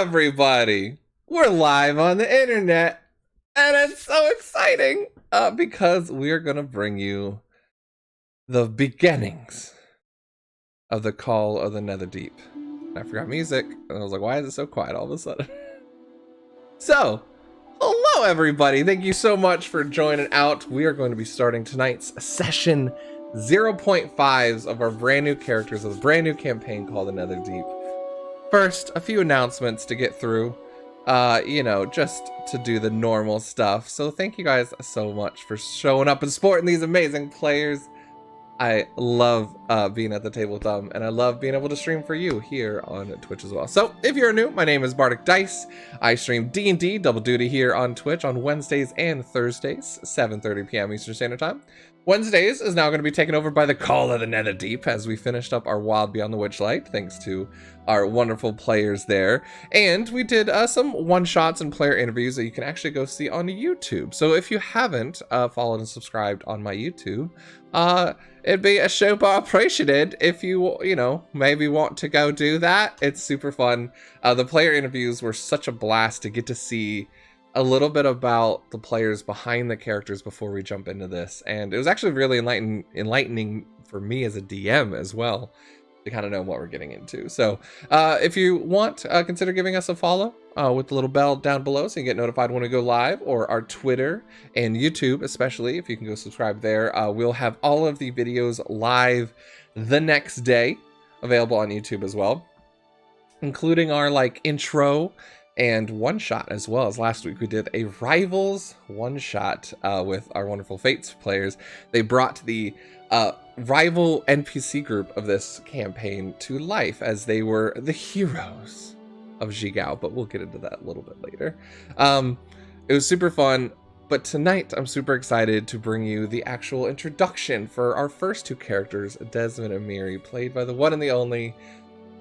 everybody! We're live on the internet, and it's so exciting because we are going to bring you the beginnings of the Call of the Netherdeep. I forgot music, and I was like, why is it so quiet all of a sudden? So, hello everybody! Thank you so much for joining out. We are going to be starting tonight's session 0.5s of our brand new characters of a brand new campaign called the Netherdeep. First, a few announcements to get through, just to do the normal stuff. So thank you guys so much for showing up and supporting these amazing players. I love being at the table with them, and I love being able to stream for you here on Twitch as well. So if you're new, my name is Bardicdice. I stream D&D Double Duty here on Twitch on Wednesdays and Thursdays, 7:30 p.m. Eastern Standard Time. Wednesdays is now going to be taken over by the Call of the Netherdeep as we finished up our Wild Beyond the Witchlight, thanks to our wonderful players there. And we did some one-shots and player interviews that you can actually go see on YouTube. So if you haven't followed and subscribed on my YouTube, it'd be a super appreciated if you maybe want to go do that. It's super fun. The player interviews were such a blast to get to see a little bit about the players behind the characters before we jump into this, and it was actually really enlightening for me as a DM as well to kind of know what we're getting into. So if you want, consider giving us a follow with the little bell down below so you get notified when we go live, or our Twitter and YouTube, especially if you can go subscribe there. We'll have all of the videos live the next day available on YouTube as well, including our intro and one shot, as well as last week we did a Rivals one shot with our wonderful Fates players. They brought the rival NPC group of this campaign to life as they were the heroes of Jigao, but we'll get into that a little bit later. It was super fun, but tonight I'm super excited to bring you the actual introduction for our first two characters, Desmond and Mirri, played by the one and the only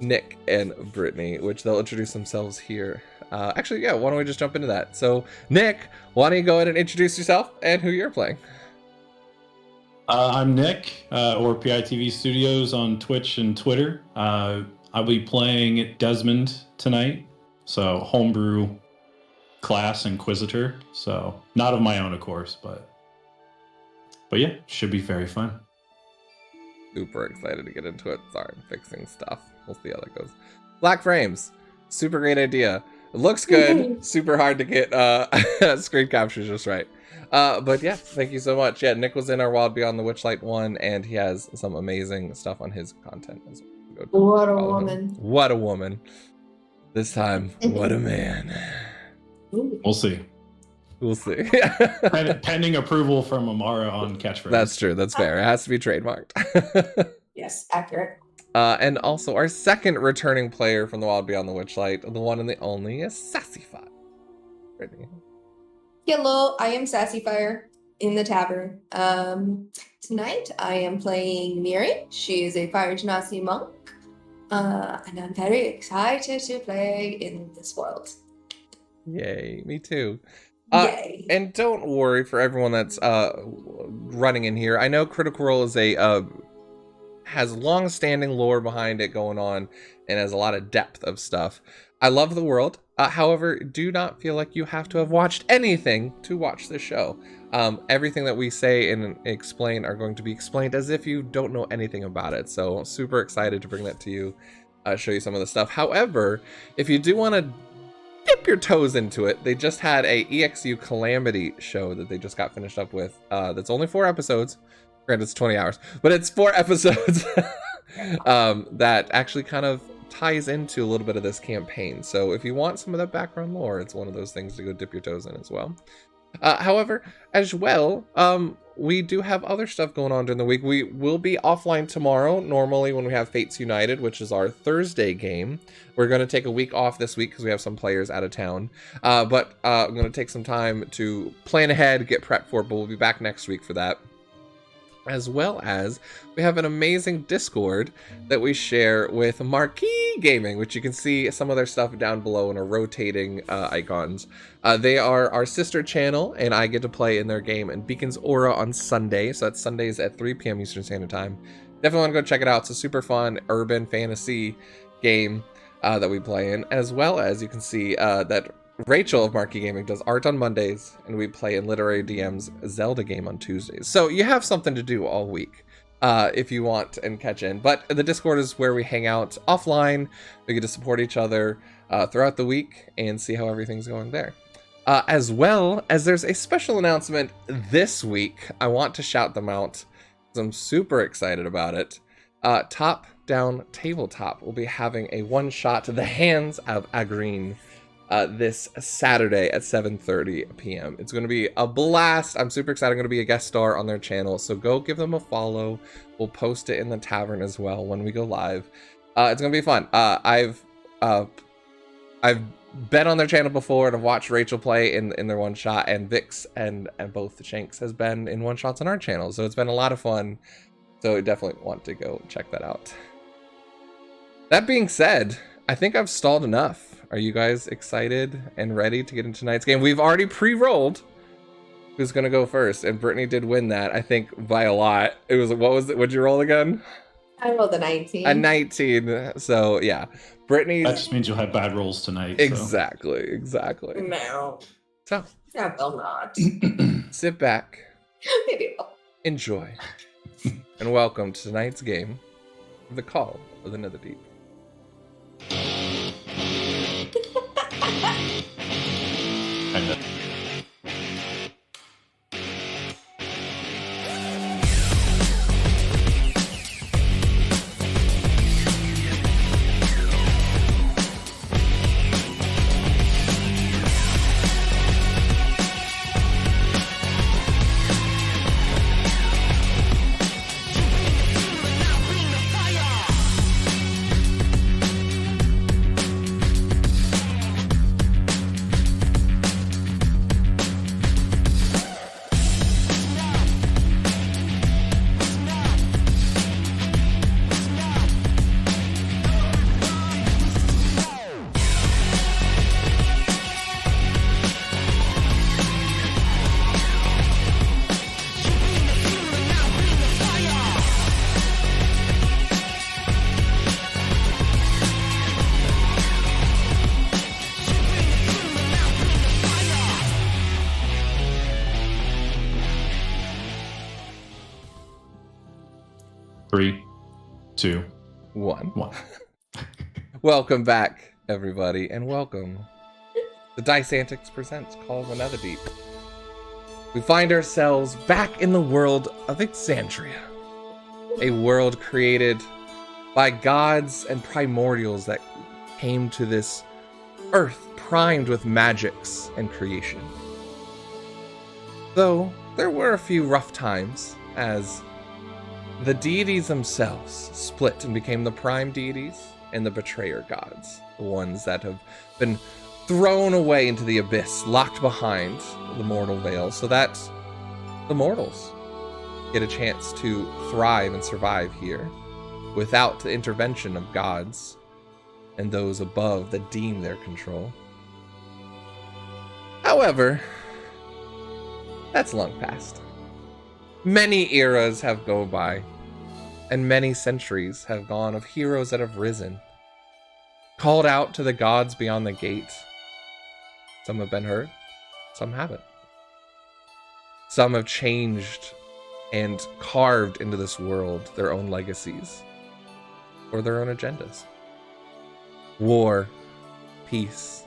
Nick and Brittany, which they'll introduce themselves here. Why don't we just jump into that? So, Nick, why don't you go ahead and introduce yourself and who you're playing? I'm Nick, or PITV Studios on Twitch and Twitter. I'll be playing Desmond tonight, so homebrew class Inquisitor. So, not of my own, of course, but yeah, should be very fun. Super excited to get into it. Sorry, I'm fixing stuff. We'll see how that goes. Black frames, super great idea. It looks good. Super hard to get screen captures just right. But yeah, thank you so much. Yeah, Nick was in our Wild Beyond the Witchlight one, and he has some amazing stuff on his content as well. What a woman. What a woman. This time, what a man. We'll see. We'll see. Pending approval from Amara on catchphrase. That's true. That's fair. It has to be trademarked. Yes, accurate. And also our second returning player from the Wild Beyond the Witchlight, the one and the only, is Sassyfire. Brittany. Hello, I am Sassyfire in the tavern. Tonight I am playing Mirri. She is a Fire Genasi monk. And I'm very excited to play in this world. Yay, me too. Yay. And don't worry for everyone that's running in here. I know Critical Role is has long-standing lore behind it going on and has a lot of depth of stuff. I love the world. However, do not feel like you have to have watched anything to watch the show. Everything that we say and explain are going to be explained as if you don't know anything about it. So super excited to bring that to you, show you some of the stuff. However, if you do want to dip your toes into it, they just had a EXU Calamity show that they just got finished up with. That's only 4 episodes. Granted, it's 20 hours, but it's 4 episodes that actually kind of ties into a little bit of this campaign. So if you want some of that background lore, it's one of those things to go dip your toes in as well. However, as well, we do have other stuff going on during the week. We will be offline tomorrow, normally when we have Fates United, which is our Thursday game. We're going to take a week off this week because we have some players out of town. But I'm going to take some time to plan ahead, get prepped for it, but we'll be back next week for that. As well as we have an amazing Discord that we share with Marquee Gaming, which you can see some of their stuff down below in our rotating icons. They are our sister channel, and I get to play in their game in Beacon's Aura on Sunday. So that's Sundays at 3 p.m. Eastern Standard Time. Definitely want to go check it out. It's a super fun urban fantasy game that we play in, as well as you can see that Rachel of Marquee Gaming does art on Mondays, and we play in Literary DM's Zelda game on Tuesdays. So you have something to do all week if you want and catch in. But the Discord is where we hang out offline. We get to support each other throughout the week and see how everything's going there. As well as there's a special announcement this week. I want to shout them out because I'm super excited about it. Top Down Tabletop will be having a one-shot, The Hands of Agreen, this Saturday at 7:30 p.m. It's going to be a blast. I'm super excited. I'm going to be a guest star on their channel, so go give them a follow. We'll post it in the tavern as well when we go live. It's going to be fun. I've been on their channel before and I've watched Rachel play in their one shot, and Vix and both the Shanks has been in one shots on our channel, so it's been a lot of fun. So I definitely want to go check that out. That being said, I think I've stalled enough. Are you guys excited and ready to get into tonight's game? We've already pre-rolled who's gonna go first, and Brittany did win that, I think, by a lot. It was, what was it? What'd you roll again? I rolled a 19. A 19. So yeah, Brittany's. That just means you'll have bad rolls tonight. Exactly. No. So I will not. sit back, Maybe I will. enjoy, and welcome to tonight's game, The Call of the Netherdeep. And Three, two, 1. 1. Welcome back, everybody, and welcome. The DiceAntics presents Call of the Netherdeep. We find ourselves back in the world of Exandria, a world created by gods and primordials that came to this earth primed with magics and creation. Though there were a few rough times as the deities themselves split and became the prime deities and the betrayer gods, the ones that have been thrown away into the abyss, locked behind the mortal veil, so that the mortals get a chance to thrive and survive here without the intervention of gods and those above that deem their control. However, that's long past. Many eras have gone by, and many centuries have gone of heroes that have risen, called out to the gods beyond the gate. Some have been heard, some haven't. Some have changed and carved into this world their own legacies or their own agendas. War, peace,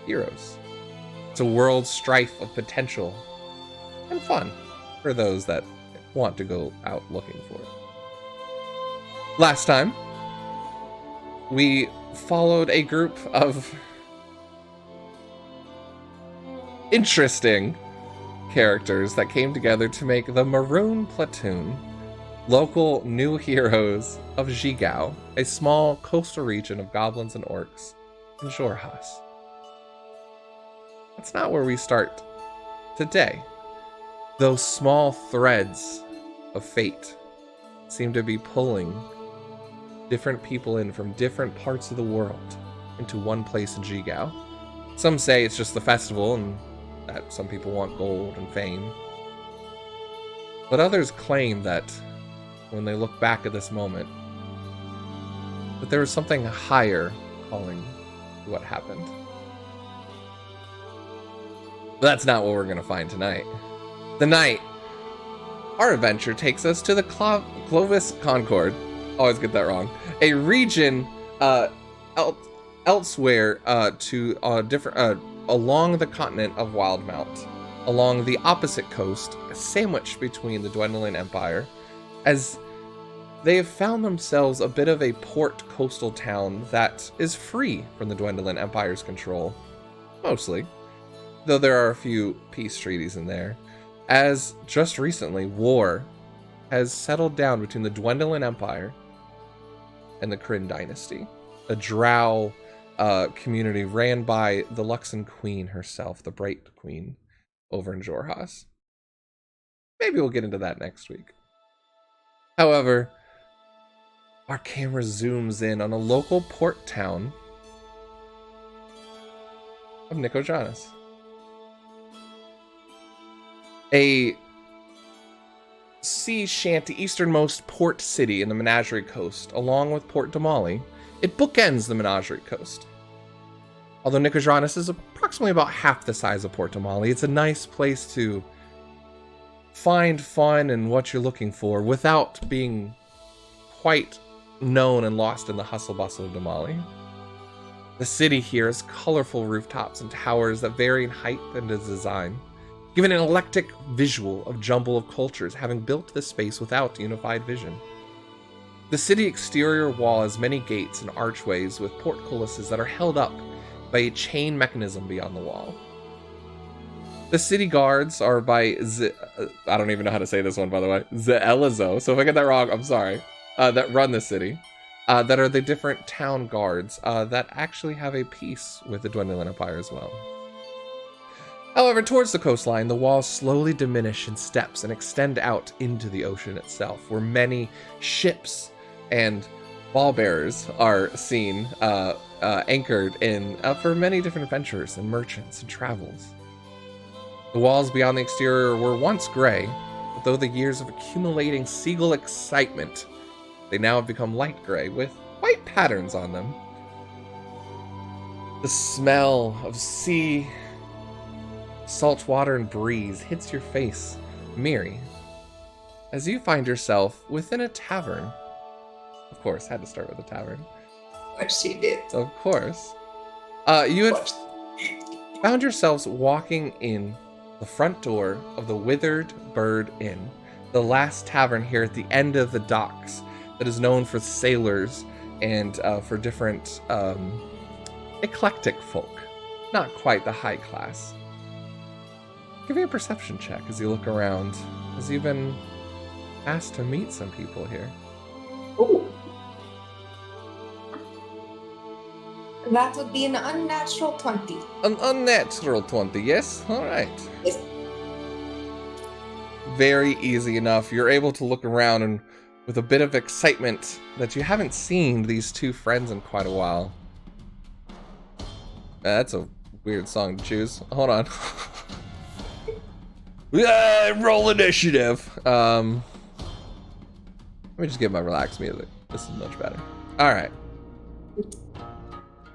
heroes. It's a world strife of potential and fun for those that want to go out looking for it. Last time, we followed a group of interesting characters that came together to make the Maroon Platoon, local new heroes of Jigao, a small coastal region of goblins and orcs in Xhorhas. That's not where we start today. Those small threads of fate seem to be pulling different people in from different parts of the world into one place in Jigao. Some say it's just the festival and that some people want gold and fame. But others claim that when they look back at this moment, But there was something higher calling what happened. But that's not what we're going to find tonight. Tonight, our adventure takes us to the Clovis Concord. Always get that wrong. A region elsewhere to different along the continent of Wildmount, along the opposite coast, sandwiched between the Dwindling Empire, as they have found themselves a bit of a port coastal town that is free from the Dwindling Empire's control, mostly, though there are a few peace treaties in there, as just recently war has settled down between the Dwindling Empire and the Kryn dynasty, a drow community ran by the Luxon Queen herself, the Bright Queen, over in Jorhas. Maybe we'll get into that next week. However, our camera zooms in on a local port town of Nicodranas. A sea shanty easternmost port city in the Menagerie Coast, along with Port Damali. It bookends the Menagerie Coast. Although Nicodranas is approximately about half the size of Port Damali, it's a nice place to find fun and what you're looking for without being quite known and lost in the hustle bustle of Damali. The city here has colorful rooftops and towers that vary in height and design, giving an eclectic visual of jumble of cultures, having built this space without unified vision. The city exterior wall has many gates and archways with portcullises that are held up by a chain mechanism beyond the wall. The city guards are by I don't even know how to say this one, by the way, Zeelazo, so if I get that wrong, I'm sorry, that run the city, that are the different town guards that actually have a peace with the Dwindling Empire as well. However, towards the coastline, the walls slowly diminish in steps and extend out into the ocean itself, where many ships and ball bearers are seen anchored in for many different adventures and merchants and travels. The walls beyond the exterior were once gray, but though the years of accumulating seagull excitement, they now have become light gray with white patterns on them. The smell of sea, salt water, and breeze hits your face, Mirri, as you find yourself within a tavern. Of course, had to start with a tavern. What she did. Of course. You had found yourselves walking in the front door of the Withered Bird Inn, the last tavern here at the end of the docks that is known for sailors and for different eclectic folk. Not quite the high class. Give me a perception check as you look around, as you've been asked to meet some people here. Ooh. That would be an unnatural 20. An unnatural 20, yes? Alright. Yes. Very easy enough. You're able to look around and with a bit of excitement that you haven't seen these two friends in quite a while. That's a weird song to choose. Hold on. Roll initiative. Let me just get my relaxed music. This is much better. Alright.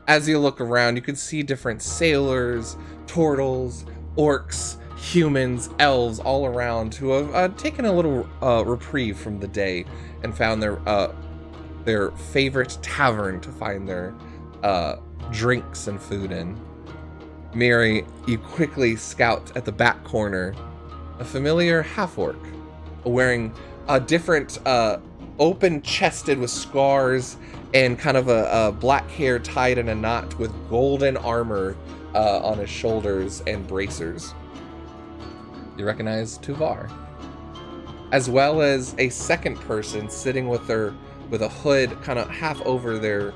As you look around, you can see different sailors, turtles, orcs, humans, elves all around who have taken a little reprieve from the day and found their favorite tavern to find their drinks and food in. Mirri, you quickly scout at the back corner a familiar half-orc wearing a different open-chested with scars and kind of a black hair tied in a knot with golden armor on his shoulders and bracers. You recognize Tuvar, as well as a second person sitting with a hood kind of half over their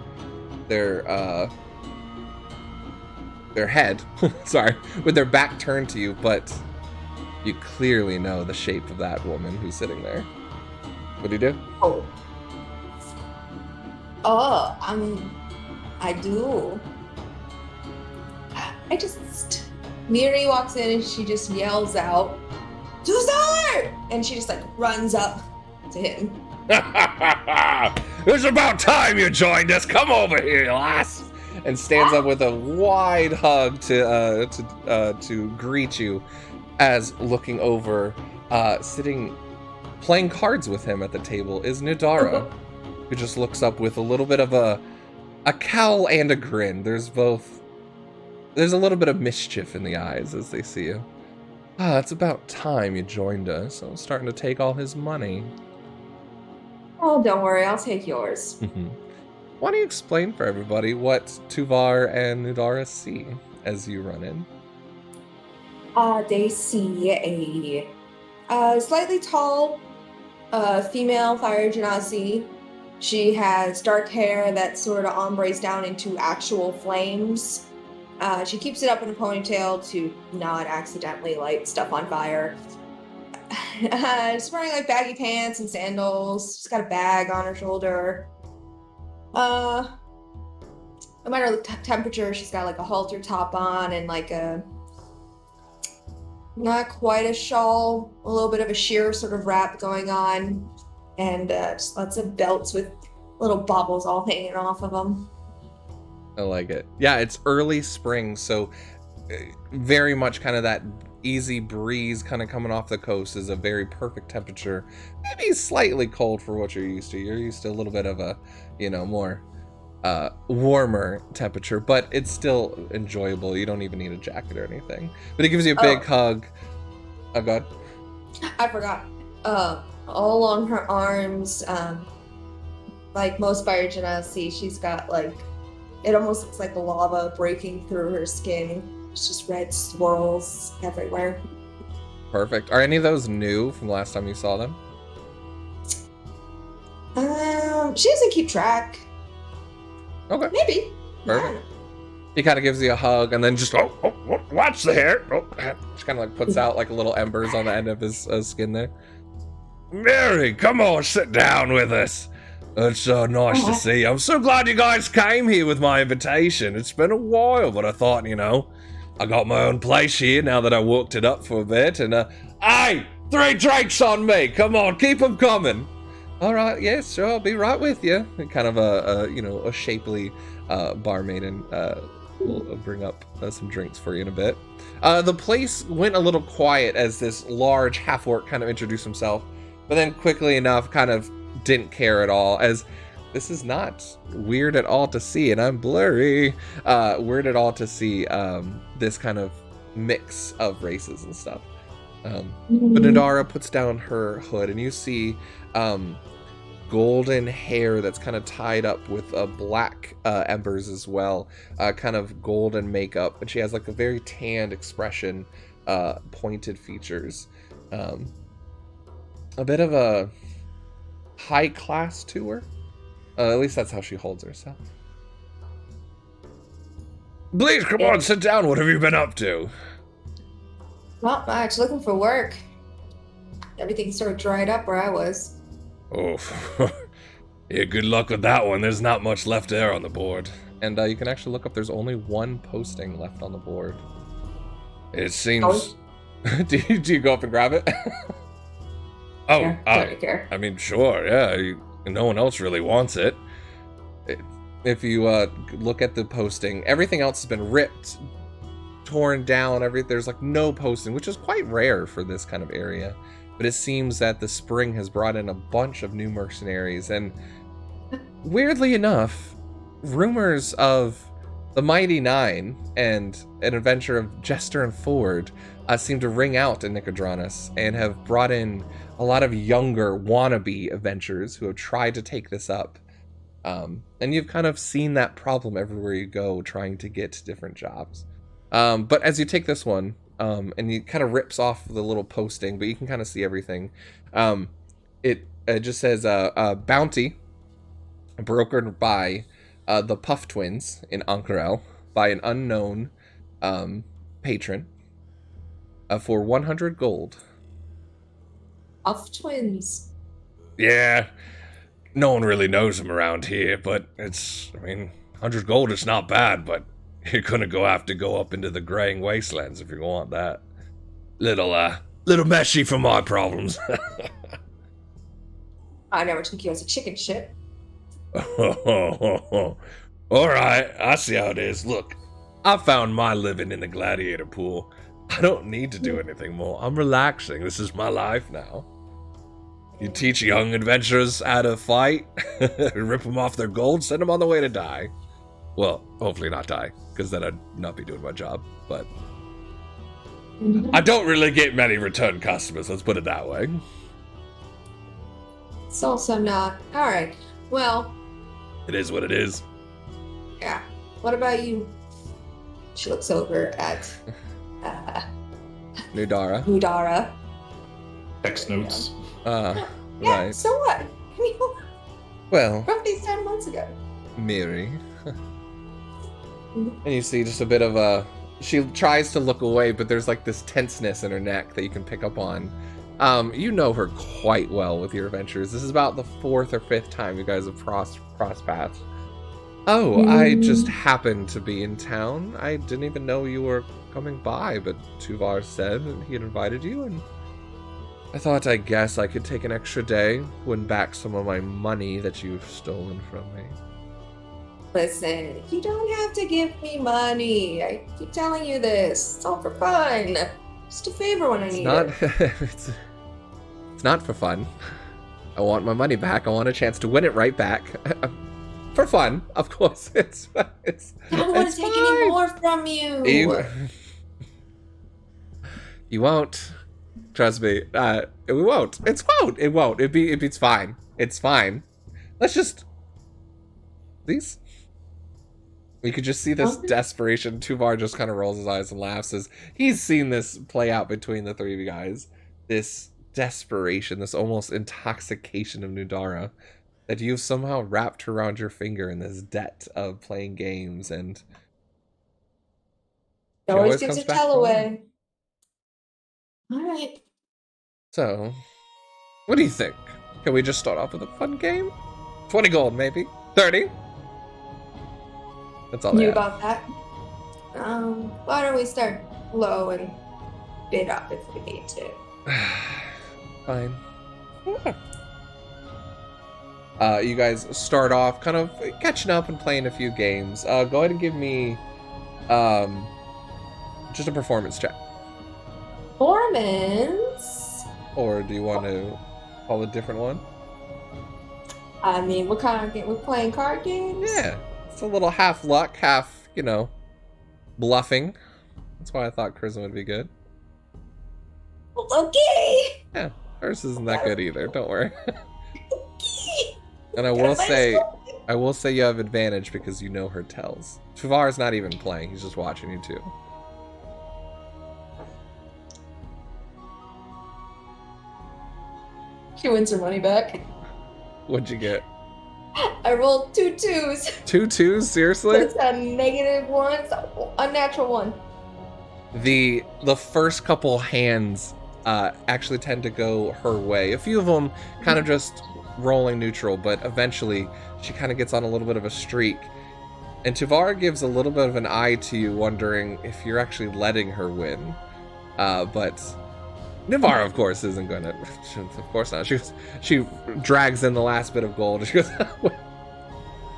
head. Sorry, with their back turned to you, but you clearly know the shape of that woman who's sitting there. What do you do? I do. Mirri walks in and she just yells out, "Tuzar!" And she just like runs up to him. It's about time you joined us. Come over here, lass. And stands up with a wide hug to greet you, as looking over, sitting, playing cards with him at the table is Nidara, who just looks up with a little bit of a cowl and a grin. There's a little bit of mischief in the eyes as they see you. It's about time you joined us. I'm starting to take all his money. Oh, don't worry, I'll take yours. Why don't you explain for everybody what Tuvar and Nidara see as you run in? They see a slightly tall female fire genasi. She has dark hair that sort of ombres down into actual flames. She keeps it up in a ponytail to not accidentally light stuff on fire. She's wearing like baggy pants and sandals. She's got a bag on her shoulder. No matter the temperature, she's got like a halter top on and like a not quite a shawl, a little bit of a sheer sort of wrap going on, and just lots of belts with little baubles all hanging off of them. I like it. Yeah, it's early spring, so very much kind of that easy breeze kind of coming off the coast is a very perfect temperature. Maybe slightly cold for what you're used to. You're used to a little bit of a, more warmer temperature, but it's still enjoyable. You don't even need a jacket or anything. But it gives you a big hug. Oh, God. I forgot. All along her arms, like most fire genasi, she's got like, it almost looks like lava breaking through her skin. It's just red swirls everywhere. Perfect. Are any of those new from the last time you saw them? She doesn't keep track. Okay. Maybe. Perfect. He kind of gives you a hug and then just, watch the hair. She kind of like puts out like little embers on the end of his skin there. Mirri, come on, sit down with us. It's so nice to see you. I'm so glad you guys came here with my invitation. It's been a while, but I thought, I got my own place here now that I worked it up for a bit. And, hey, 3 drinks on me. Come on, keep them coming. All right, yes, sure, I'll be right with you. And kind of a shapely barmaid will bring up some drinks for you in a bit. The place went a little quiet as this large half-orc kind of introduced himself, but then quickly enough kind of didn't care at all, as this is not weird at all to see, and I'm blurry, weird at all to see this kind of mix of races and stuff. But Nidara puts down her hood, and you see golden hair that's kind of tied up with black embers as well, kind of golden makeup, and she has like a very tanned expression, pointed features, a bit of a high class to her. At least that's how she holds herself. Please, come on, sit down. What have you been up to? Not much. Looking for work. Everything sort of dried up where I was. Oh, yeah, good luck with that one. There's not much left there on the board. And you can actually look up, there's only one posting left on the board. It seems... do you go up and grab it? I mean, sure, yeah. No one else really wants it. If you look at the posting, everything else has been ripped, torn down. There's like no posting, which is quite rare for this kind of area. But it seems that the spring has brought in a bunch of new mercenaries, and weirdly enough, rumors of the Mighty Nine and an adventure of Jester and Ford seem to ring out in Nicodranus and have brought in a lot of younger wannabe adventurers who have tried to take this up. And you've kind of seen that problem everywhere you go, trying to get different jobs. But as you take this one, and he kind of rips off the little posting, but you can kind of see everything. It just says, bounty brokered by the Puff Twins in Ankarel by an unknown patron for 100 gold. Puff Twins. Yeah, no one really knows them around here, but it's, 100 gold is not bad, but you're gonna have to go up into the graying wastelands if you want that. Little meshy for my problems. I never took you as a chicken shit. All right, I see how it is. Look, I found my living in the gladiator pool. I don't need to do anything more. I'm relaxing. This is my life now. You teach young adventurers how to fight, rip them off their gold, send them on the way to die. Well, hopefully not die, because then I'd not be doing my job. But I don't really get many return customers, let's put it that way. It's also not. All right. Well, It is what it is. yeah. What about you? She looks over at Nudara. Udara. Text notes. Yeah, Right. so what? I mean, Well, wrote these 10 months ago. Mirri. And you see just a bit of a... She tries to look away, but there's like this tenseness in her neck that you can pick up on. You know her quite well with your adventures. This is about the 4th or 5th time you guys have crossed paths. Oh, I just happened to be in town. I didn't even know you were coming by, but Tuvar said he had invited you, and I thought, I guess I could take an extra day, win back some of my money that you've stolen from me. Listen, you don't have to give me money. I keep telling you this. It's all for fun. Just a favor when I need it. It's not for fun. I want my money back. I want a chance to win it right back. For fun, of course. It's I don't want to take any more from you. You won't. Trust me. We won't. It won't. It's fine. It's fine. Let's just... Please? We could just see this desperation. Tuvar just kind of rolls his eyes and laughs as he's seen this play out between the three of you guys. This desperation, this almost intoxication of Nudara that you've somehow wrapped around your finger in this debt of playing games, and It always gives a tell away. All right. So, what do you think? Can we just start off with a fun game? 20 gold, maybe? 30? That's all Knew I have. about that. Why don't we start low and bid up if we need to? Fine. You guys start off kind of catching up and playing a few games. Go ahead and give me just a performance check. Performance? Or do you want to call a different one? I mean, what kind of game? We're playing card games? Yeah. It's a little half luck, half, bluffing. That's why I thought charisma would be good. Okay. Yeah, hers isn't that good either. Don't worry. Okay. And I will say you have advantage because you know her tells. Tuvar's not even playing; he's just watching you too. She wins her money back. What'd you get? I rolled 2 2s. 2 2s? Seriously? It's a -1, so a natural 1. The first couple hands actually tend to go her way. A few of them kind of just rolling neutral, but eventually she kind of gets on a little bit of a streak. And Tuvar gives a little bit of an eye to you, wondering if you're actually letting her win. But Nivara, of course, isn't going to. Of course not. She drags in the last bit of gold. She goes,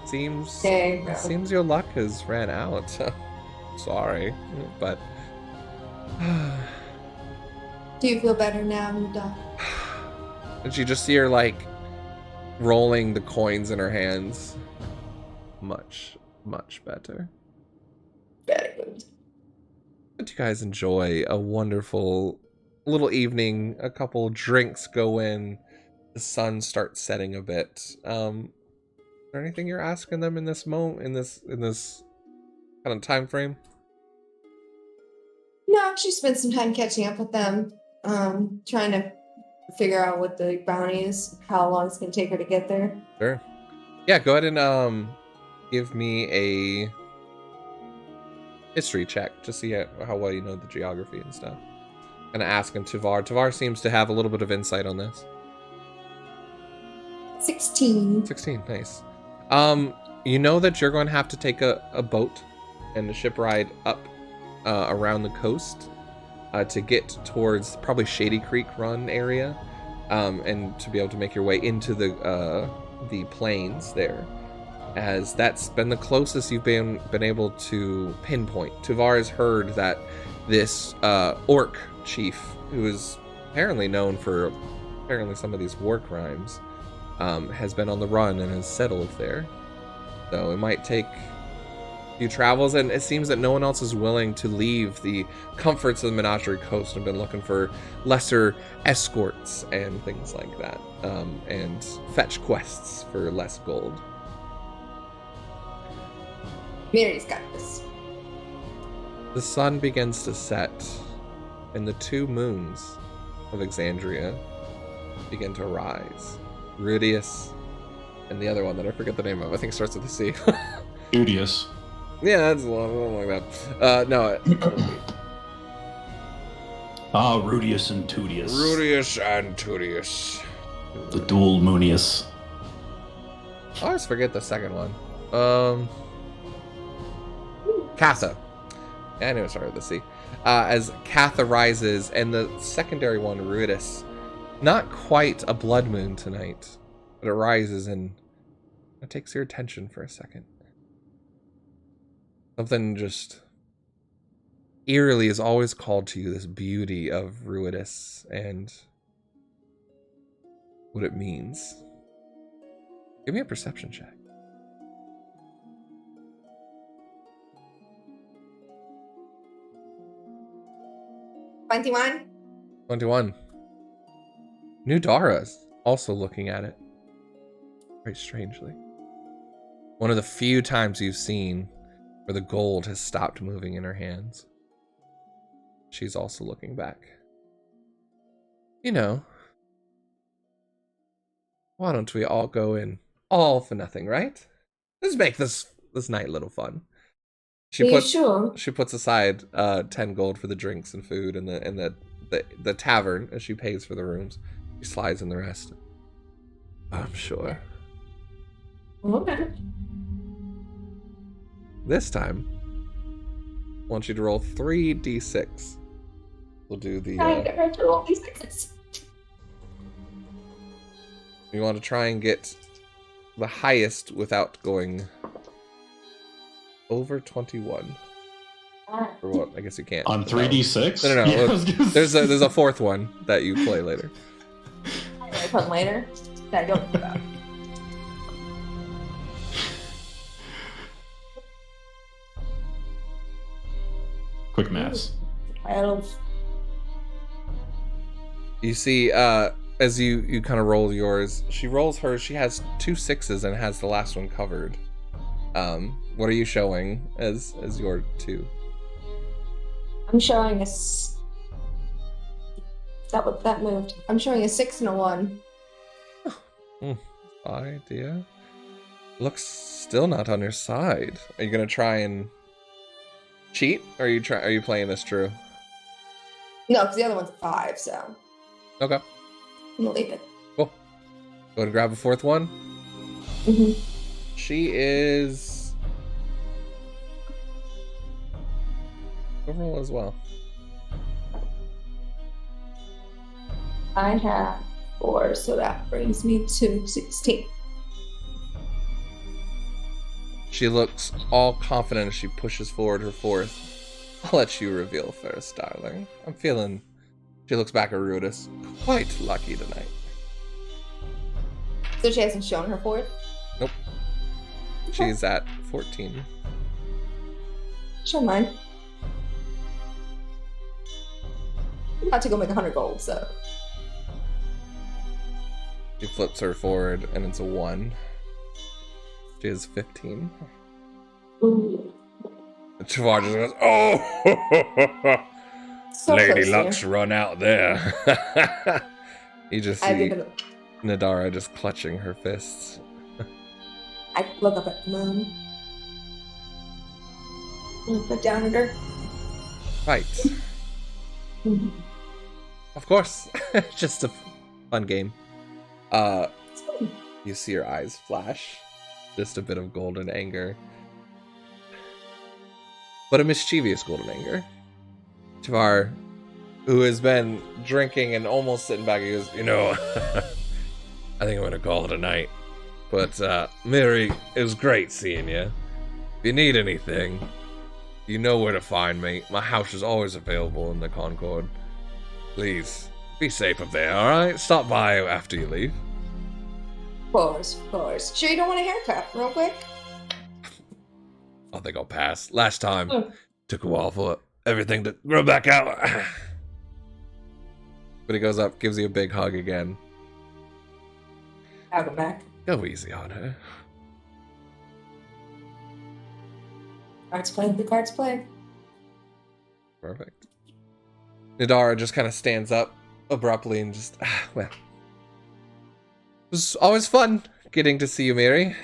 seems your luck has ran out. Sorry, but. Do you feel better now, Nuda? And you just see her rolling the coins in her hands. Much, much better. Very good. But you guys enjoy a wonderful little evening. A couple drinks go in. The sun starts setting a bit. Is there anything you're asking them in this moment, in this kind of time frame? No, she spent some time catching up with them, trying to figure out what the bounty is, how long it's going to take her to get there. Sure. Yeah, go ahead and give me a history check to see how well you know the geography and stuff. And asking Tuvar. Tuvar seems to have a little bit of insight on this. 16. 16, nice. You know that you're going to have to take a boat and a ship ride up around the coast to get towards probably Shady Creek Run area, and to be able to make your way into the plains there. as that's been the closest you've been able to pinpoint. Tuvar has heard that this orc chief, who is apparently known for some of these war crimes, has been on the run and has settled there. So it might take a few travels, and it seems that no one else is willing to leave the comforts of the Menagerie Coast and been looking for lesser escorts and things like that, and fetch quests for less gold. Mirri's got this. The sun begins to set, and the two moons of Exandria begin to rise. Rudius and the other one that I forget the name of. I think it starts with a C. Udius. Yeah, that's one like that. No. Rudius and Tudius. Rudius and Tudius. The dual Moonius. I always forget the second one. Katha. Yeah, I knew it started with a C. As Katha rises, and the secondary one, Rudis, not quite a blood moon tonight, but it rises and it takes your attention for a second. Something just eerily is always called to you, this beauty of Ruidus and what it means. Give me a perception check. 21. 21. New Dara's also looking at it. Very strangely. One of the few times you've seen where the gold has stopped moving in her hands. She's also looking back. You know, why don't we all go in all for nothing, right? Let's make this night a little fun. Sure? She puts aside 10 gold for the drinks and food and the tavern as she pays for the rooms. She slides in the rest. I'm sure. Okay. This time, I want you to roll 3d6. We'll do the. I get to roll these sixes. You want to try and get the highest without going over 21. Or what? I guess you can't. On 3d6? No. Yeah, Look, there's a fourth one that you play later. I play later. That I don't know about. Quick maths. 12. You see, as you kind of roll yours, she rolls hers. She has 2 6s and has the last one covered. What are you showing as your 2? I'm showing that moved. I'm showing a 6 and a 1. Idea. Looks still not on your side. Are you gonna try and cheat, or are you playing this true? No, because the other one's a 5, so Okay. I'm gonna leave it. Cool. Go ahead and grab a fourth one. Mm-hmm. She is overall as well. I have 4, so that brings me to 16. She looks all confident as she pushes forward her fourth. I'll let you reveal first, darling. I'm feeling... She looks back at Rudis. Quite lucky tonight. So she hasn't shown her 4th? Nope. She's at 14. Show mine. I'm about to go make 100 gold, so... She flips her forward, and it's a 1. She has 15. Ooh. Tavar just goes, oh! So Lady close Luck's here. run out there. You just I see give it Nadara just clutching her fists. I look up at the moon. Look down at her. Right. Of course. Just a fun game. You see her eyes flash. Just a bit of golden anger. But a mischievous golden anger. Tavar, who has been drinking and almost sitting back, he goes, you know, I think I'm going to call it a night. But, Mirri, it was great seeing you. If you need anything, you know where to find me. My house is always available in the Concord. Please, be safe up there, alright? Stop by after you leave. Of course, of course. Sure you don't want a haircut, real quick? I think I'll pass. Last time, took a while for everything to grow back out. But he goes up, gives you a big hug again. I'll go back. Go easy on her. Cards play, the cards play. Perfect. Nadara just kind of stands up abruptly and just, well. It was always fun getting to see you, Mirri.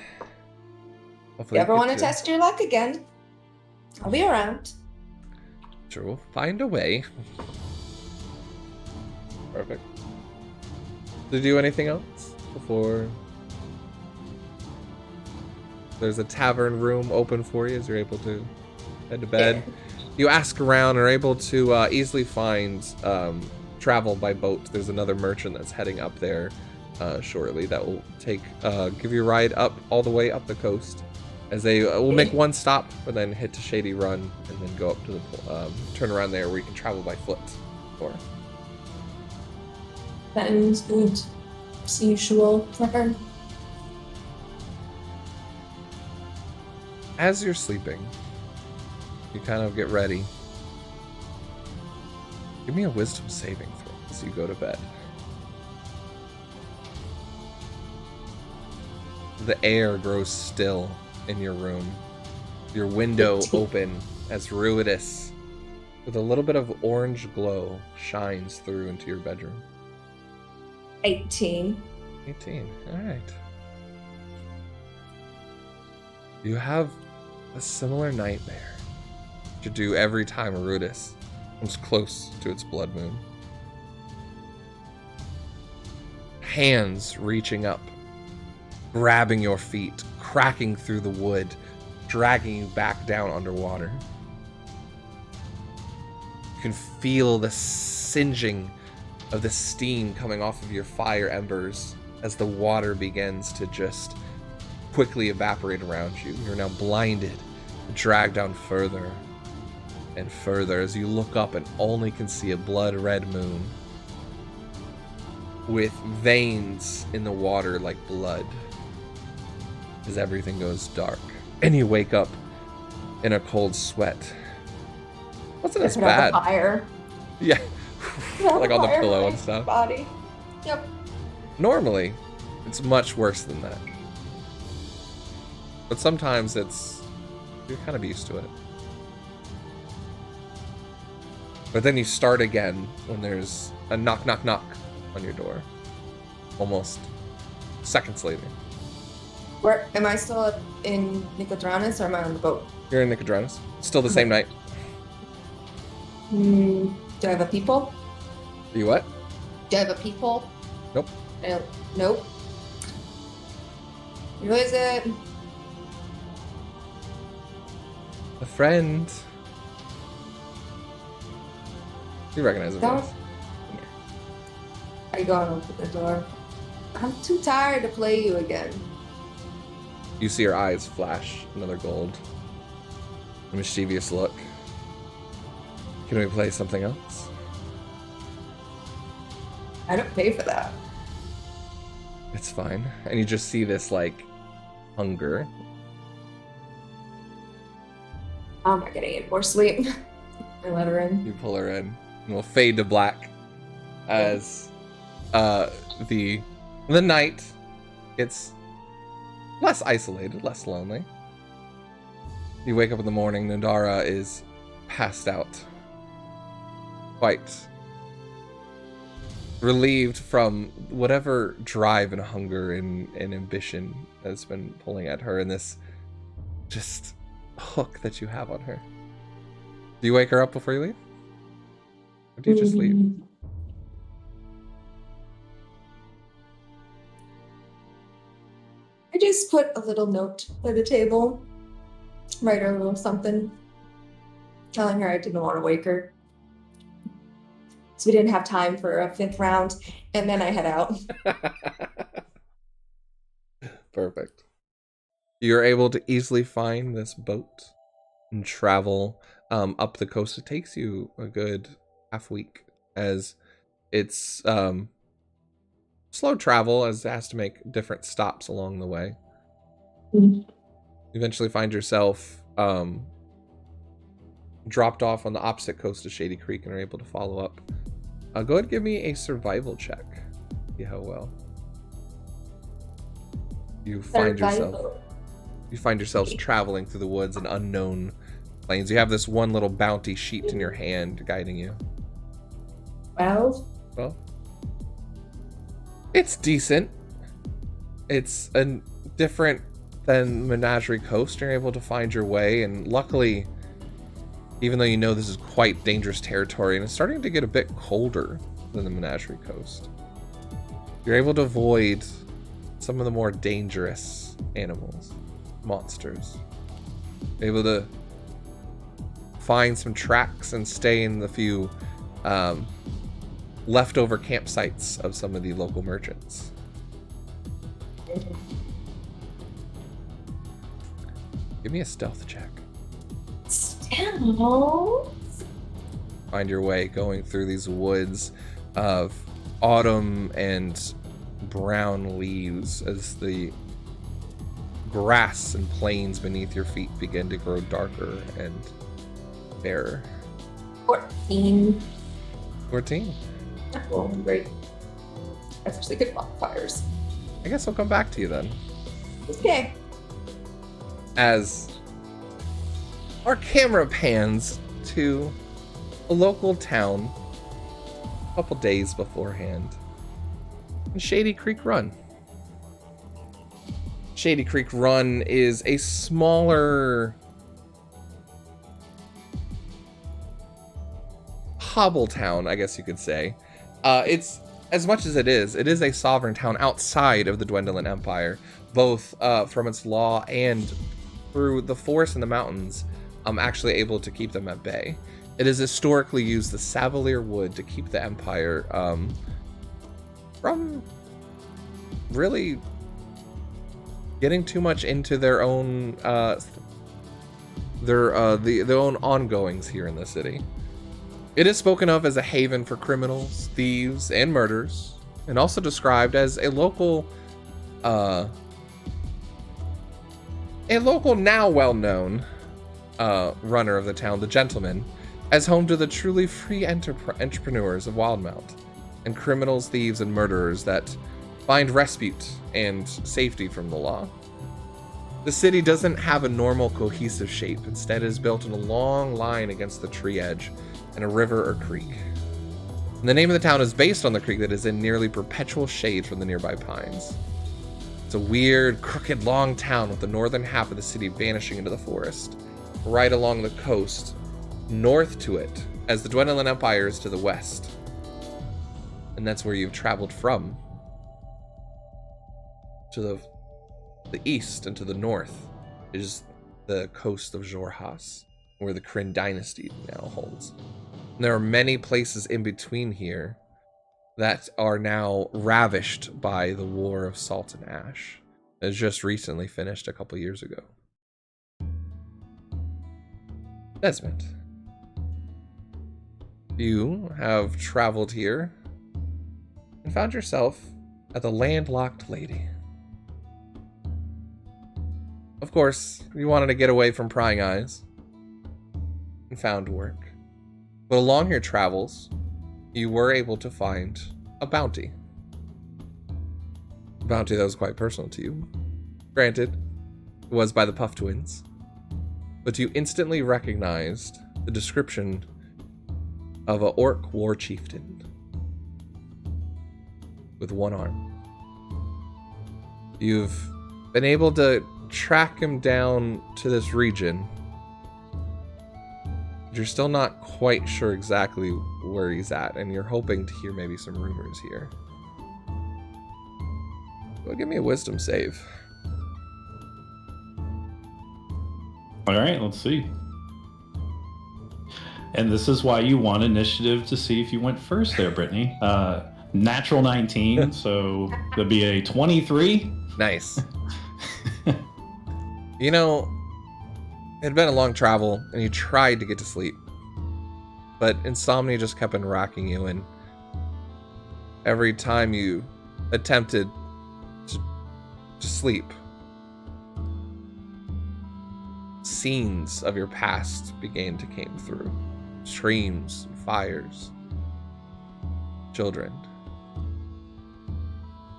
If you ever want to test your luck again, I'll be around. Sure, we'll find a way. Perfect. Did you do anything else before? There's a tavern room open for you as you're able to head to bed. Yeah. You ask around and are able to easily find travel by boat. There's another merchant that's heading up there shortly that will give you a ride up all the way up the coast. As they will make one stop, but then hit to Shady Run, and then go up to the turn around there where you can travel by foot. Sounds good. As usual. As you're sleeping, you kind of get ready. Give me a wisdom saving throw as you go to bed. The air grows still in your room. Your window open as Ruidus, with a little bit of orange glow, shines through into your bedroom. 18. 18, alright. You have a similar nightmare to do every time Ruidus comes close to its blood moon. Hands reaching up, grabbing your feet, cracking through the wood, dragging you back down underwater. You can feel the singeing of the steam coming off of your fire embers as the water begins to just quickly evaporate around you. You're now blinded, dragged down further and further as you look up and only can see a blood-red moon with veins in the water like blood as everything goes dark. And you wake up in a cold sweat. Wasn't as bad. Fire. Yeah. Like on the pillow and stuff. Body. Yep. Normally, it's much worse than that. But sometimes you're kind of used to it. But then you start again when there's a knock, knock, knock on your door. Almost seconds later. Where am I still in Nicodranus or am I on the boat? You're in Nicodranus. Still the same night. Do I have a people? You what? Do I have a people? Nope. Nope. Who is it? A friend. You recognize the voice. I go and open the door. I'm too tired to play you again. You see her eyes flash another gold. A mischievous look. Can we play something else? I don't pay for that. It's fine. And you just see this, like, hunger. I'm not getting any more sleep. I let her in. You pull her in. And we'll fade to black as the night gets less isolated, less lonely. You wake up in the morning, Nadara is passed out. Quite relieved from whatever drive and hunger and ambition has been pulling at her, and this just hook that you have on her. Do you wake her up before you leave? Or do you just leave? I just put a little note by the table. Write her a little something. Telling her I didn't want to wake her. So we didn't have time for a 5th round. And then I head out. Perfect. You're able to easily find this boat and travel up the coast. It takes you a good half week, as it's slow travel, as it has to make different stops along the way. You eventually find yourself dropped off on the opposite coast of Shady Creek and are able to follow up. Go ahead and give me a survival check. See how well you find yourselves traveling through the woods and unknown plains. You have this one little bounty sheet in your hand guiding you. Well, it's decent. It's different than Menagerie Coast. You're able to find your way, and luckily, even though you know this is quite dangerous territory and it's starting to get a bit colder than the Menagerie Coast, you're able to avoid some of the more dangerous animals, monsters. You're able to find some tracks and stay in the few leftover campsites of some of the local merchants. Give me a stealth check. Stealth? Find your way going through these woods of autumn and brown leaves as the grass and plains beneath your feet begin to grow darker and barer. 14. 14? Oh, great. That's actually good bonfires. I guess I'll come back to you then. Okay. As our camera pans to a local town a couple days beforehand in Shady Creek Run. Shady Creek Run is a smaller hobble town, I guess you could say. It's, as much as it is a sovereign town outside of the Dwendalen Empire, both from its law and through the forest and the mountains, actually able to keep them at bay. It has historically used the Savalier wood to keep the Empire from really getting too much into their own their own ongoings here in the city. It is spoken of as a haven for criminals, thieves, and murderers, and also described as a local now well-known runner of the town, the Gentleman, as home to the truly free entrepreneurs of Wildmount, and criminals, thieves, and murderers that find respite and safety from the law. The city doesn't have a normal cohesive shape. Instead, it is built in a long line against the tree edge and a river or creek. And the name of the town is based on the creek that is in nearly perpetual shade from the nearby pines. It's a weird, crooked, long town with the northern half of the city vanishing into the forest, right along the coast, north to it, as the Dwendalen Empire is to the west. And that's where you've traveled from. To the east and to the north is the coast of Xhorhas, where the Kryn dynasty now holds. And there are many places in between here that are now ravished by the War of Salt and Ash. It was just recently finished a couple years ago. Desmond, you have traveled here and found yourself at the Landlocked Lady. Of course, you wanted to get away from prying eyes and found work. But along your travels, you were able to find a bounty. A bounty that was quite personal to you. Granted, it was by the Puff Twins, but you instantly recognized the description of an orc war chieftain with one arm. You've been able to track him down to this region. You're still not quite sure exactly where he's at, and you're hoping to hear maybe some rumors here. Well, give me a wisdom save. All right, let's see. And this is why you want initiative to see if you went first there, Brittany. Natural 19, so that'd be a 23. Nice. You know, it had been a long travel, and you tried to get to sleep. But insomnia just kept on racking you, and every time you attempted to sleep, scenes of your past began to come through. Streams, fires, children.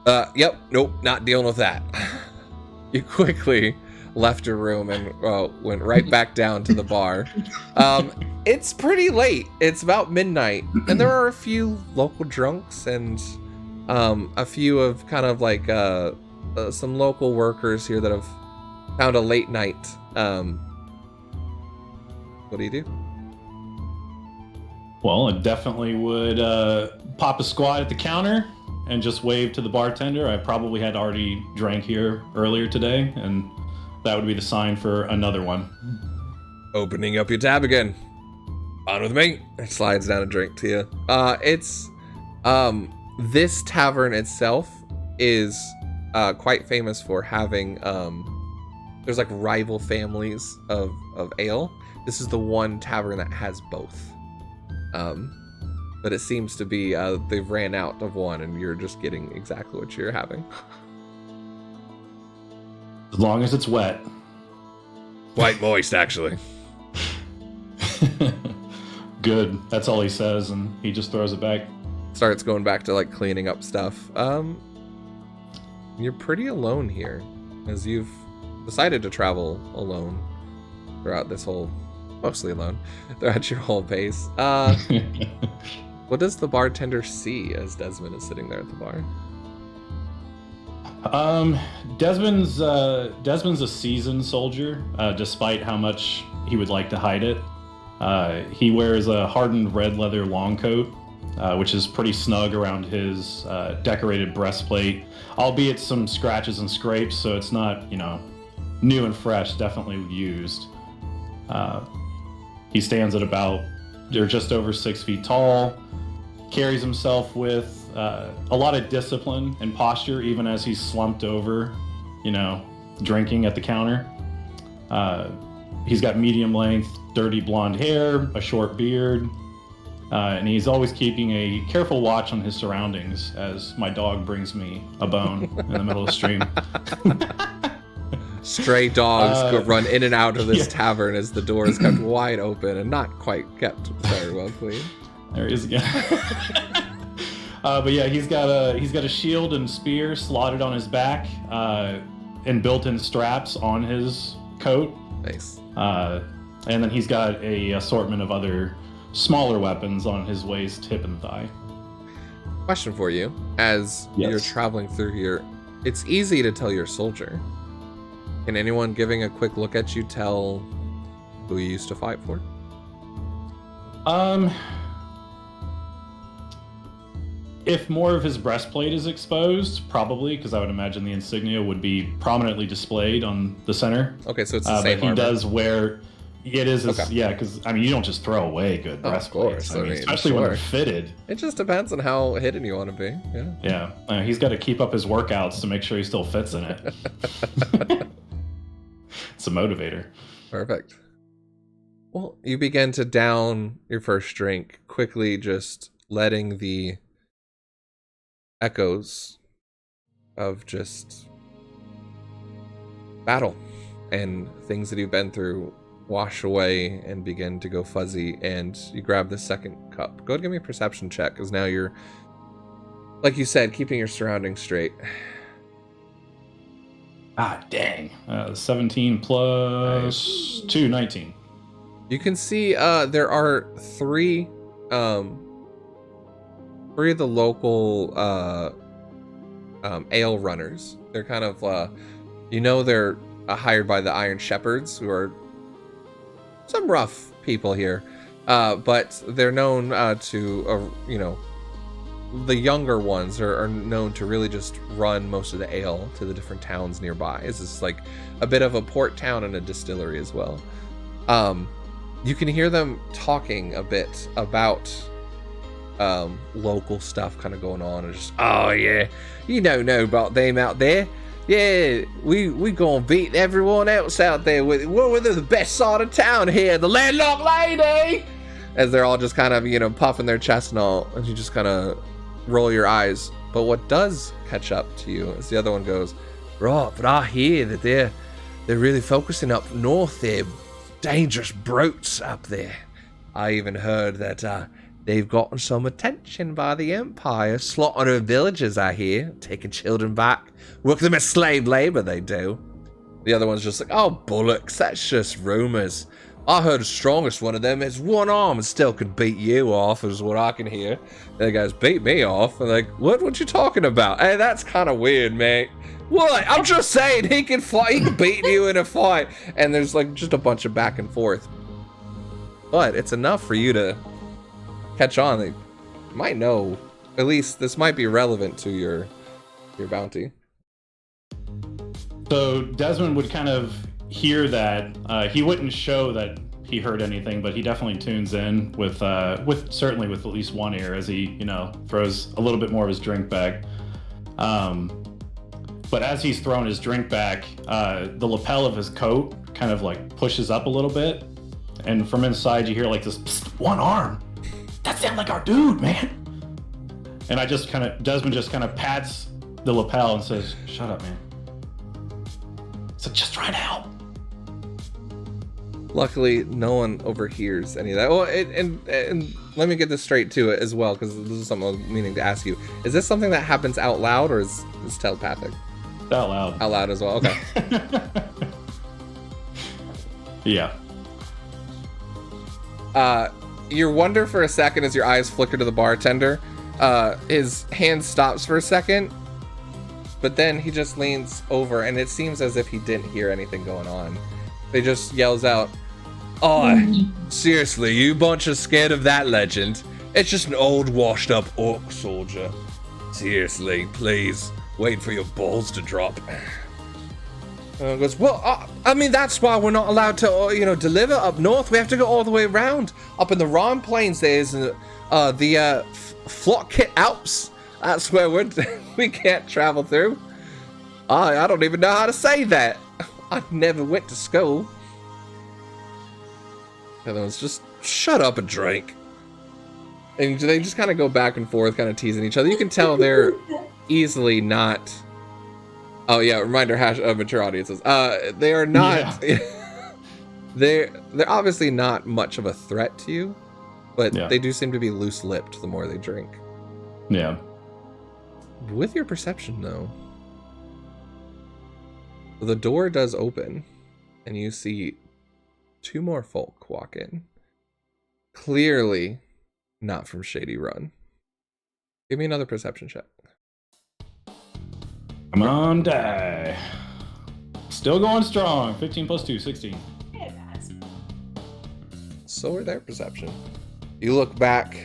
Yep, nope, not dealing with that. You quickly left your room and went right back down to the bar. It's pretty late. It's about midnight, and there are a few local drunks and a few of kind of like some local workers here that have found a late night. What do you do? Well, I definitely would pop a squat at the counter and just wave to the bartender. I probably had already drank here earlier today, and that would be the sign for another one. Opening up your tab again. On with me. It slides down a drink to you. It's this tavern itself is quite famous for having there's like rival families of ale. This is the one tavern that has both. But it seems to be they've ran out of one, and you're just getting exactly what you're having. As long as it's wet. Quite moist, actually. Good. That's all he says, and he just throws it back. Starts going back to like cleaning up stuff. You're pretty alone here, as you've decided to travel alone throughout this whole, mostly alone, throughout your whole base. What does the bartender see as Desmond is sitting there at the bar? Desmond's a seasoned soldier, despite how much he would like to hide it. He wears a hardened red leather long coat, which is pretty snug around his decorated breastplate, albeit some scratches and scrapes, so it's not, new and fresh, definitely used. He stands at about, or just over 6 feet tall, carries himself with a lot of discipline and posture, even as he's slumped over, drinking at the counter. He's got medium length, dirty blonde hair, a short beard, and he's always keeping a careful watch on his surroundings as my dog brings me a bone in the middle of the stream. Stray dogs run in and out of this tavern as the door is kept wide open and not quite kept very well clean. There he is again. But yeah, he's got a shield and spear slotted on his back, and built-in straps on his coat. Nice. And then he's got a assortment of other smaller weapons on his waist, hip, and thigh. Question for you: as you're traveling through here, it's easy to tell you're a soldier. Can anyone giving a quick look at you tell who you used to fight for? If more of his breastplate is exposed, probably, because I would imagine the insignia would be prominently displayed on the center. Okay, so it's the same but he armor. Does wear... It is, Okay. Yeah, because, you don't just throw away good breastplates. Of course. Especially when they're fitted. It just depends on how hidden you want to be. Yeah. Yeah, he's got to keep up his workouts to make sure he still fits in it. It's a motivator. Perfect. Well, you begin to down your first drink, quickly just letting the echoes of just battle and things that you've been through wash away and begin to go fuzzy, and you grab the second cup. Go ahead and give me a perception check, because now you're, like you said, keeping your surroundings straight. Ah, dang. 17 plus 2, 19. You can see there are three of the local ale runners. They're kind of, they're hired by the Iron Shepherds, who are some rough people here, but they're known to, the younger ones are known to really just run most of the ale to the different towns nearby. It's just like a bit of a port town and a distillery as well. You can hear them talking a bit about local stuff kind of going on, and just, oh yeah, you don't know about them out there. Yeah, we gonna beat everyone else out there. We're the best side of town here, the landlocked lady. As they're all just kind of, you know, puffing their chest and all, and you just kind of roll your eyes. But what does catch up to you is the other one goes, right, but I hear that they're really focusing up north. They're dangerous brutes up there. I even heard that they've gotten some attention by the Empire, slaughtering villages, I hear, taking children back, working them as slave labor, they do. The other one's just like, oh, bollocks, that's just rumors. I heard the strongest one of them has one arm and still could beat you off, is what I can hear. The guys beat me off. I'm like, what you talking about? Hey, that's kind of weird, mate. What? I'm just saying he can fight. He can beat you in a fight. And there's like just a bunch of back and forth. But it's enough for you to catch on. They might know. At least this might be relevant to your bounty. So Desmond would kind of hear that. He wouldn't show that he heard anything, but he definitely tunes in with certainly with at least one ear as he, you know, throws a little bit more of his drink back. But as he's throwing his drink back, the lapel of his coat kind of like pushes up a little bit, and from inside you hear like this, one arm. That sounds like our dude, man. And Desmond just kind of pats the lapel and says, "Shut up, man." So just trying to help. Luckily, no one overhears any of that. Well, and let me get this straight to it as well, because this is something I was meaning to ask you. Is this something that happens out loud, or is this telepathic? Out loud. Out loud as well, okay. Yeah. You wonder for a second as your eyes flicker to the bartender. His hand stops for a second, but then he just leans over, and it seems as if he didn't hear anything going on. He just yells out, "Oh, seriously, you bunch of scared of that legend? It's just an old washed up orc soldier. Seriously, please, wait for your balls to drop." Goes, well, I mean, that's why we're not allowed to, deliver up north. We have to go all the way around. Up in the Ron Plains, there's the Flockkit Alps. That's where we can't travel through. I don't even know how to say that. I never went to school. The other one's just, shut up and drink. And they just kind of go back and forth, kind of teasing each other. You can tell they're easily not... Oh yeah, reminder, mature audiences. They are not... Yeah. They're obviously not much of a threat to you, but they do seem to be loose-lipped the more they drink. Yeah. With your perception, though, the door does open, and you see two more folk walk in. Clearly not from Shady Run. Give me another perception check. Come on, die. Still going strong. 15 plus 2, 16. So are their perception. You look back,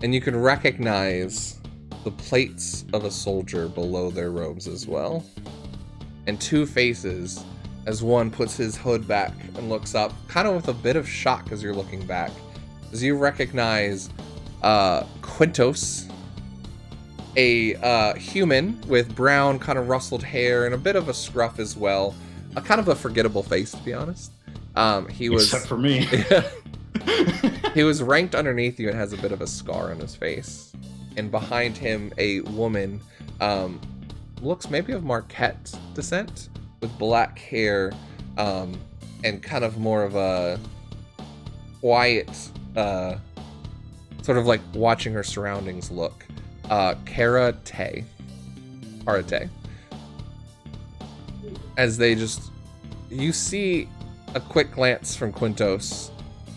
and you can recognize the plates of a soldier below their robes as well. And two faces, as one puts his hood back and looks up, kind of with a bit of shock as you're looking back, as you recognize Quintos, a human with brown, kind of rustled hair and a bit of a scruff as well. A kind of a forgettable face, to be honest. He was, except for me. He was ranked underneath you and has a bit of a scar on his face. And behind him, a woman, looks maybe of Marquette descent, with black hair, and kind of more of a quiet, sort of like watching her surroundings look. Karate. As they just, you see a quick glance from Quintos,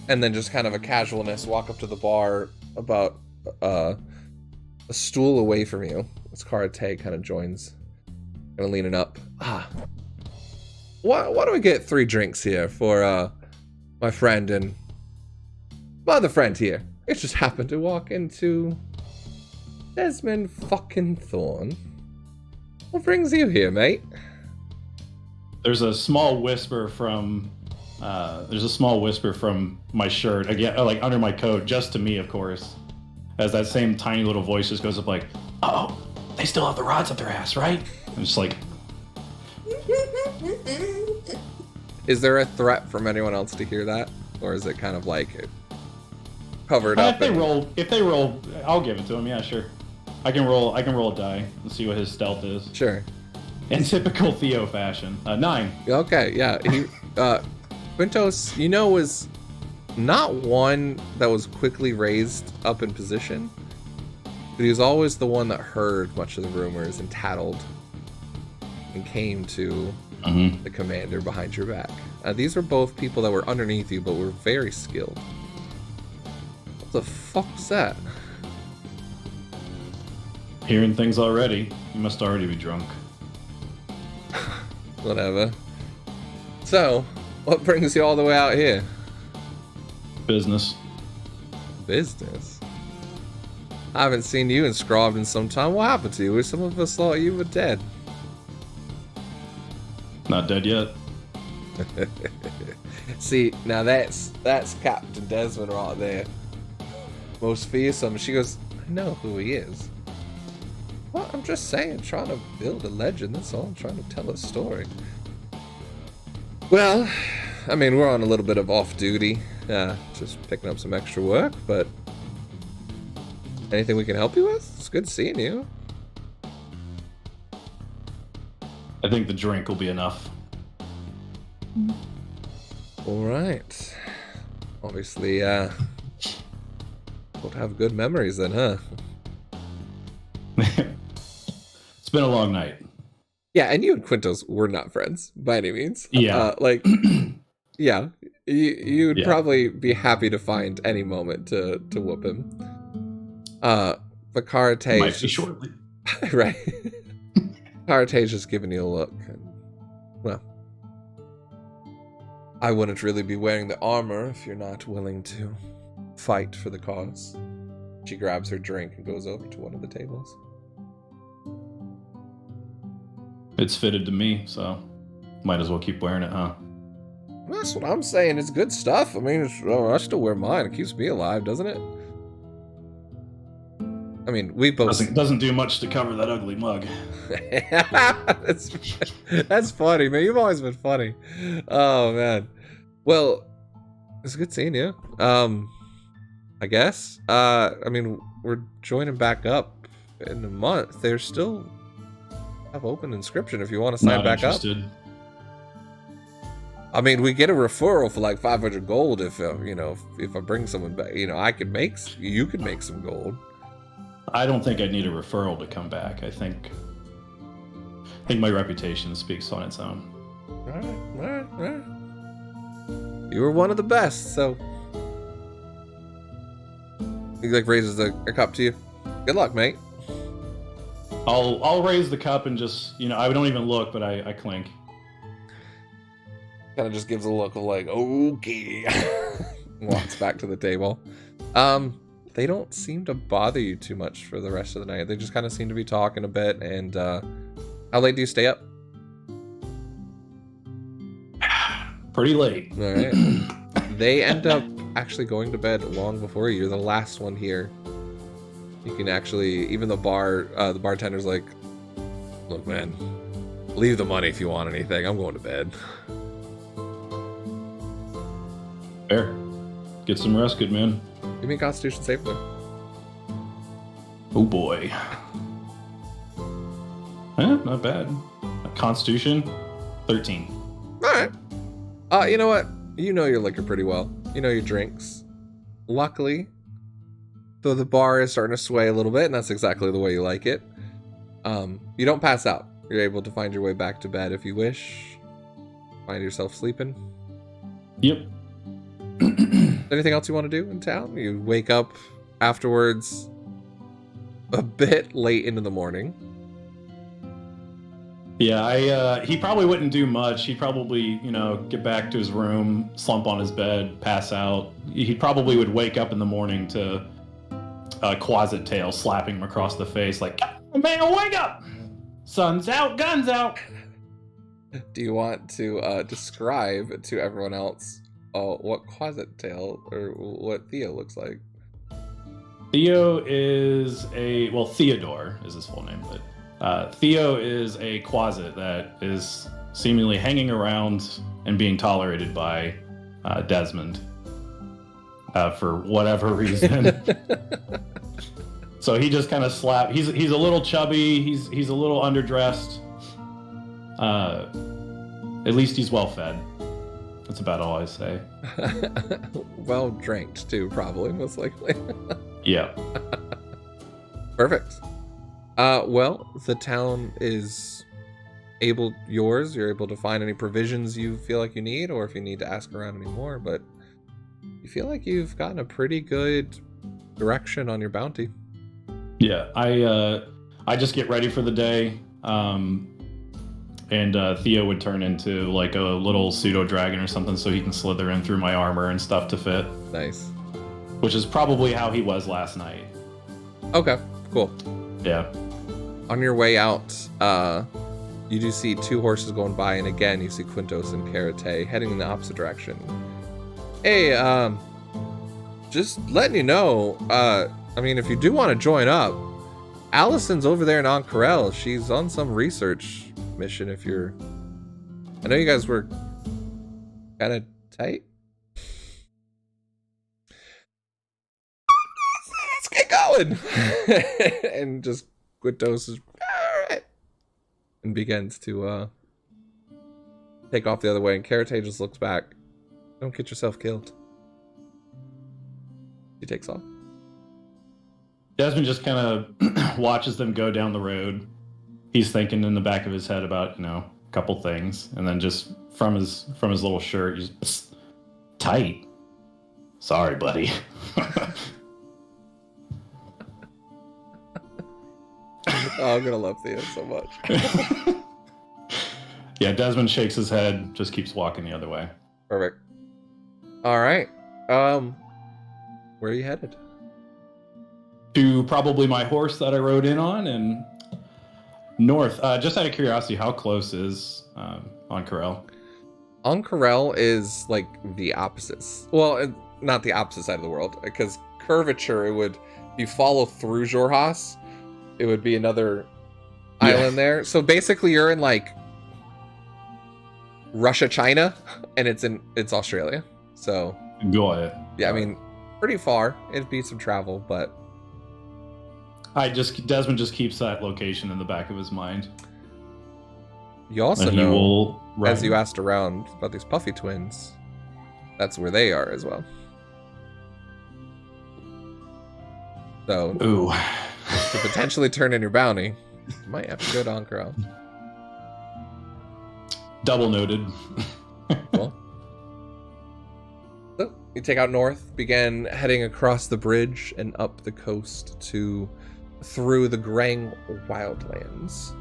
and then just kind of a casualness walk up to the bar about a stool away from you. As Karate kind of joins, kind of leaning up. Why don't we get 3 drinks here for my friend and my other friend here? It just happened to walk into Desmond fucking Thorn. What brings you here, mate? There's a small whisper from my shirt, again, like under my coat, just to me, of course, as that same tiny little voice just goes up like, "Oh, they still have the rods up their ass, right?" I'm just like, Is there a threat from anyone else to hear that? Or is it kind of like covered up? if they roll, I'll give it to him. Yeah, sure. I can roll a die and see what his stealth is. Sure. In typical Theo fashion. 9. Okay, yeah. He, Quintos, was not one that was quickly raised up in position, but he was always the one that heard much of the rumors and tattled and came to the commander behind your back. These were both people that were underneath you, but were very skilled. What the fuck was that? Hearing things already. You must already be drunk. Whatever. So, what brings you all the way out here? Business. Business? I haven't seen you in Scrobbed in some time. What happened to you? Some of us thought you were dead. Not dead yet. See, now that's Captain Desmond right there. Most fearsome. She goes, I know who he is. Well, I'm just saying, trying to build a legend, that's all. I'm trying to tell a story. Well, I mean, we're on a little bit of off-duty, just picking up some extra work, but anything we can help you with? It's good seeing you. I think the drink will be enough. All right. Obviously, we'll have good memories then, huh? It's been a long night. Yeah, and you and Quintos were not friends by any means. Yeah. Yeah, you'd probably be happy to find any moment to whoop him. But Karate might be shortly. Right. Karate's just giving you a look. And, well, I wouldn't really be wearing the armor if you're not willing to fight for the cause. She grabs her drink and goes over to one of the tables. It's fitted to me, so might as well keep wearing it, huh? That's what I'm saying. It's good stuff. I mean, I still wear mine. It keeps me alive, doesn't it? I mean, we both... Doesn't do much to cover that ugly mug. That's funny, man. You've always been funny. Oh, man. Well, it's good seeing you. I guess. I mean, we're joining back up in a month. There's still have open inscription if you want to sign back up. I mean, we get a referral for like 500 gold if if I bring someone back. You could make some gold. I don't think I'd need a referral to come back. I think my reputation speaks on its own. All right. You were one of the best, so he raises a cup to you. Good luck, mate. I'll raise the cup and just I don't even look, but I clink. Kind of just gives a look of like, okay. Walks back to the table. They don't seem to bother you too much for the rest of the night. They just kind of seem to be talking a bit. And how late do you stay up? Pretty late. All right. They end up actually going to bed long before you. You're the last one here. You can actually, even the bartender's like, look, man, leave the money if you want anything. I'm going to bed. Fair. Get some rest, good man. Give me a Constitution save though. Oh boy. Not bad. Constitution, 13. All right. You know what? You know your liquor pretty well. You know your drinks. Luckily, though the bar is starting to sway a little bit, and that's exactly the way you like it, you don't pass out. You're able to find your way back to bed if you wish. Find yourself sleeping. Yep. Anything else you want to do in town? You wake up afterwards a bit late into the morning. Yeah, he probably wouldn't do much. He'd probably, get back to his room, slump on his bed, pass out. He probably would wake up in the morning to Quasit Tail slapping him across the face like, man, wake up! Sun's out, guns out! Do you want to describe to everyone else what Quasit Tail or what Theo looks like? Theo is Theodore is his full name, but Theo is a closet that is seemingly hanging around and being tolerated by Desmond for whatever reason. So he just kind of slapped. He's a little chubby. He's a little underdressed. At least he's well fed. That's about all I say. Well dranked too, probably, most likely. Yeah. Perfect. Well, the town is yours. You're able to find any provisions you feel like you need, or if you need to ask around anymore, but you feel like you've gotten a pretty good direction on your bounty. Yeah, I just get ready for the day, and Theo would turn into like a little pseudo dragon or something, so he can slither in through my armor and stuff to fit. Nice. Which is probably how he was last night. Okay, cool. Yeah. On your way out, you do see two horses going by, and again you see Quintos and Karate heading in the opposite direction. Hey, just letting you know, I mean, if you do want to join up, Allison's over there in Ankarel. She's on some research mission. If you're, I know you guys were kind of tight. Let's get going. And just Quintos is all right, and begins to take off the other way. And Karate just looks back. Don't get yourself killed. He takes off. Desmond just kind of watches them go down the road. He's thinking in the back of his head about, a couple things, and then just from his little shirt, he's just tight. Sorry, buddy. Oh, I'm gonna love Theo so much. Yeah, Desmond shakes his head, just keeps walking the other way. Perfect. All right. Where are you headed? To probably my horse that I rode in on, and north. Just out of curiosity, how close is Ankarel? Ankarel is like the opposite. Well, not the opposite side of the world, because curvature, if you follow through Jorhas, it would be another island there. So basically you're in like Russia, China, and it's Australia. So Go ahead. yeah, I mean, pretty far. It'd be some travel, but Desmond just keeps that location in the back of his mind. you also know, as you asked around about these Puffy twins, that's where they are as well. So, ooh, to potentially turn in your bounty, you might have to go to Ankarel. Double noted. Cool. So, you take out north, begin heading across the bridge and up the coast through the Grang Wildlands.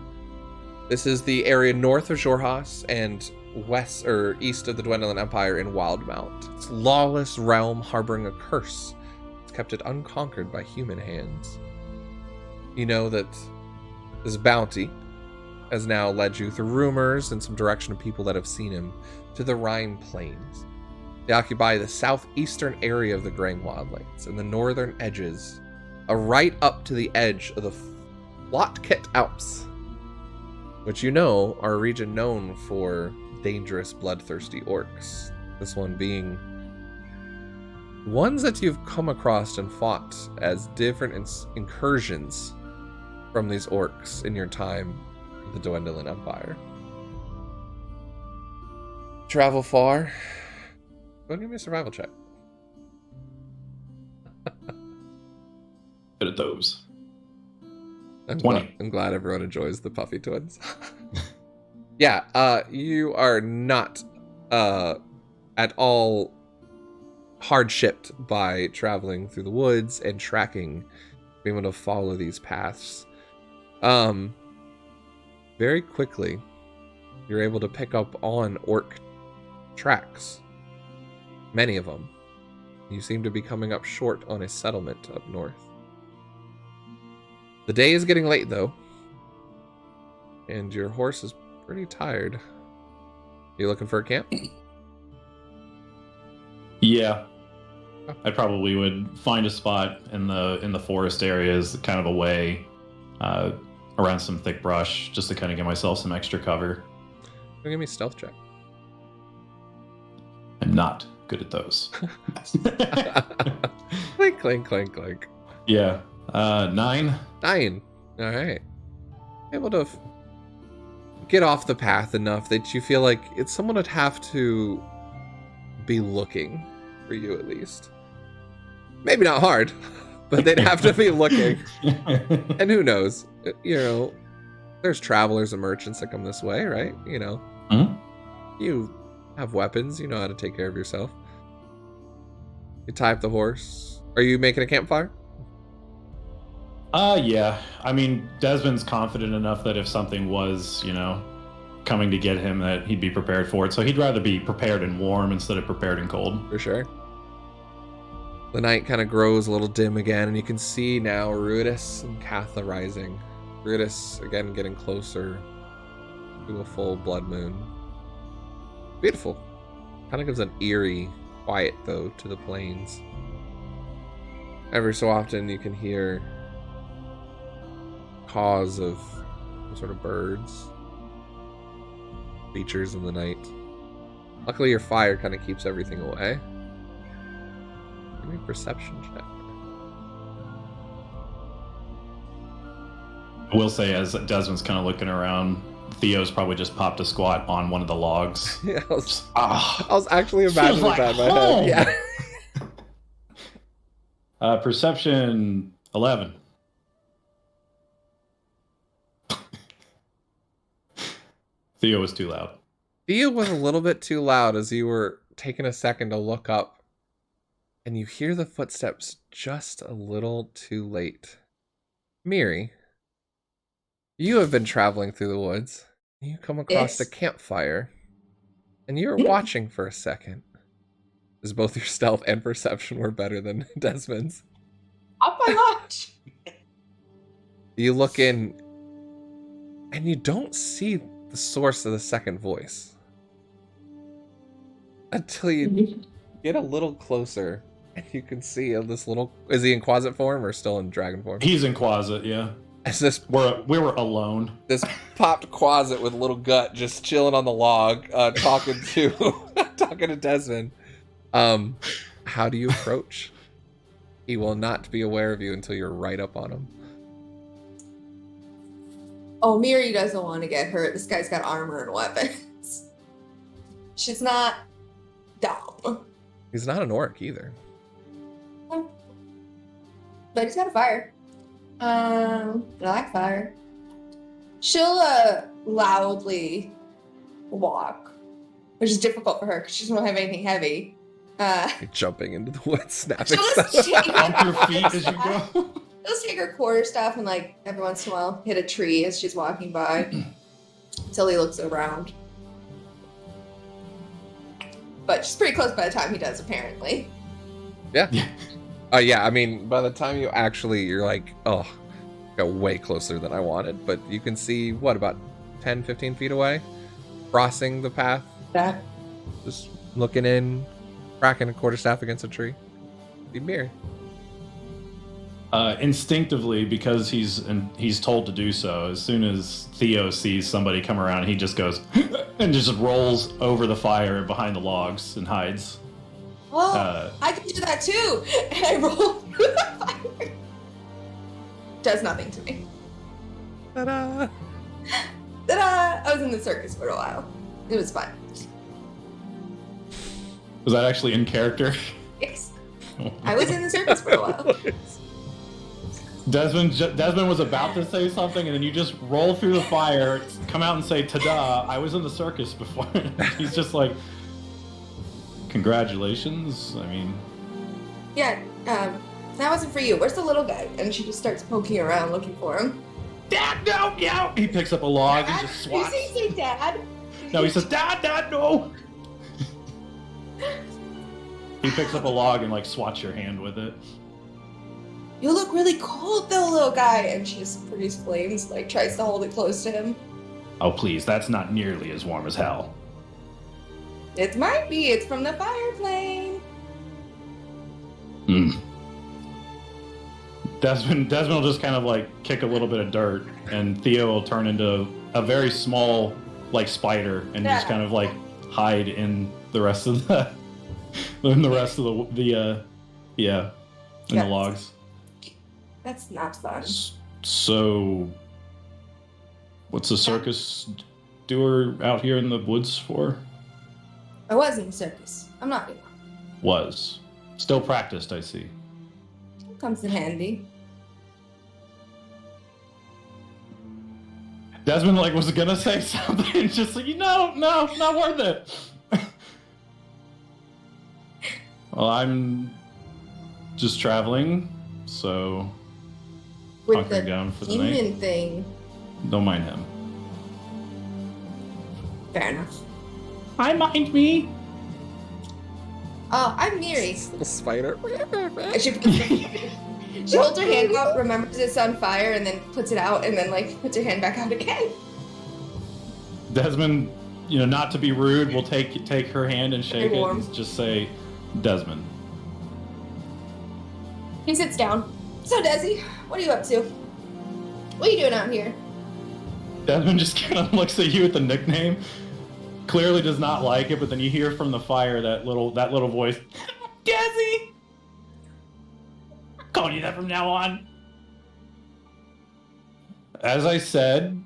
This is the area north of Jorhas and west or east of the Dwendalen Empire in Wildmount. It's a lawless realm harboring a curse. It's kept it unconquered by human hands. You know that this bounty has now led you through rumors and some direction of people that have seen him to the Rhine Plains. They occupy the southeastern area of the Grang Wildlands and the northern edges, right up to the edge of the Flotket Alps, which you know are a region known for dangerous, bloodthirsty orcs. This one being ones that you've come across and fought as different incursions from these orcs in your time with the Dwendalen Empire. Travel far. Go ahead and give me a survival check. Good at those. I'm 20. I'm glad everyone enjoys the Puffy twins. Yeah, you are not at all hard-shipped by traveling through the woods and tracking, being able to follow these paths. Very quickly, you're able to pick up on orc tracks. Many of them. You seem to be coming up short on a settlement up north. The day is getting late, though, and your horse is pretty tired. You looking for a camp? Yeah, I probably would find a spot in the forest areas, kind of away, around some thick brush just to kind of give myself some extra cover. Give me a stealth check. I'm not good at those. Clink, clink, clink, clink. Yeah. 9. 9. All right. Able to get off the path enough that you feel like someone would have to be looking for you at least. Maybe not hard, but they'd have to be looking. And who knows? You know, there's travelers and merchants that come this way, right? You know, You have weapons. You know how to take care of yourself. You tie up the horse. Are you making a campfire? Yeah. I mean, Desmond's confident enough that if something was, you know, coming to get him, that he'd be prepared for it. So he'd rather be prepared and warm instead of prepared and cold. For sure. The night kind of grows a little dim again, and you can see now Rudis and Katha rising. Rudis, again, getting closer to a full blood moon. Beautiful. Kind of gives an eerie quiet, though, to the plains. Every so often you can hear caws of some sort of birds, features in the night. Luckily your fire kind of keeps everything away. Give me a perception check. I will say, as Desmond's kind of looking around, Theo's probably just popped a squat on one of the logs. Yeah, I was actually imagining like that in my head. Yeah. Perception 11. Theo was too loud. Theo was a little bit too loud as you were taking a second to look up, and you hear the footsteps just a little too late. Mirri, you have been traveling through the woods. You come across a campfire, and you're watching for a second. As both your stealth and perception were better than Desmond's. Oh my gosh! You look in, and you don't see the source of the second voice. Until you get a little closer, and you can see this little... Is he in Quasit form or still in dragon form? He's in Quasit, yeah. As this we were alone. This popped Quasit with a little gut just chilling on the log, talking to Desmond. How do you approach? He will not be aware of you until you're right up on him. Oh, Mirri doesn't want to get hurt. This guy's got armor and weapons. She's not dumb. He's not an orc either. But he's got a fire. I like fire. She'll loudly walk, which is difficult for her because she doesn't have anything heavy. You're jumping into the woods, snapping She'll just stuff. Bump your feet as you go. She'll take her quarterstaff and, like, every once in a while hit a tree as she's walking by until he looks around. But she's pretty close by the time he does, apparently. Yeah. Yeah, I mean, by the time you're like, oh, got way closer than I wanted. But you can see, what, about 10, 15 feet away? Crossing the path. Yeah. Just looking in, cracking a quarterstaff against a tree. Be Mirri. Instinctively, because he's told to do so, as soon as Theo sees somebody come around, he just goes and just rolls over the fire behind the logs and hides. Well, I can do that too. And I roll through the fire. Does nothing to me. Ta-da! Ta-da! I was in the circus for a while. It was fun. Was that actually in character? Yes. I was in the circus for a while. Desmond was about to say something, and then you just roll through the fire, come out and say, "Ta-da! I was in the circus before." He's just like, "Congratulations!" I mean, Yeah, that wasn't for you. Where's the little guy? And she just starts poking around looking for him. Dad, no! He picks up a log and just swats. Did you say Dad? No, he says, Dad, no! He picks up a log and, like, swats your hand with it. You look really cold though, little guy. And she just produces flames, like tries to hold it close to him. Oh, please, that's not nearly as warm as hell. It might be. It's from the fire plane. Desmond will just kind of like kick a little bit of dirt, and Theo will turn into a very small like spider and just kind of like hide in the rest of the the logs. That's not fun. So, what's the circus doer out here in the woods for? I was in the circus. I'm not anymore. Was. Still practiced, I see. Comes in handy. Desmond like was gonna say something, just like, no, not worth it. Well, I'm just traveling, so With the hunkering down for the night. demon thing. Don't mind him. Fair enough. I mind me. Oh, I'm Mirri. Little spider. She holds her hand out, remembers it's on fire, and then puts it out, and then like puts her hand back out again. Desmond, not to be rude, will take her hand and shake it warm. and just say, Desmond. He sits down. So, Desi, what are you up to? What are you doing out here? Desmond just kind of looks at you with the nickname. Clearly does not like it, but then you hear from the fire that little voice, Desi! I'm calling you that from now on. As I said,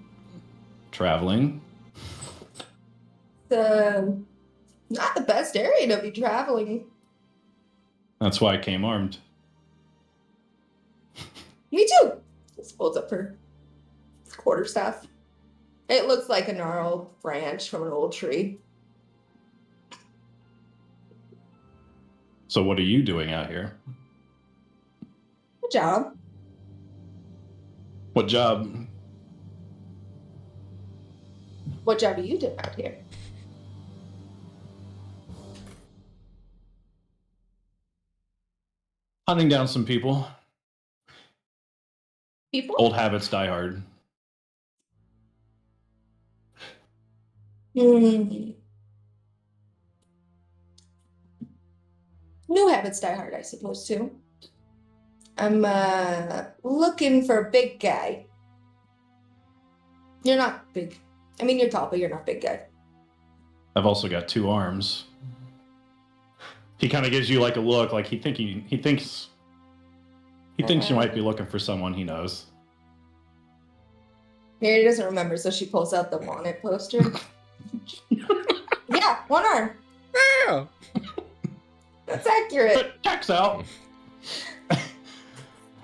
traveling. Not the best area to be traveling. That's why I came armed. Me too. Just folds up her quarterstaff. It looks like a gnarled branch from an old tree. So what are you doing out here? Good job. What job? What job do you do out here? Hunting down some people. People? Old habits die hard. New habits die hard, I suppose, too. I'm looking for a big guy. You're not big. I mean, you're tall, but you're not big guy. I've also got 2 arms. He kind of gives you like a look, like he thinks you might be looking for someone he knows. Mary doesn't remember, so she pulls out the wanted poster. Yeah, 1 arm. Yeah. That's accurate. Checks out.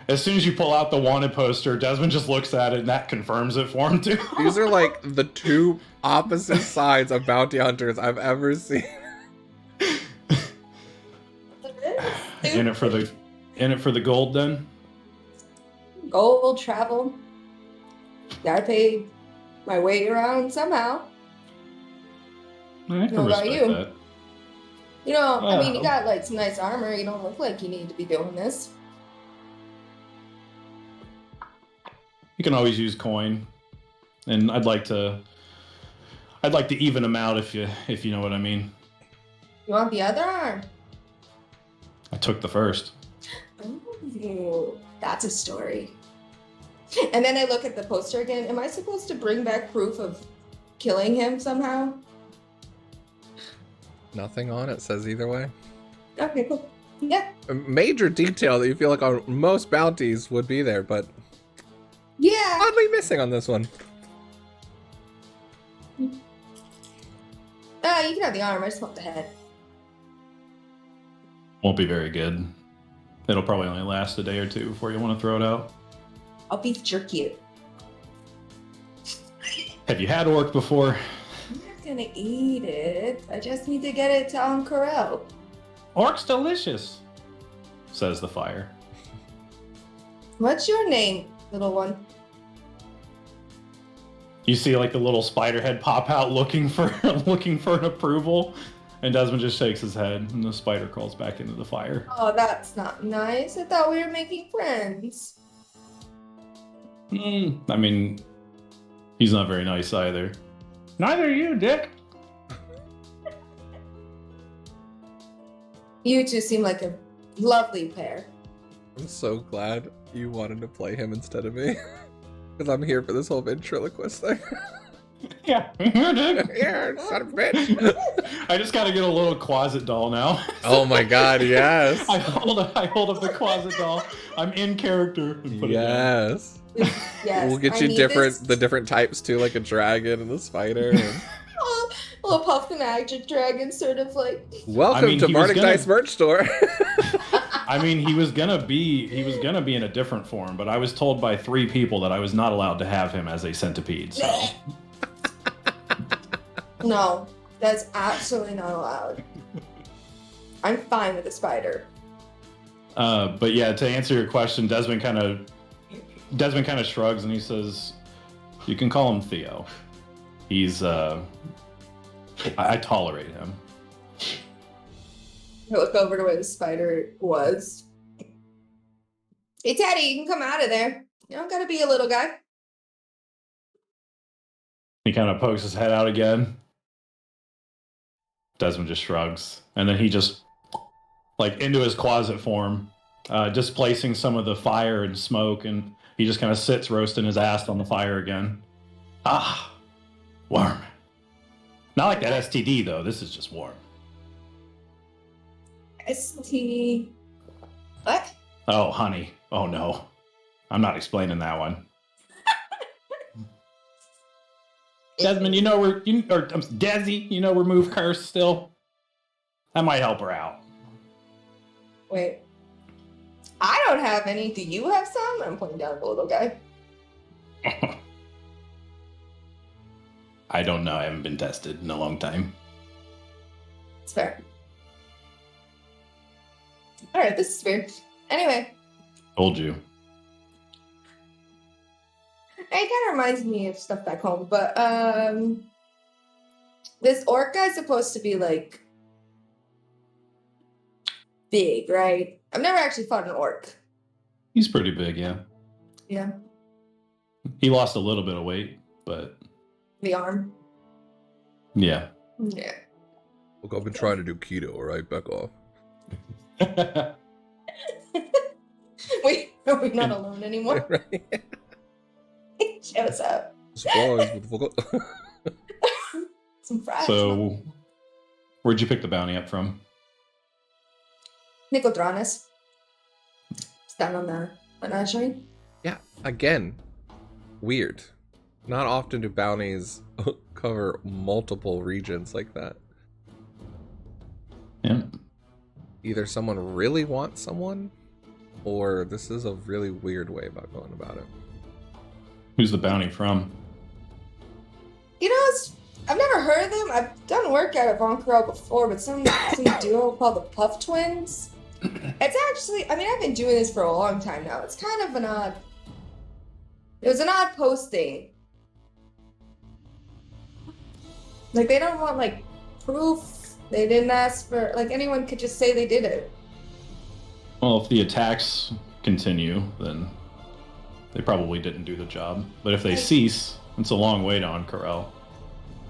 As soon as you pull out the wanted poster, Desmond just looks at it and that confirms it for him too. These are like the 2 opposite sides of bounty hunters I've ever seen. In it for the gold then? Gold, travel. Gotta pay my way around somehow. I can What about respect you? that. I mean, you got like some nice armor. You don't look like you need to be doing this. You can always use coin, and I'd like to even them out if you know what I mean. You want the other arm? I took the first. Ooh, that's a story. And then I look at the poster again. Am I supposed to bring back proof of killing him somehow? Nothing on it says either way. Okay, cool. Yeah. A major detail that you feel like on most bounties would be there, but Yeah. oddly missing on this one. You can have the arm. I just want the head. Won't be very good. It'll probably only last a day or 2 before you want to throw it out. I'll beef jerky it. Have you had orc before? I'm not gonna eat it. I just need to get it to Corel. Orc's delicious, says the fire. What's your name, little one? You see like the little spider head pop out looking for an approval, and Desmond just shakes his head and the spider crawls back into the fire. Oh, that's not nice. I thought we were making friends. I mean, he's not very nice either. Neither are you, Dick. You two seem like a lovely pair. I'm so glad you wanted to play him instead of me. Because I'm here for this whole ventriloquist thing. Yeah. Yeah, son of a bitch. I just gotta get a little closet doll now. Oh my god, yes. I hold up the closet doll. I'm in character. And put it down. Yes. Yes. We'll get I you need the different types too, like a dragon and a spider. And... Oh, a little puff the magic dragon, sort of like. Welcome to Bardicdice merch store. I mean, he was gonna be in a different form, but I was told by 3 people that I was not allowed to have him as a centipede. So. No, that's absolutely not allowed. I'm fine with a spider. But yeah, to answer your question, Desmond kind of shrugs and he says, "You can call him Theo. He's I tolerate him." I look over to where the spider was. Hey, Teddy, you can come out of there. You don't gotta be a little guy. He kind of pokes his head out again. Desmond just shrugs, and then he just, like, into his closet form, displacing some of the fire and smoke, and he just kind of sits roasting his ass on the fire again. Ah, warm. Not like that STD, though. This is just warm. ST. What? Oh, honey. Oh, no. I'm not explaining that one. Desmond, Desi, remove curse still. That might help her out. Wait. I don't have any. Do you have some? I'm pointing down at the little guy. I don't know. I haven't been tested in a long time. It's fair. Alright, this is weird. Anyway. Told you. It kind of reminds me of stuff back home, but this orc guy's supposed to be like big, right? I've never actually fought an orc. He's pretty big, yeah. Yeah. He lost a little bit of weight, but The arm. yeah. Yeah. Look, I've been trying to do keto, alright? Back off. Wait, are we not alone anymore? Right? It shows up. Surprise, motherfucker. Some fries. So, where'd you pick the bounty up from? Nicodranas. It's down on the menagerie. Yeah, again, weird. Not often do bounties cover multiple regions like that. Yeah. Either someone really wants someone, or this is a really weird way about going about it. Who's the bounty from? You know, I've never heard of them. I've done work out at Von Carell before, but some duo called the Puff Twins. It's actually, I mean, I've been doing this for a long time now. It's kind of it was an odd posting. Like, they don't want, like, proof. They didn't ask for, like, anyone could just say they did it. Well, if the attacks continue, then they probably didn't do the job. But if they cease, it's a long way to Carell.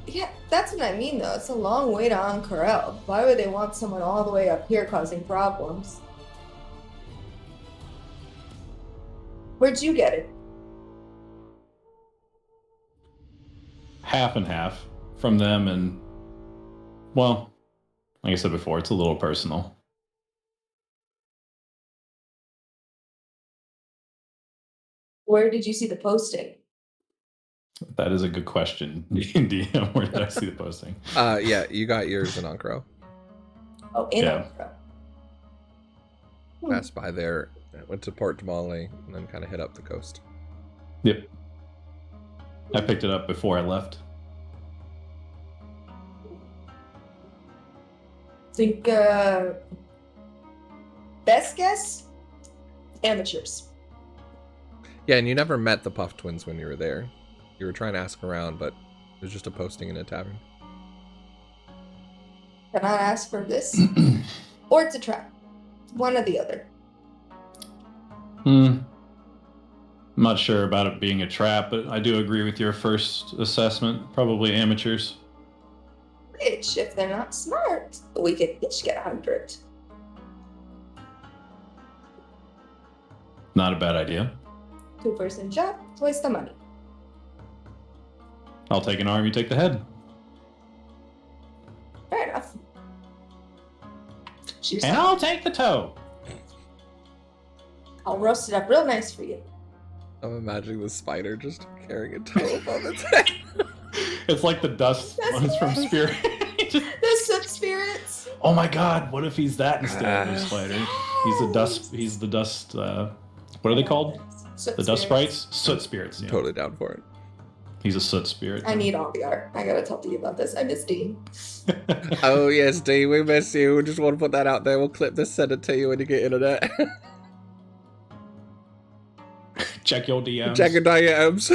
Yeah, that's what I mean, though. It's a long way to Carell. Why would they want someone all the way up here causing problems? Where'd you get it? Half and half from them, and, well, like I said before, it's a little personal. Where did you see the posting? That is a good question. DM, where did I see the posting? Yeah, you got yours in Ankro. Oh, in Yeah. Ankara. Passed by there, went to Port Damali, and then kind of hit up the coast. Yep. I picked it up before I left. Think, best guess? Amateurs. Yeah, and you never met the Puff Twins when you were there. You were trying to ask around, but it was just a posting in a tavern. Can I ask for this? Or it's a trap. One or the other. I'm not sure about it being a trap, but I do agree with your first assessment. Probably amateurs. Which, if they're not smart, we could each get 100. Not a bad idea. 2-person shot, twice the money. I'll take an arm, you take the head. Fair enough. And I'll take the toe. I'll roast it up real nice for you. I'm imagining the spider just carrying a toe above its head. It's like the dust ones from Spirit. The soot spirits. Oh my god, what if he's that instead of a spider? Yes. He's the dust, what are they called? Soot The dust spirits. sprites? Soot spirits, yeah. Totally down for it. He's a soot spirit. I need all the art. I gotta tell you about this. I miss Dean. Oh yes, D, we miss you. We just want to put that out there. We'll clip this, send it to you when you get internet. Check your DMs. Check your DMs.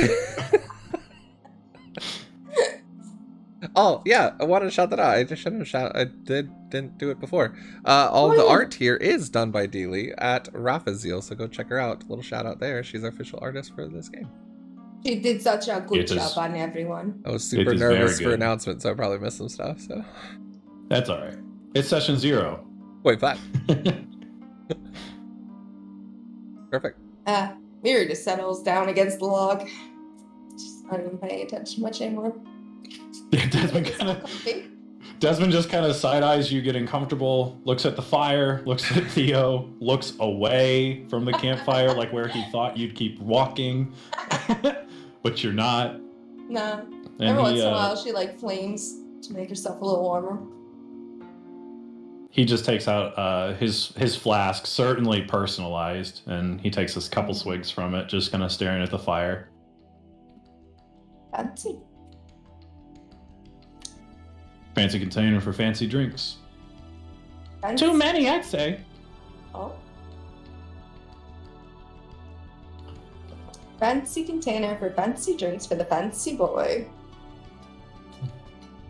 Oh yeah, I wanted to shout that out. I just shouldn't have shout. I didn't do it before. All the art here is done by Deely at Raphazeal, so go check her out. Little shout out there. She's our official artist for this game. She did such a good It is- job on everyone. I was super It is very nervous for good. announcements, so I probably missed some stuff. So That's alright. It's session 0. wait, fine, perfect. Mirri just settles down against the log. Just not even paying attention much anymore. Yeah, Desmond just kind of side eyes you, getting comfortable, looks at the fire, looks at Theo, looks away from the campfire, like where he thought you'd keep walking, but you're not. No. And Every once in a while, she like flames to make herself a little warmer. he just takes out his flask, certainly personalized, and he takes a couple swigs from it, just kind of staring at the fire. Fancy. Fancy container for fancy drinks. Fancy. Too many, I'd say. Oh. Fancy container for fancy drinks for the fancy boy.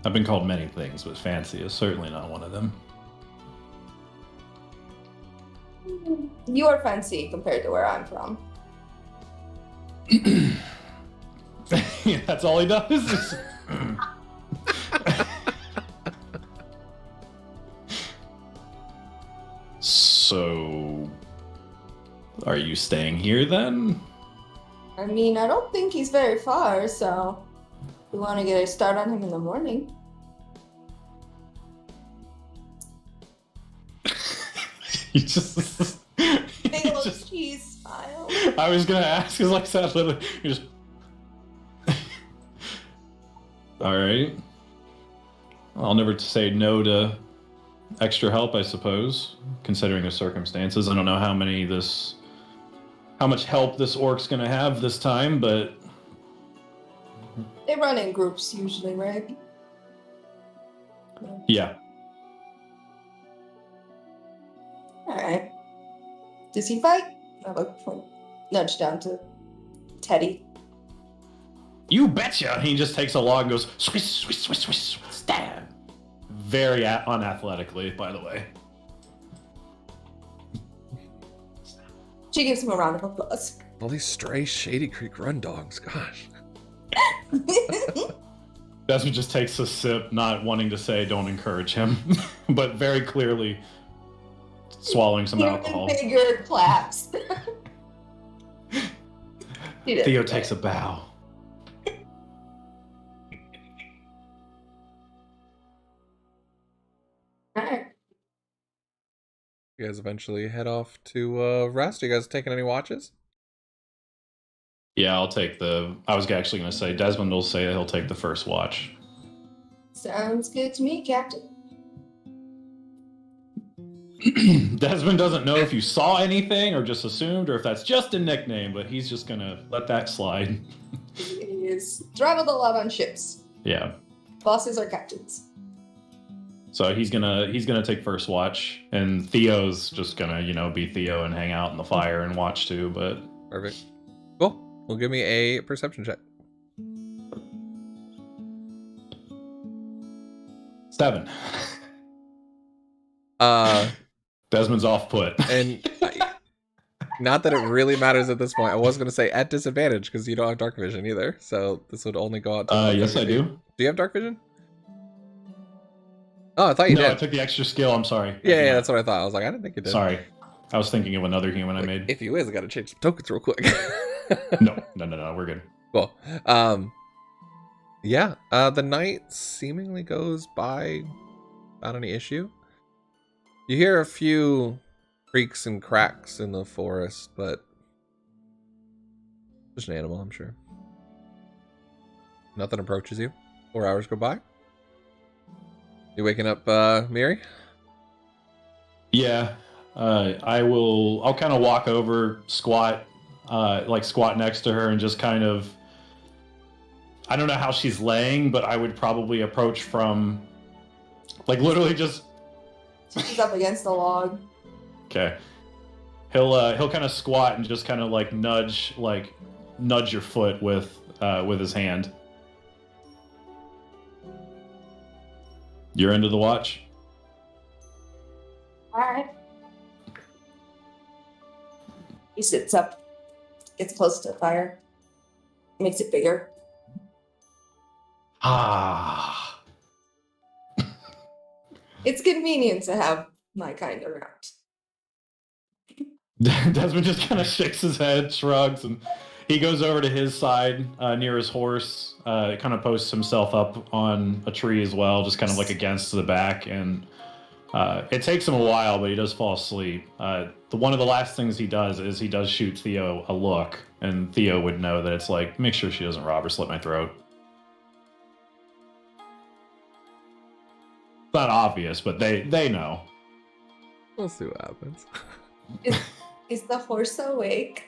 I've been called many things, but fancy is certainly not one of them. You are fancy compared to where I'm from. Yeah, that's all he does. So, are you staying here then? I mean, I don't think he's very far, so we want to get a start on him in the morning. You just. Big you old just- cheese smile. I was gonna ask, is like that literally. You just. Alright. I'll never say no to extra help, I suppose, considering the circumstances. I don't know how much help this orc's gonna have this time, but They run in groups usually, right? yeah. Alright. Does he fight? I look nudge down to Teddy. You betcha! He just takes a log and goes swish, swish, swish, swish, stab. Very unathletically, by the way. She gives him a round of applause. All these stray Shady Creek run dogs. Gosh. Desmond just takes a sip, not wanting to say don't encourage him, but very clearly swallowing some alcohol. Bigger claps. Theo takes a bow. Alright. You guys eventually head off to rest. You guys taking any watches? Yeah, I'll take the. I was actually going to say Desmond will say he'll take the first watch. Sounds good to me, Captain. Desmond doesn't know if you saw anything or just assumed, or if that's just a nickname, but he's just going to let that slide. He is traveled a lot on ships. Yeah. Bosses are captains. So he's gonna take first watch, and Theo's just gonna be Theo and hang out in the fire and watch too. But Perfect. Cool. Well, give me a perception check. 7. Desmond's off put. And not that it really matters at this point. I was gonna say at disadvantage because you don't have dark vision either. So this would only go out to. Yes, I do. Do you have dark vision? Oh, I thought you No, did. I took the extra skill. I'm sorry. Yeah, that's what I thought. I was like, I didn't think you did. Sorry. I was thinking of another human I made. If you is, I gotta change some tokens real quick. No, we're good. Cool. Yeah, the night seemingly goes by without any issue. You hear a few creaks and cracks in the forest, but just an animal, I'm sure. Nothing approaches you. 4 hours go by. You waking up, Mirri? Yeah, I'll kind of walk over, squat next to her, and just kind of. I don't know how she's laying, but I would probably approach from, like, literally just. She's up against the log. Okay. He'll kind of squat and just kind of like nudge your foot with his hand. You're into the watch? Alright. He sits up, gets close to the fire, makes it bigger. Ah. It's convenient to have my kind around. Desmond just kind of shakes his head, shrugs, and he goes over to his side near his horse, kind of posts himself up on a tree as well, just kind of like against the back, and it takes him a while, but he does fall asleep. One of the last things he does is he does shoot Theo a look, and Theo would know that it's like, make sure she doesn't rob or slit my throat. It's not obvious, but they know. We'll see what happens. Is the horse awake?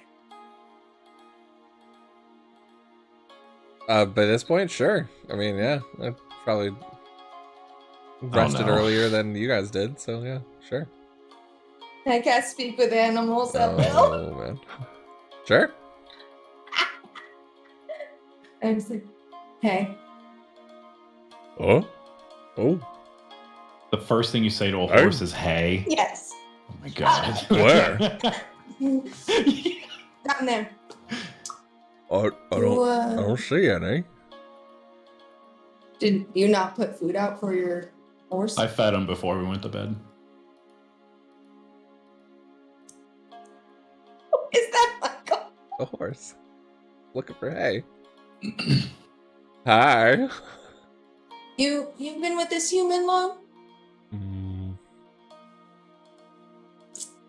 By this point, sure. I mean, yeah, I probably rested earlier than you guys did, so yeah, sure. I can't speak with animals at will. Oh man, sure. I'm just like, hey. Oh, The first thing you say to a horse is "Hey." Yes. Oh my god. Where? Down there. I don't see any. Did you not put food out for your horse? I fed him before we went to bed. Is that Michael? A horse. Looking for hay. Hi. You've been with this human long?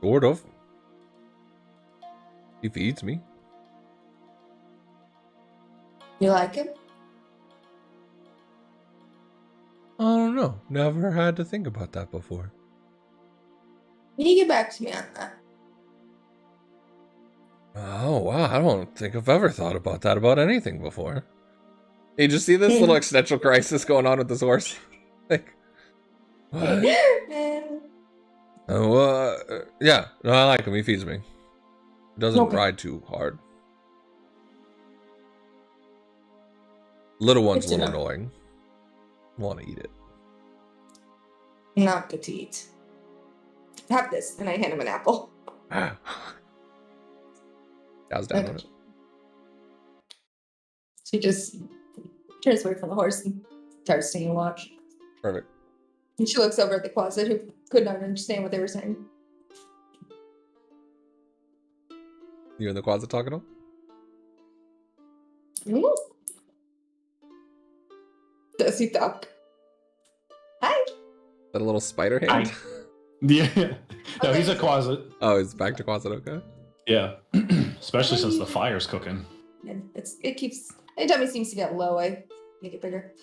Sort of. He feeds me. You like him? I don't know. Never had to think about that before. Can you get back to me on that? Oh, wow. I don't think I've ever thought about that about anything before. You just see this little existential crisis going on with this horse. Like, what? Yeah. No, I like him. He feeds me. He doesn't ride too hard. Little one's a little annoying. Want to eat it. Not petite. Have this, and I hand him an apple. I was down with it. She just turns away from the horse and starts taking a watch. Perfect. And she looks over at the closet, who could not understand what they were saying. You in the closet talking to him? Mm. Does he talk? Hi. That a little spider hand? Yeah. No, he's a closet. Oh, he's back to closet, okay. Yeah. Especially since the fire's cooking. And it keeps. Anytime he seems to get low, I make it bigger.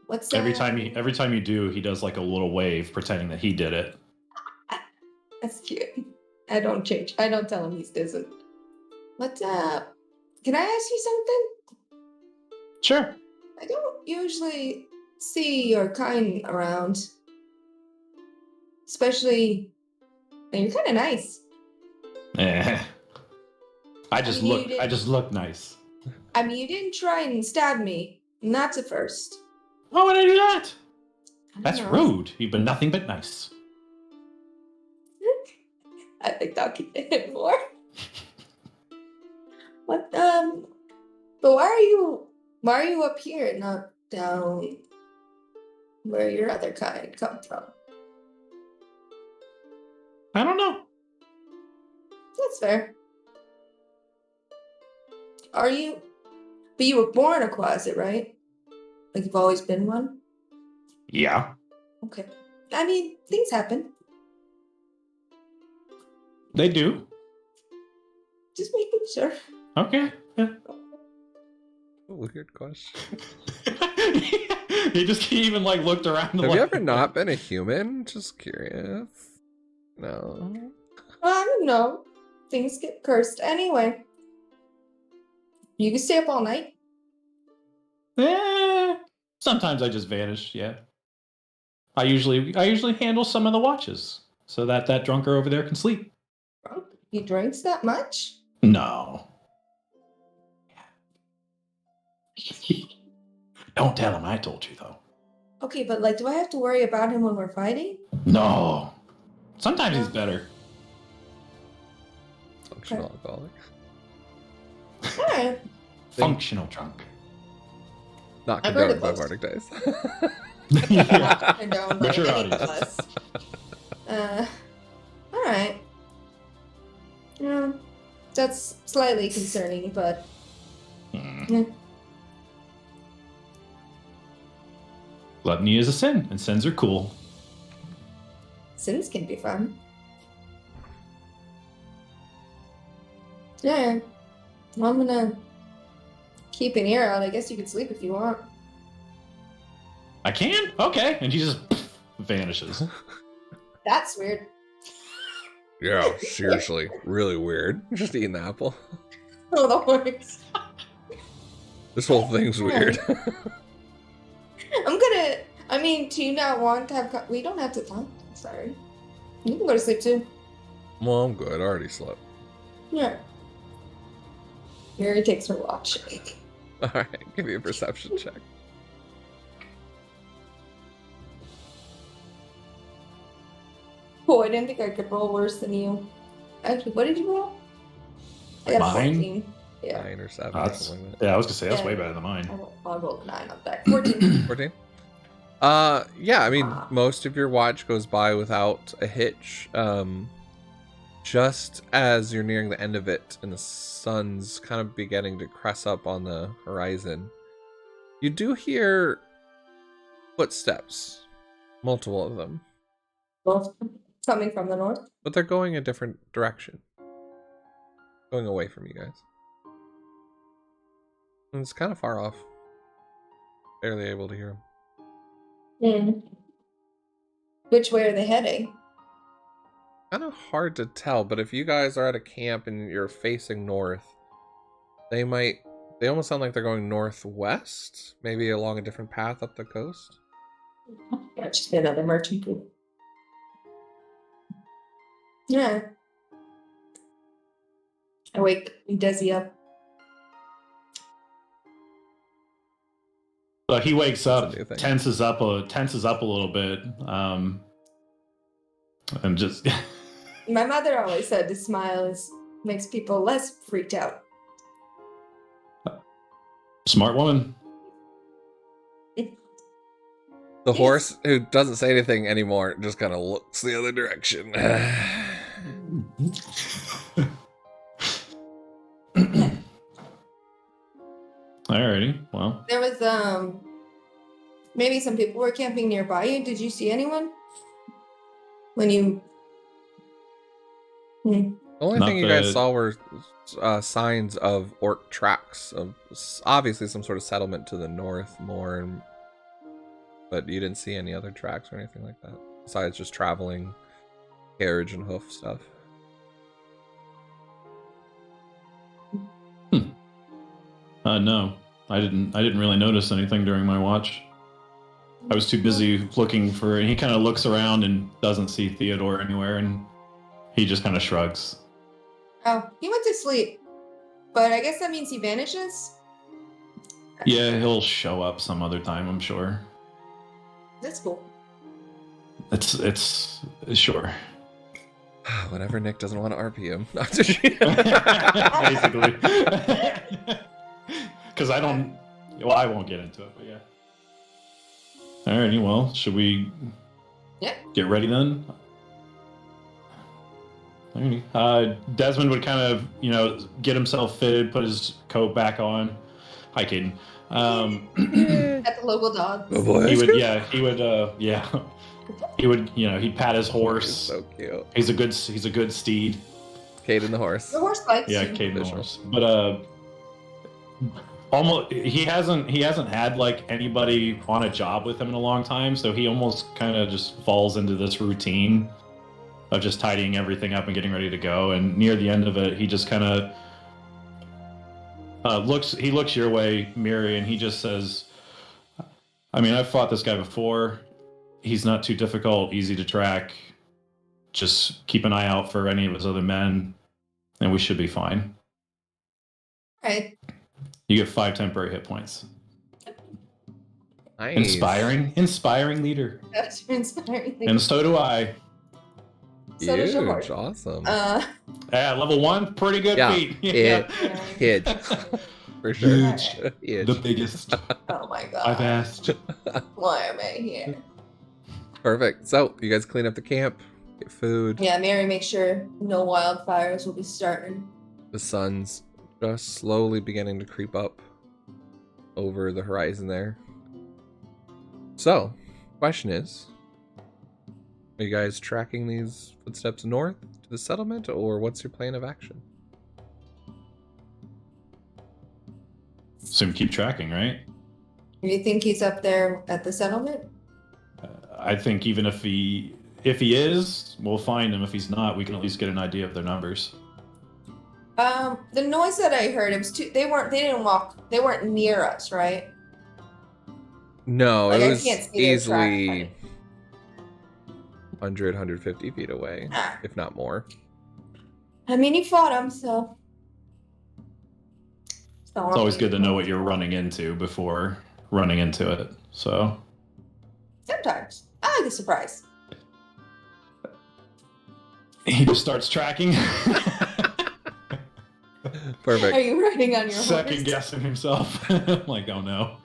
What's that? Every time you do, he does like a little wave pretending that he did it. That's cute. I don't change. I don't tell him he's dizzy. What can I ask you something? Sure. I don't usually see your kind around. Especially, and you're kind of nice. I just look nice. I mean, you didn't try and stab me, and that's a first. Why would I do that? That's know. rude. You've been nothing but nice. I think I'll keep it more. What? But why are you up here, and not down where your other kind come from? I don't know. fair. Are you? But you were born a closet, right? Like you've always been one? Yeah. Okay. I mean, things happen. They do. Just making sure. Okay. Yeah. Weird question. He even like looked around. Have you ever not been a human? Just curious. No. I don't know. Things get cursed anyway. You can stay up all night. Sometimes I just vanish. Yeah. I usually handle some of the watches so that drunker over there can sleep. He drinks that much? No. Don't tell him I told you though. Okay, but like, do I have to worry about him when we're fighting? No. Sometimes he's better. Functional alcoholic. Alright. Functional drunk. Not I've heard condoned by of both. Bardicdice. Not condoned by Mature any of audience. us. Alright. That's slightly concerning, but Gluttony is a sin, and sins are cool. sins can be fun. Yeah. Well, I'm gonna keep an ear out. I guess you could sleep if you want. I can? Okay. And he just vanishes. That's weird. Yeah, seriously. Really weird. Just eating the apple. Oh, the horse. This whole thing's weird. I mean, do you not want to have... We don't have to talk. Sorry. You can go to sleep too. Well, I'm good. I already slept. Yeah. Mirri takes her watch. Alright, give me a perception check. Oh, I didn't think I could roll worse than you. Actually, what did you roll? I got a Mine? 14. Yeah. 9 or 7 or That's, something like that. yeah, I was gonna say that's Yeah. way better than mine. I rolled 9 on that. 14. 14? Yeah, I mean, most of your watch goes by without a hitch. Just as you're nearing the end of it and the sun's kind of beginning to crest up on the horizon, you do hear footsteps. Multiple of them. Both coming from the north. But they're going a different direction. Going away from you guys. And it's kind of far off. Barely able to hear them. Which way are they heading? Kind of hard to tell, but if you guys are at a camp and you're facing north, they almost sound like they're going northwest, maybe along a different path up the coast. Yeah, just be another merchant group. Yeah. I wake Desi up. So he wakes up, That's a new thing. tenses up a little bit, and just My mother always said to smile makes people less freaked out. smart woman. The horse, who doesn't say anything anymore, just kind of looks the other direction. Alrighty, well, There was maybe some people were camping nearby you. Did you see anyone? When you The only Not thing you guys the- saw were signs of orc tracks of obviously some sort of settlement to the north more, but you didn't see any other tracks or anything like that besides just traveling carriage and hoof stuff. no, I didn't really notice anything during my watch. I was too busy looking for, and he kind of looks around and doesn't see Theodore anywhere, and he just kind of shrugs. Oh, he went to sleep. But I guess that means he vanishes? Yeah, he'll show up some other time, I'm sure. That's cool. It's sure. Whenever Nick doesn't want to RP him. Basically. Because I won't get into it, but yeah. Alrighty, well, should we Yeah. get ready then? Desmond would kind of, get himself fitted, put his coat back on. Hi, Caden. At the local dogs. Oh boy. He would, he would, he'd pat his He's horse. so cute. He's a good steed. Kate and the horse. The horse bites Yeah, you. Caden the Official. horse. But almost he hasn't had like anybody on a job with him in a long time, so he almost kind of just falls into this routine of just tidying everything up and getting ready to go. And near the end of it, he just kind of looks your way, Mirri, and he just says, I mean, I've fought this guy before. He's not too difficult, easy to track. Just keep an eye out for any of his other men, and we should be fine. Right. You get 5 temporary hit points. Nice. Inspiring leader. That's inspiring. And so do I. So does your horse. Huge. Awesome. Yeah, level 1, pretty good Yeah. feat. Huge. For sure. Huge. The biggest. Oh my god. I've asked. Why am I here? Perfect. So, you guys clean up the camp, get food. Yeah, Mary, make sure no wildfires will be starting. The sun's just slowly beginning to creep up over the horizon there. So, question is, are you guys tracking these footsteps north to the settlement, or what's your plan of action? So keep tracking, right? You think he's up there at the settlement? I think even if he is, we'll find him. If he's not, we can at least get an idea of their numbers. The noise that I heard, it was they weren't near us, right? No, Like, it I was can't see their track, easily 100, 150 feet away, Ah. if not more. I mean, you fought him, so. It's always good to know what you're running into before running into it. So Sometimes. I like a surprise. he just starts tracking. Perfect. Are you riding on your Second horse? guessing himself. I'm like, oh no.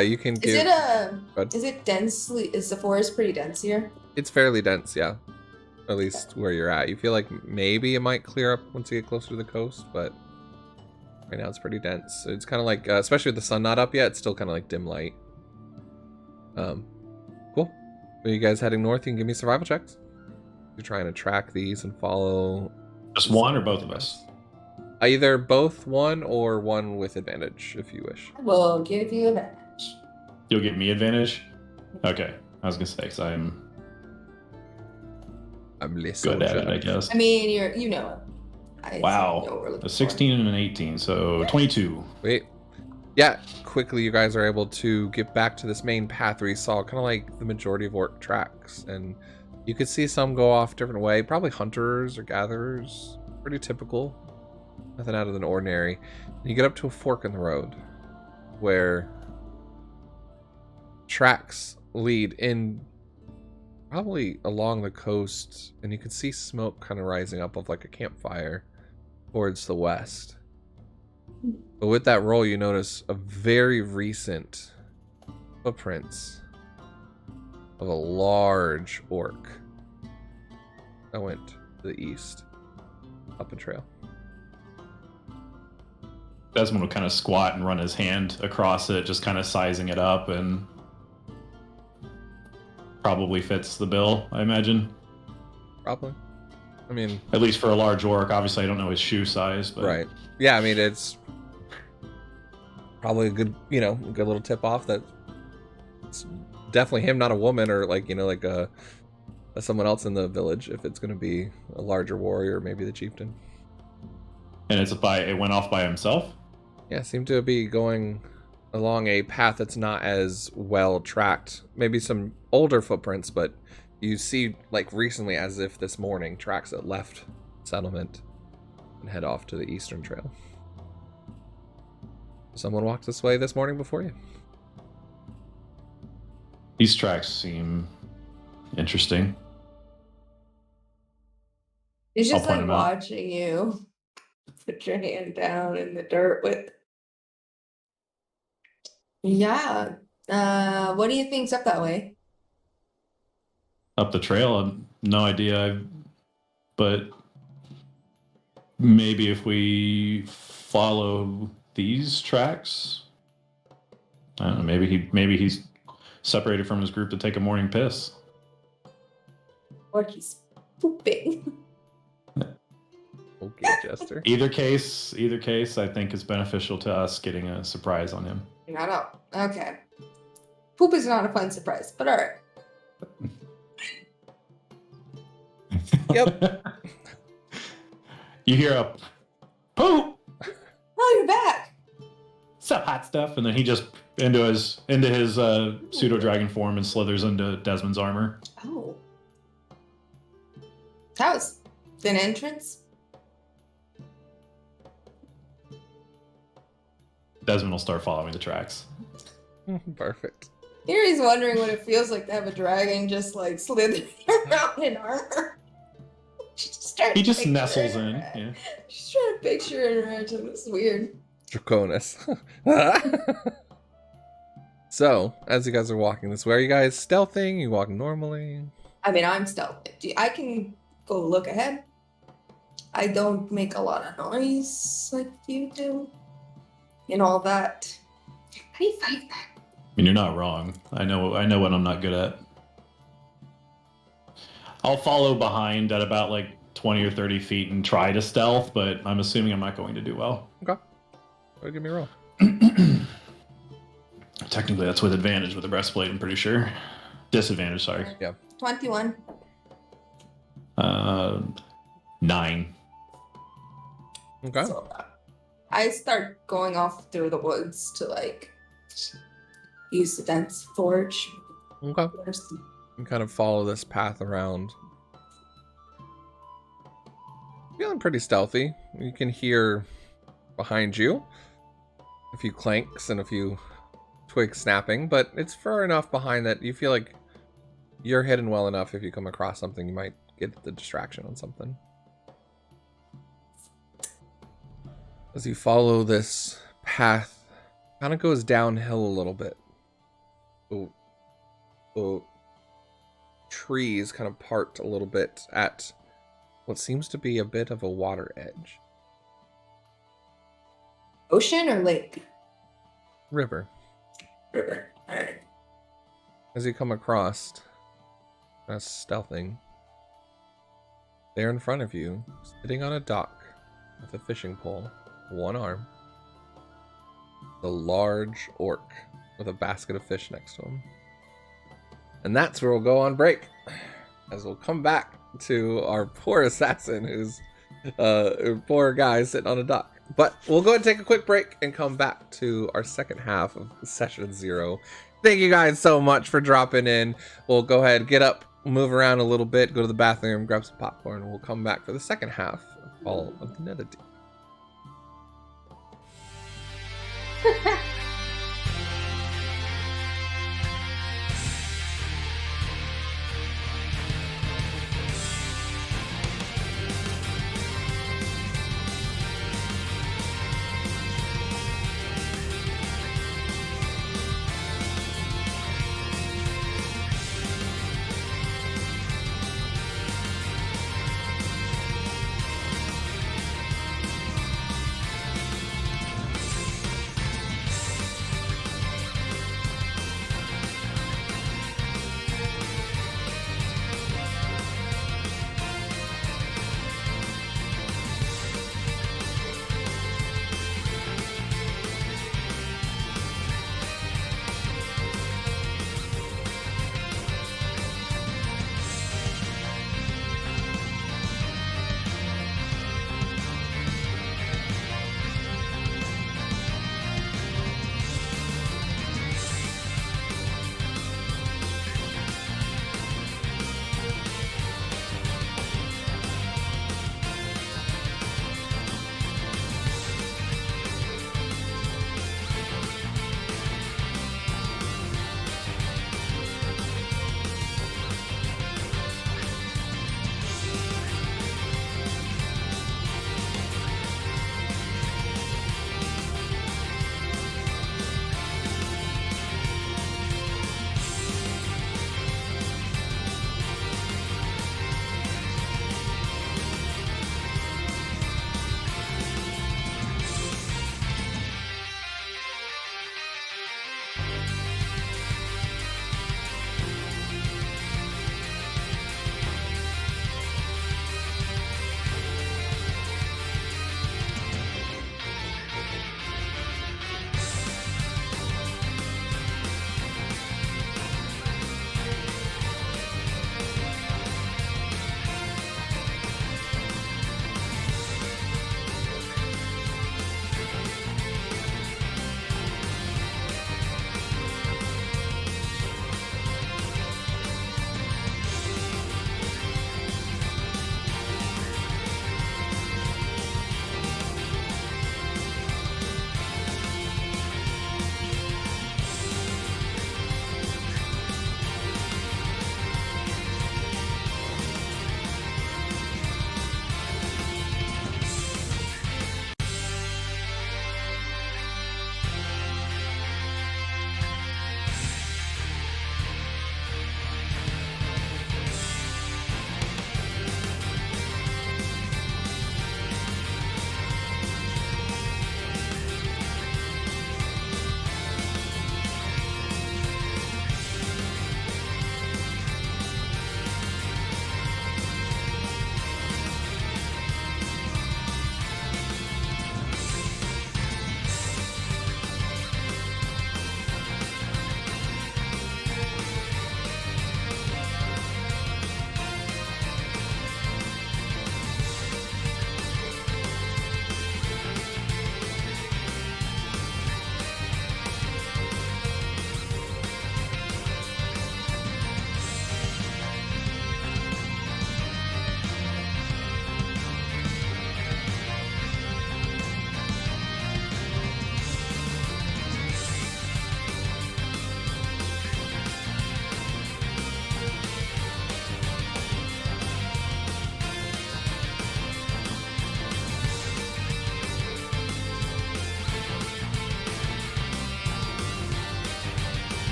You can give. Is it densely? Is the forest pretty dense here? It's fairly dense, yeah. At least where you're at. You feel like maybe it might clear up once you get closer to the coast, but right now it's pretty dense. So it's kind of like, especially with the sun not up yet, it's still kind of like dim light. Cool. Are you guys heading north? You can give me survival checks. You're trying to track these and follow. Just one or both of us? Either both one or one with advantage, if you wish. I will give you an advantage. You'll give me advantage? Okay. I was going to say, because I'm less good at it, I guess. I mean, you know it. Wow. A 16 and an 18, so 22. Wait. Yeah, quickly you guys are able to get back to this main path where you saw kind of like the majority of orc tracks. And you could see some go off different way. Probably hunters or gatherers. Pretty typical. Nothing out of the ordinary. And you get up to a fork in the road where tracks lead in probably along the coast, and you can see smoke kind of rising up of like a campfire towards the west. But with that roll, you notice a very recent footprints of a large orc that went to the east up a trail. Desmond will kind of squat and run his hand across it, just kind of sizing it up, and probably fits the bill, I imagine. Probably. I mean, at least for a large orc. Obviously, I don't know his shoe size, but right. Yeah, I mean, it's probably a good, a good little tip off that it's definitely him, not a woman, or like, like a someone else in the village, if it's going to be a larger warrior, maybe the chieftain. And it went off by himself? Yeah, seemed to be going along a path that's not as well tracked. Maybe some older footprints, but you see, like recently, as if this morning, tracks that left settlement and head off to the eastern trail. Someone walked this way this morning before you. These tracks seem interesting. He's just I'll like point 'em out. watching you put your hand down in the dirt with. Yeah. What do you think's up that way? Up the trail, I have no idea. but maybe if we follow these tracks, I don't know. Maybe he's separated from his group to take a morning piss. Or he's pooping. Okay, Jester. Either case, I think is beneficial to us getting a surprise on him. I know. Okay. Poop is not a fun surprise, but all right. Yep. You hear a poop. Oh, you're back. Some hot stuff, and then he just into his pseudo dragon form and slithers into Desmond's armor. Oh. That was an entrance. Desmond will start following the tracks. Perfect. Mirri's wondering what it feels like to have a dragon just like slithering around in armor. He just nestles in. Yeah. She's trying to picture it in her head. This is weird. Draconis. So, as you guys are walking this way, are you guys stealthing? You walk normally? I mean, I'm stealthy. I can go look ahead. I don't make a lot of noise like you do. And all that. How do you fight that? I mean, you're not wrong. I know what I'm not good at. I'll follow behind at about like 20 or 30 feet and try to stealth, but I'm assuming I'm not going to do well. Okay. Go give me a roll. Technically, that's with advantage with the breastplate, I'm pretty sure. Disadvantage, sorry. Yeah. 21. 9. Okay. So, I start going off through the woods to like use the dense forge. Okay. You kind of follow this path around. Feeling pretty stealthy. You can hear behind you a few clanks and a few twigs snapping, but it's far enough behind that you feel like you're hidden well enough. If you come across something, you might get the distraction on something. As you follow this path, kind of goes downhill a little bit. Trees kind of part a little bit at what seems to be a bit of a water edge. Ocean or lake? River. River. Alright. As you come across, that's stealthing. There in front of you, sitting on a dock with a fishing pole, one arm, the large orc with a basket of fish next to him. And that's where we'll go on break, as we'll come back to our poor assassin who's poor guy sitting on a dock. But we'll go ahead and take a quick break and come back to our second half of session 0. Thank you guys so much for dropping in. We'll go ahead, get up, move around a little bit, go to the bathroom, grab some popcorn, and we'll come back for the second half of Fall of the Netherdeep.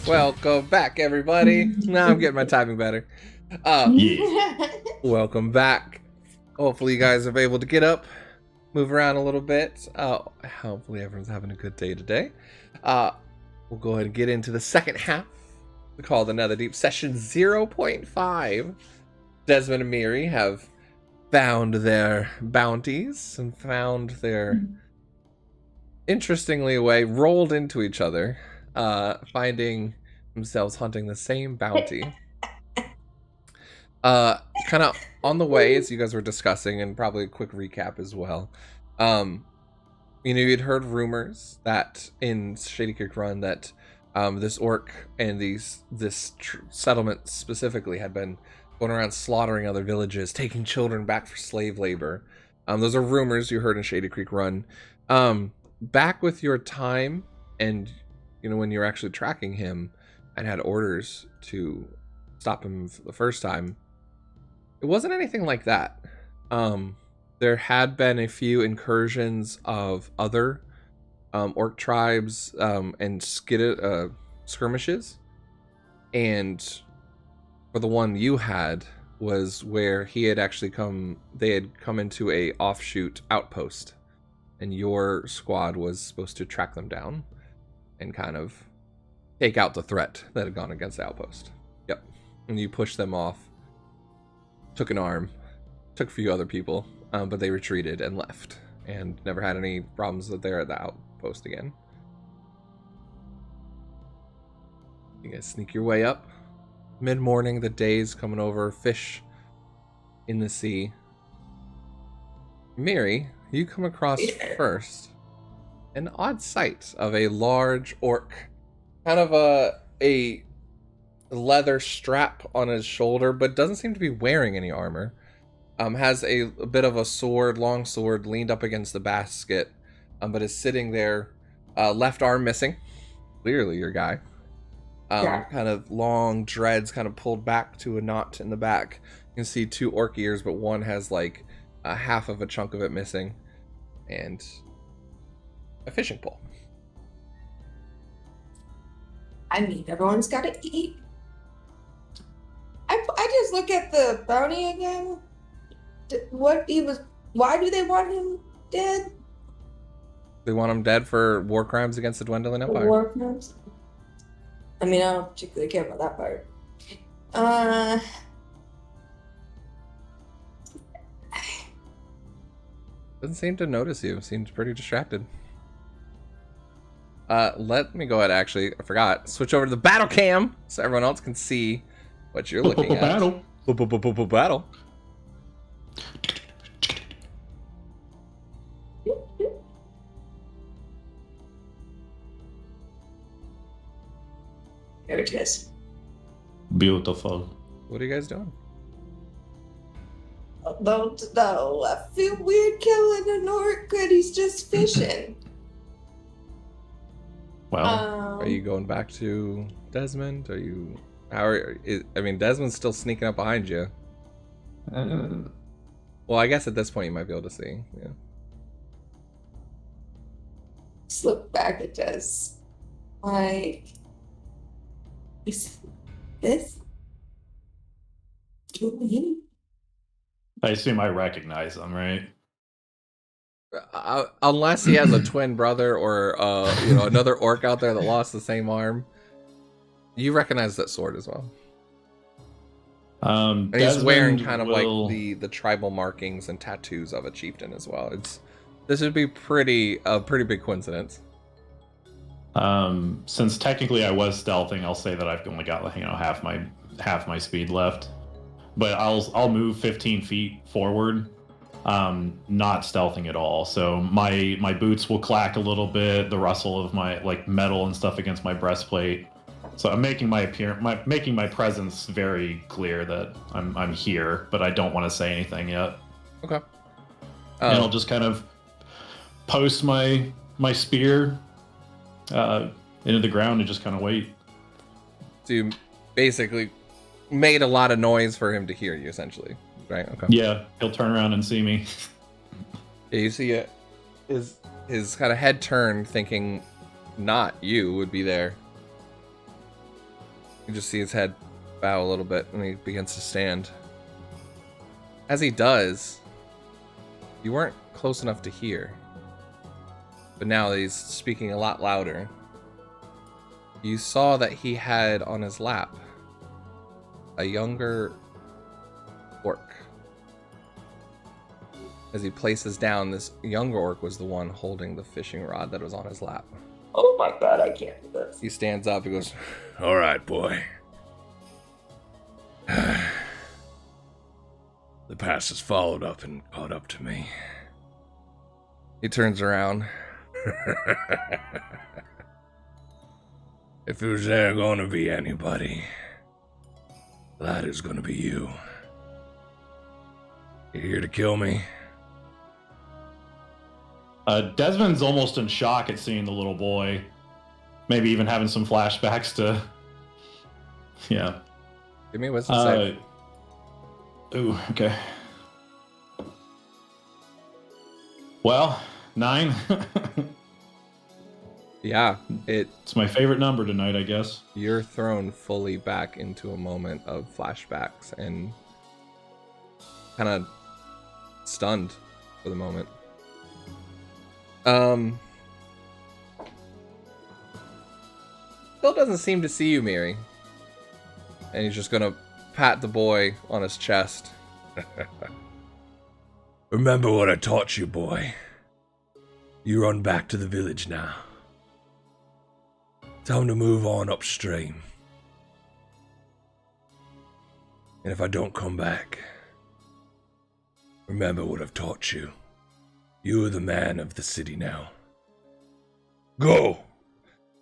Welcome back, everybody. Now I'm getting my timing better. Welcome back. Hopefully you guys are able to get up, move around a little bit. Hopefully everyone's having a good day today. We'll go ahead and get into the second half. We call the Netherdeep session 0.5. Desmond and Mirri have found their bounties and found their, interestingly way, rolled into each other, finding themselves hunting the same bounty. Kind of on the way, as you guys were discussing, and probably a quick recap as well. You'd heard rumors that in Shady Creek Run that this orc and this settlement specifically had been going around slaughtering other villages, taking children back for slave labor. Those are rumors you heard in Shady Creek Run. Back with your time, and when you're actually tracking him and had orders to stop him for the first time, it wasn't anything like that. There had been a few incursions of other orc tribes and skirmishes, and for the one you had was where he had actually they had come into a offshoot outpost, and your squad was supposed to track them down and kind of take out the threat that had gone against the outpost. Yep. And you pushed them off, took an arm, took a few other people, but they retreated and left and never had any problems that they're at the outpost again. You guys sneak your way up. Mid-morning, the day's coming over, fish in the sea. Mirri, you come across first an odd sight of a large orc, kind of a leather strap on his shoulder, but doesn't seem to be wearing any armor. Has a bit of a sword, long sword, leaned up against the basket, but is sitting there, left arm missing. Clearly your guy. Kind of long dreads kind of pulled back to a knot in the back. You can see 2 orc ears, but one has like a half of a chunk of it missing, and a fishing pole. I mean, everyone's got to eat. I just look at the bounty again. Why do they want him dead? They want him dead for war crimes against the Dwindling Empire. War crimes? I mean, I don't particularly care about that part. Doesn't seem to notice you. Seems pretty distracted. Let me go ahead, actually. I forgot. Switch over to the battle cam so everyone else can see what you're looking at. Battle. Battle. There it is. Beautiful. What are you guys doing? Don't know. I feel weird killing an orc, and he's just fishing. Well, Are you going back to Desmond? Desmond's still sneaking up behind you. Well, I guess at this point you might be able to see. Yeah. Just look back at us. Like, is this? I assume I recognize them, right? Unless he has a twin brother or another orc out there that lost the same arm, you recognize that sword as well. And he's wearing kind of like the tribal markings and tattoos of a chieftain as well. This would be a pretty big coincidence. Since technically I was stealthing, I'll say that I've only got half my speed left. But I'll move 15 feet forward, not stealthing at all. So my boots will clack a little bit, the rustle of my metal and stuff against my breastplate. So I'm making making my presence very clear that I'm here, but I don't want to say anything yet. Okay. And I'll just kind of post my spear into the ground and just kind of wait. So you basically made a lot of noise for him to hear you, essentially, right? Okay. Yeah, he'll turn around and see me. Yeah, you see it. His kind of head turned, thinking not you would be there. You just see his head bow a little bit, and he begins to stand. As he does, you weren't close enough to hear, but now he's speaking a lot louder. You saw that he had on his lap a younger orc. As he places down, this younger orc was the one holding the fishing rod that was on his lap. Oh my god, I can't do this. He stands up, he goes, "All right, boy. The past has followed up and caught up to me." He turns around. "If it was there gonna be anybody, that is gonna be you. You here to kill me?" Desmond's almost in shock at seeing the little boy. Maybe even having some flashbacks to... Yeah. Give me a wisdom save. Ooh, okay. Well, 9. Yeah, It's my favorite number tonight, I guess. you're thrown fully back into a moment of flashbacks and kind of stunned for the moment. Still doesn't seem to see you, Mirri. And he's just gonna pat the boy on his chest. "Remember what I taught you, boy. You run back to the village now. Time to move on upstream. And if I don't come back, remember what I've taught you. You are the man of the city now. Go!"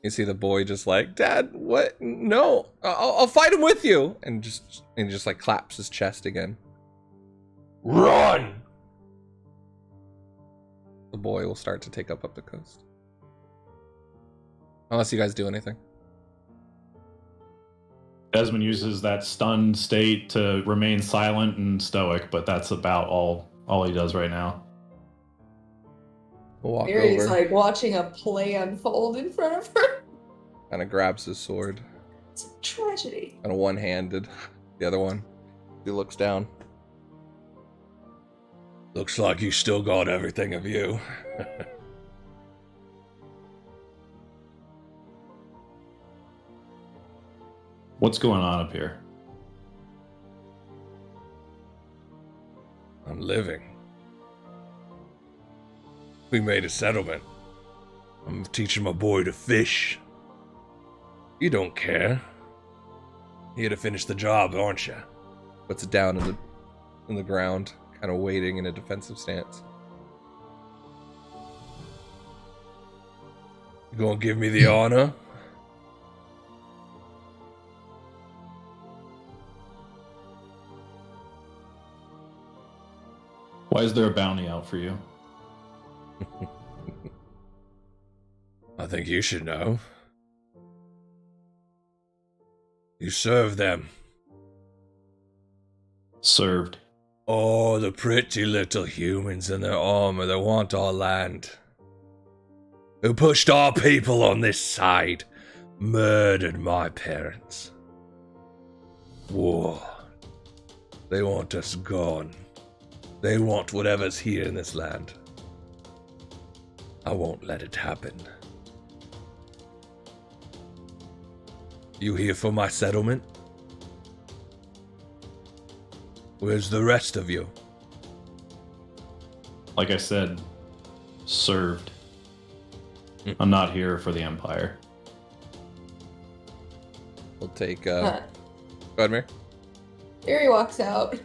You see the boy just like, "Dad, what? No, I'll fight him with you," and just like claps his chest again. "Run!" The boy will start to take up the coast. Unless you guys do anything. Desmond uses that stunned state to remain silent and stoic, but that's about all he does right now. We'll walk Mirri's over, like watching a play unfold in front of her. kind of grabs his sword, It's a tragedy. kind of one-handed. The other one, he looks down. "Looks like you still got everything of you." What's going on up here? "I'm living. We made a settlement. I'm teaching my boy to fish. You don't care. You here to finish the job, aren't you?" Puts it down in the ground, kind of waiting in a defensive stance. "You gonna give me the honor?" Why is there a bounty out for you? I think you should know. You serve them. Served. Oh, the pretty little humans in their armor that want our land. Who pushed our people on this side. Murdered my parents. War. They want us gone. They want whatever's here in this land. I won't let it happen. You here for my settlement? Where's the rest of you? Like I said, served. I'm not here for the Empire. We'll take, Go ahead, Mir. Mirri walks out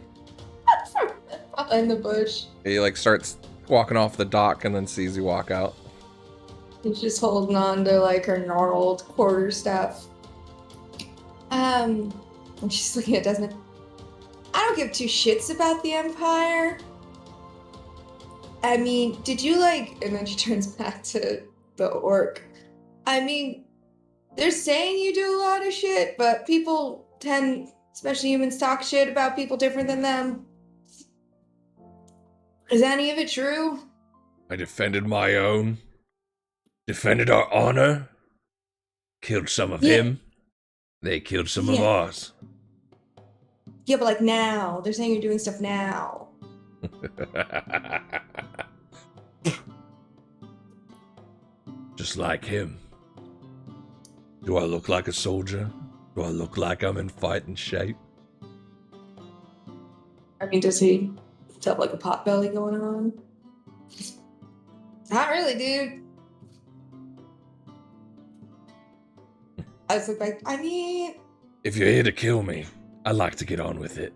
behind the bush. He, like, starts walking off the dock and then sees you walk out. She's just holding on to like her gnarled quarterstaff. And she's looking at Desmond. "I don't give two shits about the Empire. I mean, did you like..." And then she turns back to the orc. "I mean, they're saying you do a lot of shit, but people tend, especially humans, talk shit about people different than them. Is any of it true?" I defended my own. Defended our honor. Killed some of him. They killed some of Yeah. ours. Yeah, but like now. They're saying you're doing stuff now. Just like him. Do I look like a soldier? Do I look like I'm in fighting shape? I mean, does he have like a pot belly going on? Not really, dude. I was like, I mean, If you're here to kill me, I'd like to get on with it.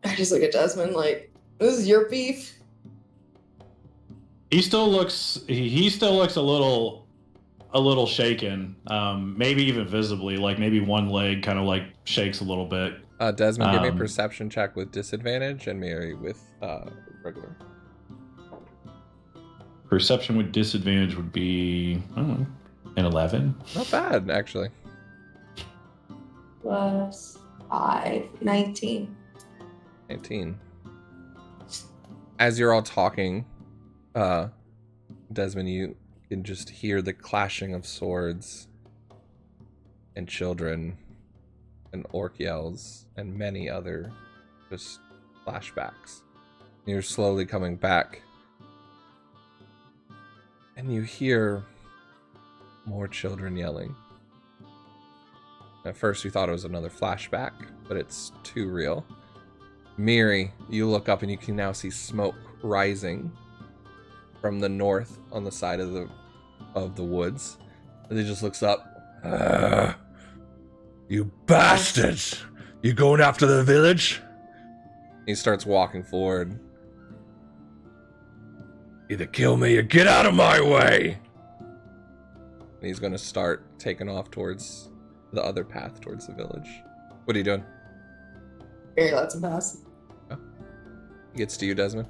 I just look at Desmond like, this is your beef. He still looks a little shaken. Maybe even visibly, like maybe one leg kind of like shakes a little bit. Desmond, give me a perception check with disadvantage, and Mirri with regular. Perception with disadvantage would be, I don't know, an 11. Not bad, actually. Plus 5, 19. 19. As you're all talking, Desmond, you can just hear the clashing of swords and children and orc yells and many other just flashbacks. You're slowly coming back, and you hear more children yelling. At first you thought it was another flashback, but it's too real. Mirri, you look up and you can now see smoke rising from the north on the side of the woods. And he just looks up. You bastards! You going after the village? He starts walking forward. Either kill me or get out of my way! And he's gonna start taking off towards the other path towards the village. What are you doing? Very lets him pass. He gets to you, Desmond.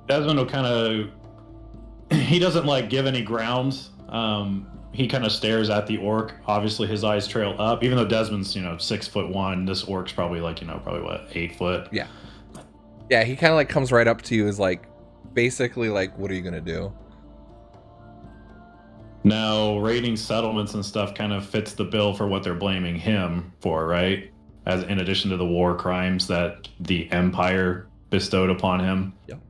Desmond will kind of, he doesn't like give any ground. He kind of stares at the orc. Obviously his eyes trail up, even though Desmond's, 6'1", this orc's probably like, probably what, 8 foot. Yeah. Yeah, he kind of like comes right up to you as like, basically like, what are you gonna do? Now, raiding settlements and stuff kind of fits the bill for what they're blaming him for, right? As in addition to the war crimes that the Empire bestowed upon him. Yep.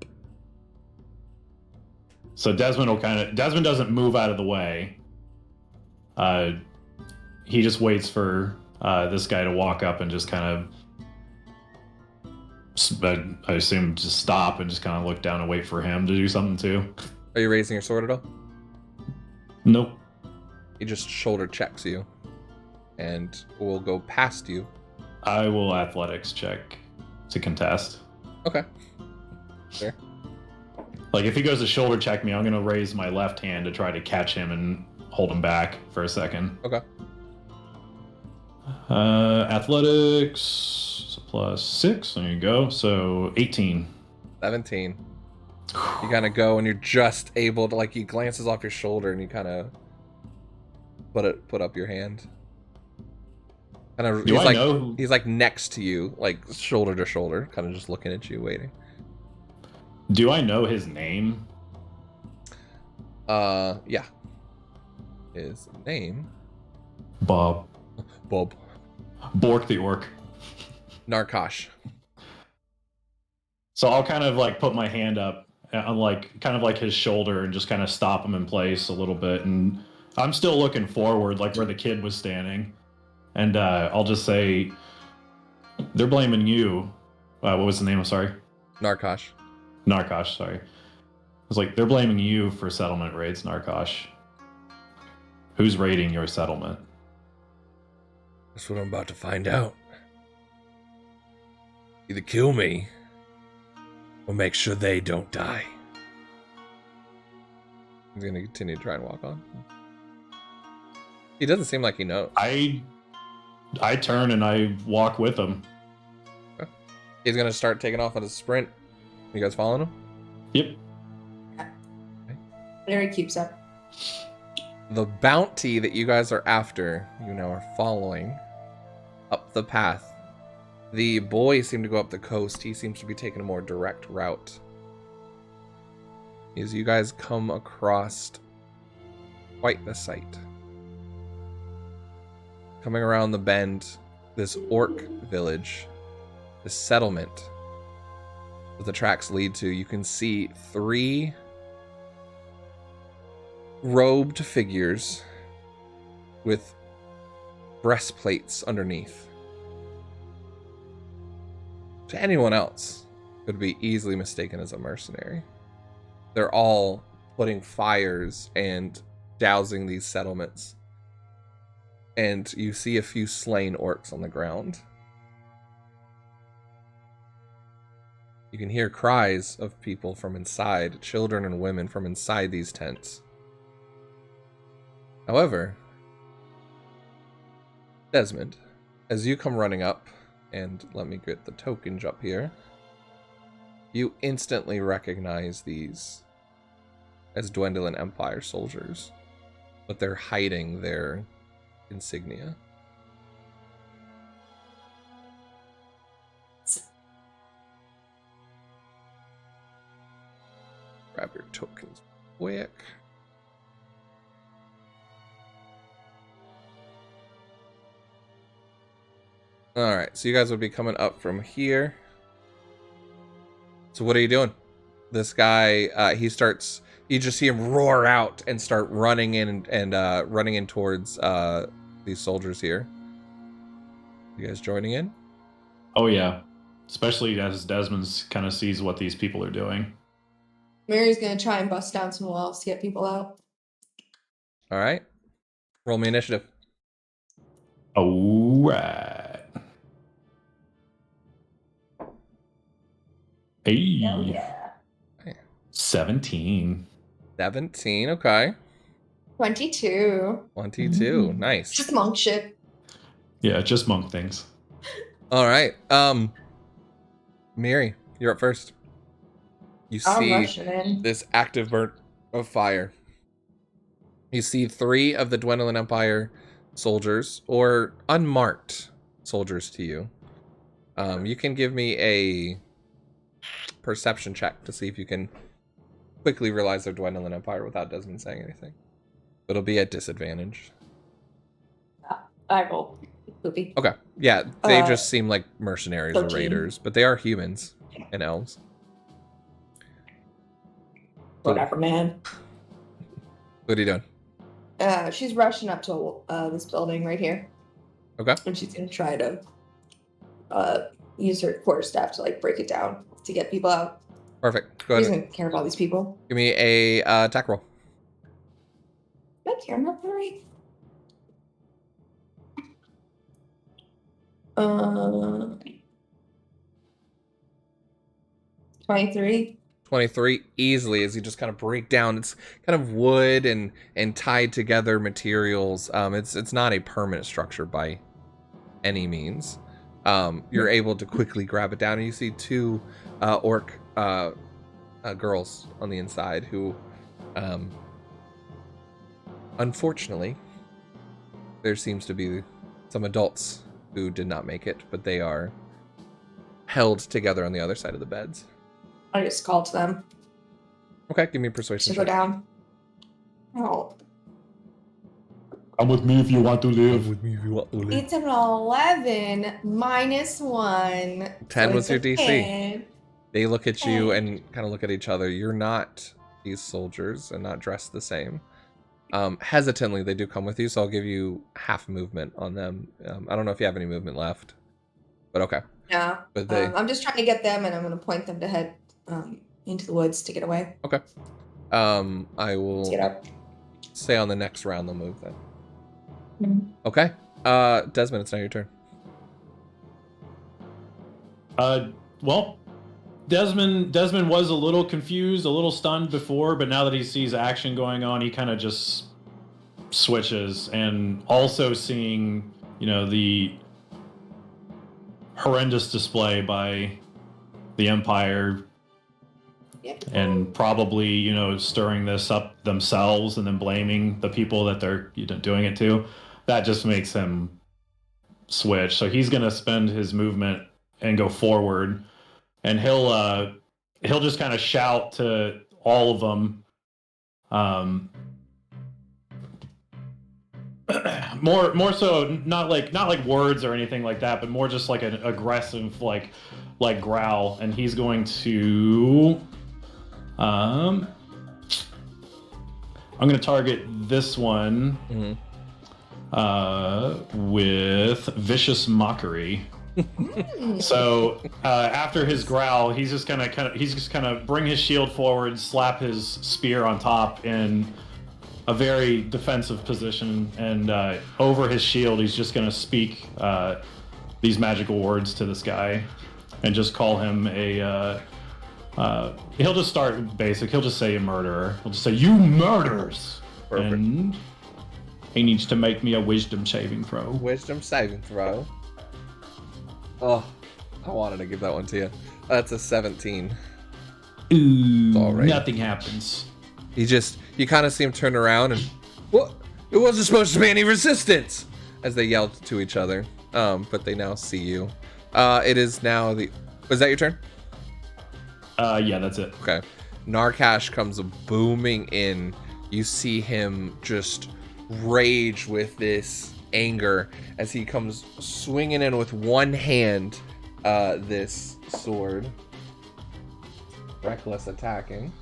So Desmond doesn't move out of the way. He just waits for this guy to walk up and just kind of, I assume, just stop and just kind of look down and wait for him to do something too. Are you raising your sword at all? Nope. He just shoulder checks you and will go past you. I will athletics check to contest. Okay. Sure. Like if he goes to shoulder check me, I'm going to raise my left hand to try to catch him and hold him back for a second. Okay. Athletics plus 6. There you go. So 18. 17. You kind of go and you're just able to, like, he glances off your shoulder and you kind of put up your hand. Kind of, he's like next to you, like shoulder to shoulder, kind of just looking at you, waiting. Do I know his name? Yeah. His name? Bob. Bork the orc. Narkosh. So I'll kind of like put my hand up on like kind of like his shoulder and just kind of stop him in place a little bit, and I'm still looking forward, like where the kid was standing, and I'll just say, they're blaming you. What was the name? I'm sorry. Narkosh. Sorry. I was like, they're blaming you for settlement raids, Narkosh. Who's raiding your settlement? That's what I'm about to find out. Either kill me or make sure they don't die. He's gonna continue to try and walk on. He doesn't seem like he knows. I turn and I walk with him. Okay. He's gonna start taking off on a sprint. You guys following him? Yep. There he keeps up. The bounty that you guys are after, you now are following up the path. The boys seem to go up the coast. He seems to be taking a more direct route. is you guys come across quite the sight. Coming around the bend, this orc village, this settlement that the tracks lead to, you can see 3 robed figures with breastplates underneath. To anyone else, could be easily mistaken as a mercenary. They're all putting fires and dousing these settlements. And you see a few slain orcs on the ground. You can hear cries of people from inside, children and women from inside these tents. However, Desmond, as you come running up, and let me get the tokens up here, you instantly recognize these as Dwendalen Empire soldiers, but they're hiding their insignia. Grab your tokens quick. Alright, so you guys would be coming up from here. So what are you doing? This guy, you just see him roar out and start running in and running in towards these soldiers here. You guys joining in? Oh yeah, especially as Desmond kind of sees what these people are doing. Mirri's gonna try and bust down some walls to get people out. All right. Roll me initiative. All right. Hey. Oh yeah. 17. 17, okay. 22. 22, nice. Just monk shit. Yeah, just monk things. All right. Mirri, you're up first. You I'm see rushing in. this active burnt of fire. You see 3 of the Dwendalen Empire soldiers, or unmarked soldiers to you. You can give me a perception check to see if you can quickly realize they're Dwendalen Empire without Desmond saying anything. But it'll be at disadvantage. I roll. Poopy. Okay. Yeah, they just seem like mercenaries or 13. raiders, but they are humans and elves. Whatever, man. What are you doing? She's rushing up to this building right here. Okay. And she's gonna try to use her quarterstaff to like break it down to get people out. Perfect. Go She's ahead. gonna care about these people. Give me a attack roll. I care about the right. 23. 23 easily as you just kind of break down. It's kind of wood and tied together materials. It's not a permanent structure by any means. You're able to quickly grab it down, and you see 2 orc girls on the inside who, unfortunately, there seems to be some adults who did not make it, but they are held together on the other side of the beds. I just called to them Okay, give me a persuasion to go check. down. Oh, Come with me if you want to live. With me if you want to live. it's an 11 minus 1. 10 was So your it's a DC. 10. They look at you and kind of look at each other. You're not these soldiers and not dressed the same. Hesitantly, they do come with you, so I'll give you half movement on them. I don't know if you have any movement left, but okay. Yeah. But they I'm just trying to get them, and I'm going to point them to head into the woods to get away. okay. I Let's will get up. say on the next round they'll move then. Mhm. Okay. Desmond, it's now your turn. Well, Desmond was a little confused, a little stunned before, but now that he sees action going on, he kind of just switches. And also seeing, the horrendous display by the Empire, Yep. and probably, stirring this up themselves and then blaming the people that they're doing it to, that just makes him switch. So he's going to spend his movement and go forward, and he'll just kind of shout to all of them. More so not like words or anything like that, but more just like an aggressive like growl, and he's going to I'm going to target this one with vicious mockery. So after his growl, he's just gonna bring his shield forward, slap his spear on top in a very defensive position, and over his shield, he's just gonna speak these magical words to this guy, and just call him a. He'll just start basic. He'll just say a murderer. He'll just say, "You murderers!" Perfect. And he needs to make me a wisdom saving throw. Wisdom saving throw. Oh, I wanted to give that one to you. That's a 17. Ooh, all right. Nothing happens. You kind of see him turn around and, what? It wasn't supposed to be any resistance, as they yelled to each other. But they now see you. It is now was that your turn? Yeah, that's it. Okay. Narkash comes booming in. You see him just rage with this anger as he comes swinging in with one hand this sword. Reckless attacking.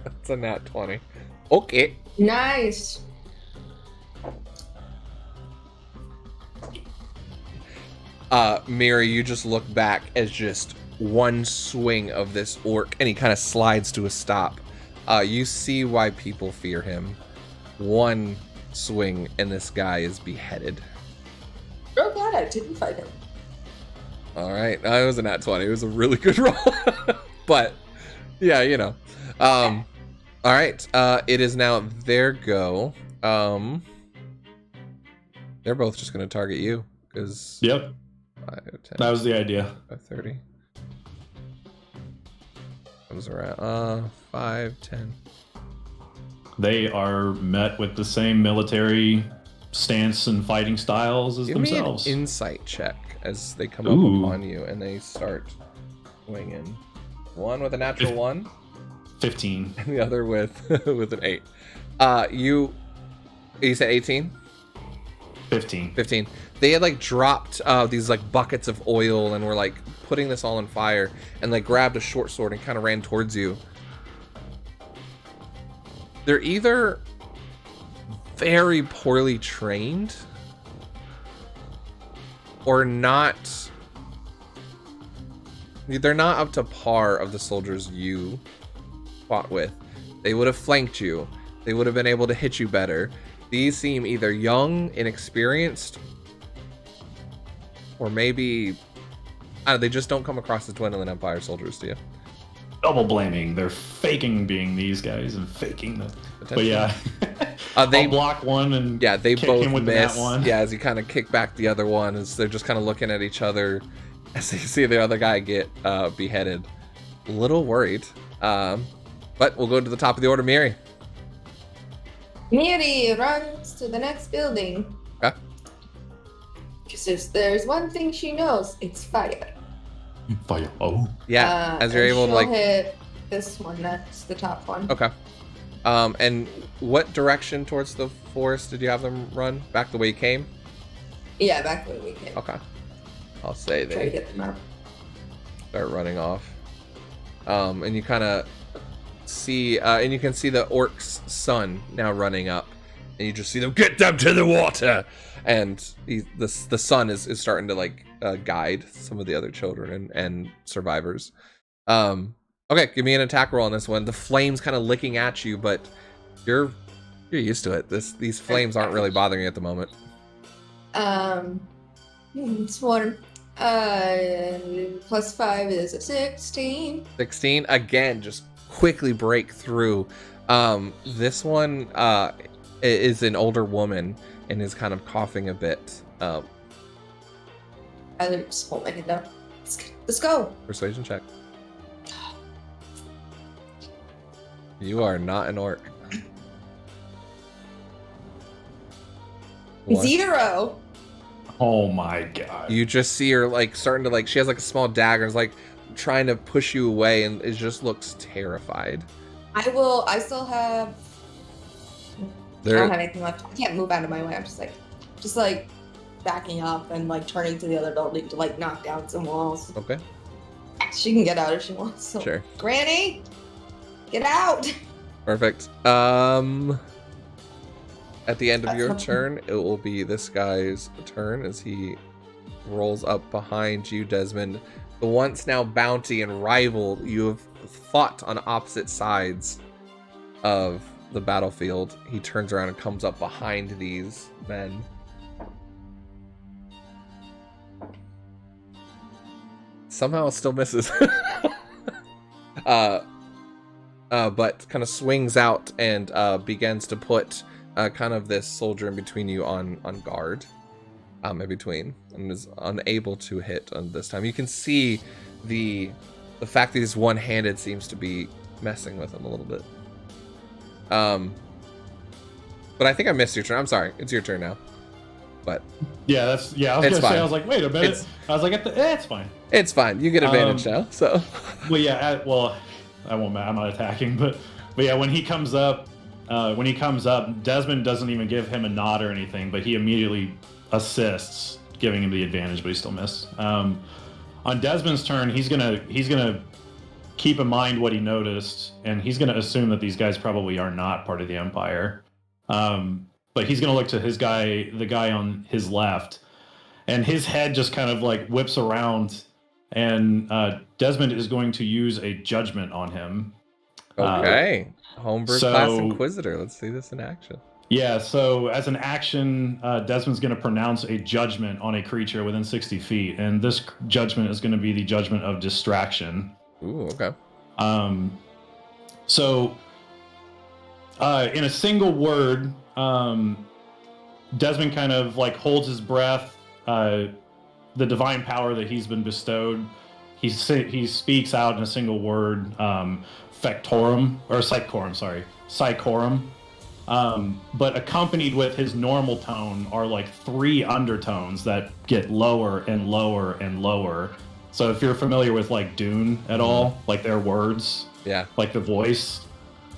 That's a nat 20. Okay. Nice. Mirri, you just look back as just one swing of this orc, and he kind of slides to a stop. You see why people fear him. One swing, and this guy is beheaded. Oh god, I didn't fight him. All right, it was a nat 20. It was a really good roll, but yeah, you know. All right, it is now their go. They're both just going to target you because. Yep. 5, 10, That was the idea. 30. Comes around 5, 10. They are met with the same military stance and fighting styles as Give themselves. me an insight check as they come Ooh. up upon you and they start swinging. One with a natural 1, 15. and the other with with an 8. You said 18? 15. 15. They had like dropped these like buckets of oil and were like putting this all on fire, and like grabbed a short sword and kind of ran towards you. They're either very poorly trained or not. They're not up to par of the soldiers you fought with. They would have flanked you. They would have been able to hit you better. These seem either young, inexperienced, or maybe they just don't come across as Dwindling Empire soldiers to you. Double blaming. They're faking being these guys and faking the. But yeah, They I'll block one and they kick both him with miss. that one. Yeah, as you kind of kick back the other one, as they're just kind of looking at each other as they see the other guy get beheaded. A little worried, but we'll go to the top of the order. Mirri. Mirri runs to the next building. Okay. Because if there's one thing she knows, it's fire. Fire. Oh. Yeah, as you're and able to she'll like. hit this one. That's the top one. Okay. And what direction towards the forest did you have them run? Back the way you came? Yeah, back when we came. Okay. I'll say Try to they get them out. start running off. And you kind of see, and you can see the orc's son now running up. And you just see them, get them to the water! And the son is starting to like guide some of the other children and survivors. Okay, give me an attack roll on this one. The flames kind of licking at you, but you're used to it. These flames aren't really bothering you at the moment. It's one. Plus 5 is a 16. 16 again, just quickly break through. This one is an older woman and is kind of coughing a bit. I just hold my head down. Let's go. Persuasion check. You are not an orc. One. 0. Oh my god. You just see her like starting to like, she has like a small dagger, is like trying to push you away, and it just looks terrified. I still have. I don't have anything left. I can't move out of my way. I'm just like backing up and like turning to the other building to like knock down some walls. Okay. She can get out if she wants. So. Sure. Granny, get out. Perfect. At the end of your turn, it will be this guy's turn as he rolls up behind you, Desmond. The once now bounty and rival, you have fought on opposite sides of the battlefield. He turns around and comes up behind these men. Somehow it still misses. But kind of swings out and begins to put kind of this soldier in between you on guard. In between, and is unable to hit on this time. You can see the fact that he's one-handed seems to be messing with him a little bit. But I think I missed your turn. I'm sorry. It's your turn now. But yeah, I was gonna say, I was like, wait a minute. I was like, it's fine. It's fine. You get advantage now. So. Well, yeah. I won't. I'm not attacking, but yeah, when he comes up, Desmond doesn't even give him a nod or anything, but he immediately assists, giving him the advantage, but he still missed. On Desmond's turn, he's gonna keep in mind what he noticed, and he's gonna assume that these guys probably are not part of the Empire. But he's gonna look to the guy on his left, and his head just kind of like whips around, and Desmond is going to use a judgment on him. Okay. Homebrew class Inquisitor. Let's see this in action. Yeah, so as an action, Desmond's going to pronounce a judgment on a creature within 60 feet, and this judgment is going to be the judgment of distraction. Ooh, okay. So, in a single word, Desmond kind of like holds his breath. The divine power that he's been bestowed, he speaks out in a single word, Psychorum. But accompanied with his normal tone are like 3 undertones that get lower and lower and lower. So if you're familiar with like Dune at all, like their words, yeah, like the voice,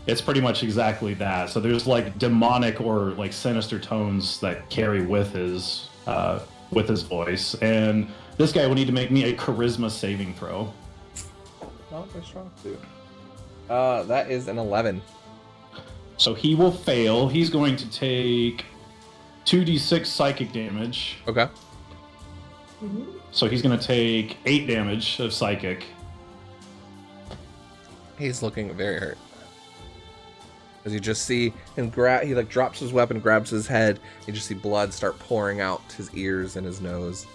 it's pretty much exactly that. So there's like demonic or like sinister tones that carry with his voice. And this guy will need to make me a charisma saving throw. Oh, they're strong too. That is an 11. So he will fail. He's going to take 2d6 psychic damage. Okay. Mm-hmm. So he's going to take 8 damage of psychic. He's looking very hurt. As you just see him he like drops his weapon, grabs his head. You just see blood start pouring out his ears and his nose.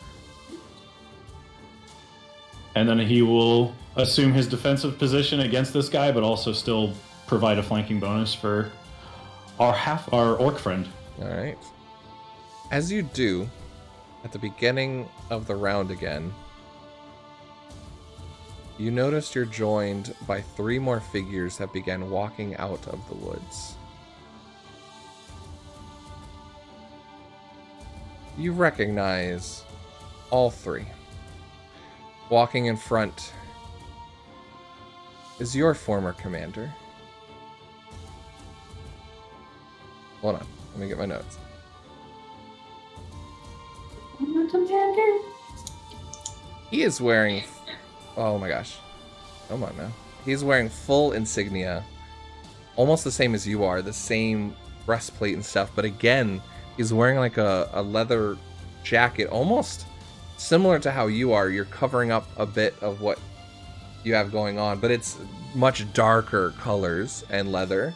And then he will assume his defensive position against this guy, but also still provide a flanking bonus for our orc friend. All right. As you do, at the beginning of the round again, you notice you're joined by 3 more figures that began walking out of the woods. You recognize all 3. Walking in front is your former commander. Hold on, let me get my notes. Former commander? He is wearing... Oh my gosh. Come on now. He's wearing full insignia. Almost the same as you are. The same breastplate and stuff. But again, he's wearing like a leather jacket. Almost similar to how you are. You're covering up a bit of what you have going on. But it's much darker colors and leather.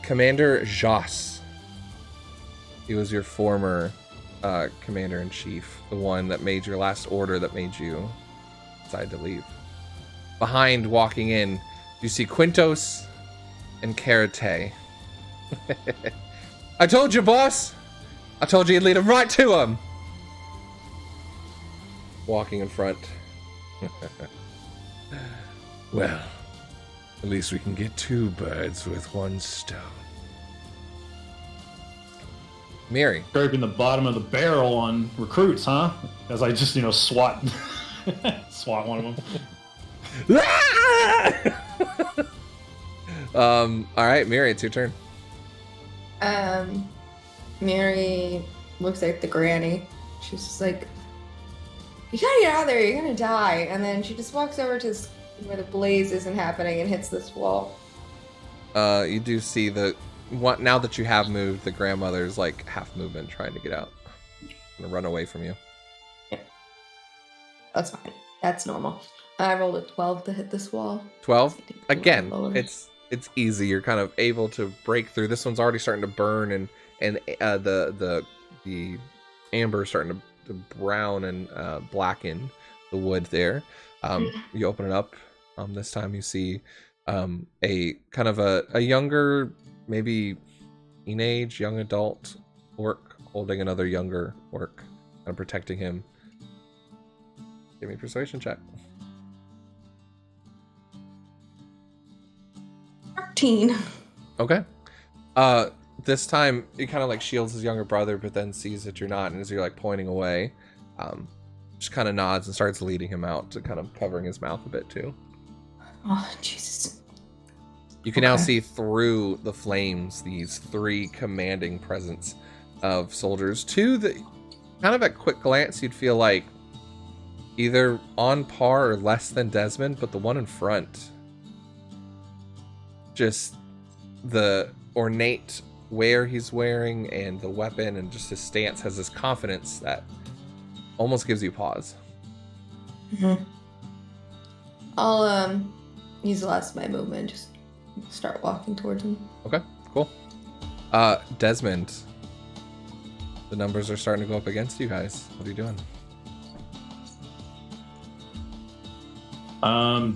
Commander Jas. He was your former commander-in-chief. The one that made your last order that made you decide to leave. Behind, walking in, you see Quintos and Karate. I told you, boss! I told you you'd lead him right to him! Walking in front. Well, at least we can get 2 birds with 1 stone. Mirri. Scraping the bottom of the barrel on recruits, huh? As I just, swat one of them. All right, Mirri, it's your turn. Mirri looks at the granny. She's just like, you gotta get out of there, you're gonna die. And then she just walks over to where the blaze isn't happening and hits this wall. You do see now that you have moved, the grandmother's like half movement trying to get out. Gonna run away from you. Yeah. That's fine. That's normal. I rolled a 12 to hit this wall. 12? Again, it's easy. You're kind of able to break through. This one's already starting to burn, and the amber is starting to brown and blacken the wood there. You open it up. This time you see a kind of a younger, maybe teenage, young adult orc holding another younger orc and protecting him. Give me a persuasion check. 13. Okay. This time he kind of like shields his younger brother, but then sees that you're not, and as you're like pointing away, just kind of nods and starts leading him out to kind of covering his mouth a bit too. Oh, Jesus. You can now see through the flames these three commanding presence of soldiers. Two that kind of at quick glance you'd feel like either on par or less than Desmond, but the one in front, just the ornate wear he's wearing and the weapon and just his stance has this confidence that almost gives you pause. Mm-hmm. I'll use the last of my movement, just start walking towards him. Okay, cool. Desmond, the numbers are starting to go up against you guys. What are you doing?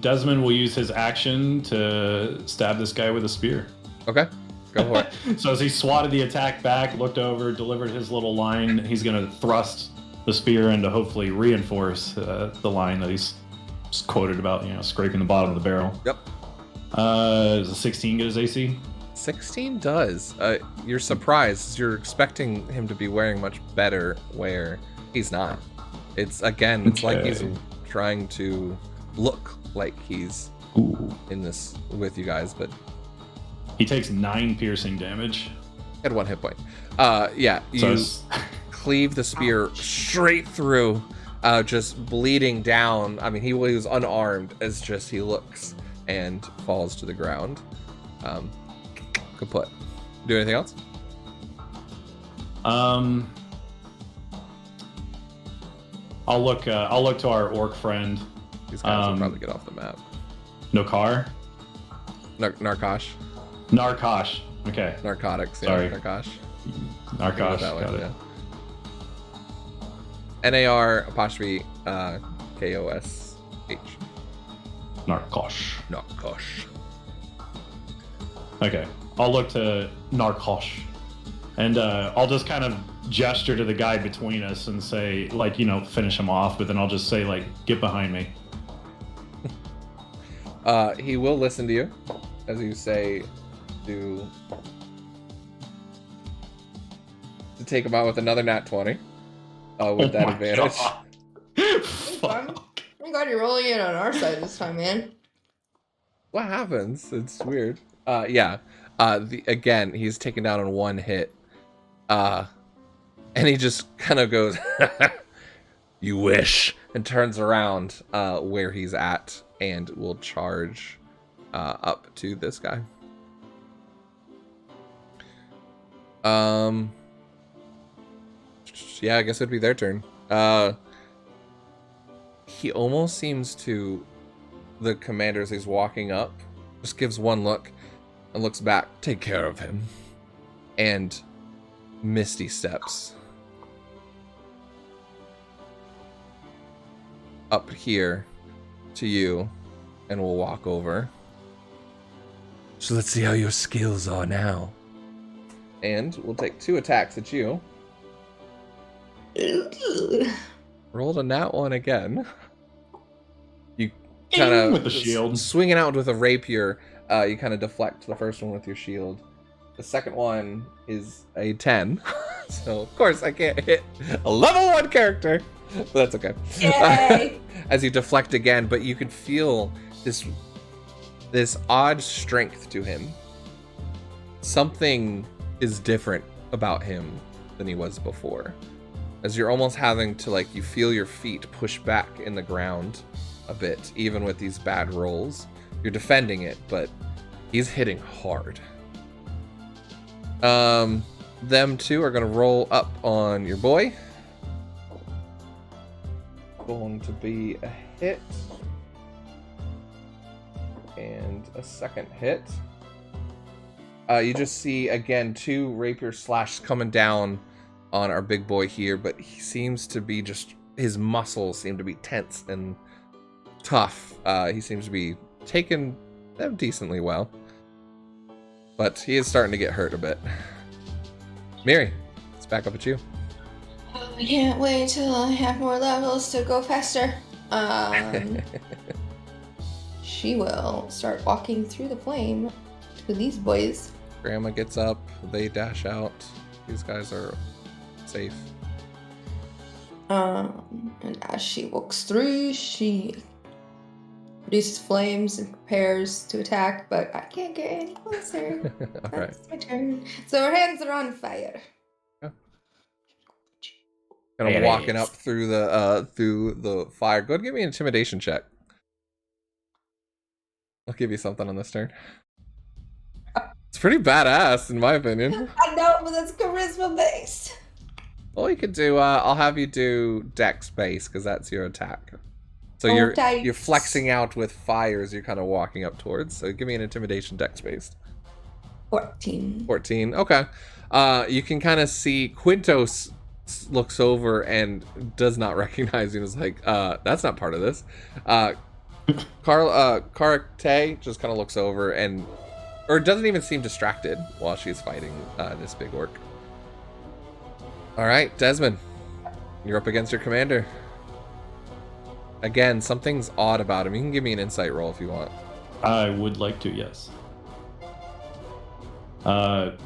Desmond will use his action to stab this guy with a spear. Okay, go for it. So as he swatted the attack back, looked over, delivered his little line, he's going to thrust the spear in to hopefully reinforce the line that he's quoted about, scraping the bottom of the barrel. Yep. Does a 16 get his AC? 16 does. You're surprised. You're expecting him to be wearing much better wear. He's not. It's like he's trying to look like he's in this with you guys, but he takes 9 piercing damage. At 1 hit point. You cleave the spear straight through, just bleeding down. I mean, he was unarmed as just he looks and falls to the ground. Kaput. Do anything else? I'll look to our orc friend. These guys will probably get off the map. Nokar? Narkosh. Narkosh. Okay. Narcotics. Sorry. Yeah, Narkosh. Narkosh. Got Got it. Yeah. NAR_KOSH. Narkosh. Narkosh. Okay. I'll look to Narkosh. And I'll just kind of gesture to the guy between us and say, finish him off, but then I'll just say, get behind me. He will listen to you, as you say, to take him out with another nat 20. With that advantage. I'm glad you're rolling it on our side this time, man. What happens? It's weird. Again, he's taken down in 1 hit. And he just kind of goes, you wish, and turns around where he's at and will charge up to this guy. Yeah, I guess it'd be their turn. He almost seems to, the commander as he's walking up, just gives one look and looks back. Take care of him. And Misty steps up here to you and we'll walk over. So let's see how your skills are now. And we'll take 2 attacks at you. Rolled a nat 1 again. You kind of with the shield, swinging out with a rapier. You kind of deflect the first one with your shield. The second one is a 10. So of course I can't hit a level 1 character, but that's okay. Yay! as you deflect again, but you can feel this odd strength to him. Something is different about him than he was before. As you're almost having to, like, you feel your feet push back in the ground a bit, even with these bad rolls. You're defending it, but he's hitting hard. Them two are going to roll up on your boy. Going to be a hit. And a second hit. You just see, again, 2 rapier slashes coming down on our big boy here, but he seems to be just, his muscles seem to be tense and tough. He seems to be taking them decently well. But he is starting to get hurt a bit. Mirri, it's back up at you. Oh, I can't wait till I have more levels to go faster. She will start walking through the flame to these boys. Grandma gets up, they dash out. These guys are safe. And as she walks through, she produces flames and prepares to attack, but I can't get any closer. All right. That's my turn. So her hands are on fire. Kind of walking up through the fire. Go ahead and give me an intimidation check. I'll give you something on this turn. It's pretty badass, in my opinion. I know, but that's charisma based. Well, you could do. I'll have you do Dex base because that's your attack. So you're flexing out with fires. You're kind of walking up towards. So give me an intimidation Dex based. 14. 14. Okay. You can kind of see Quintos looks over and does not recognize you. And is like, that's not part of this. Karate just kind of looks over and, or doesn't even seem distracted while she's fighting this big orc. All right, Desmond, you're up against your commander. Again, something's odd about him. You can give me an insight roll if you want. I would like to, yes.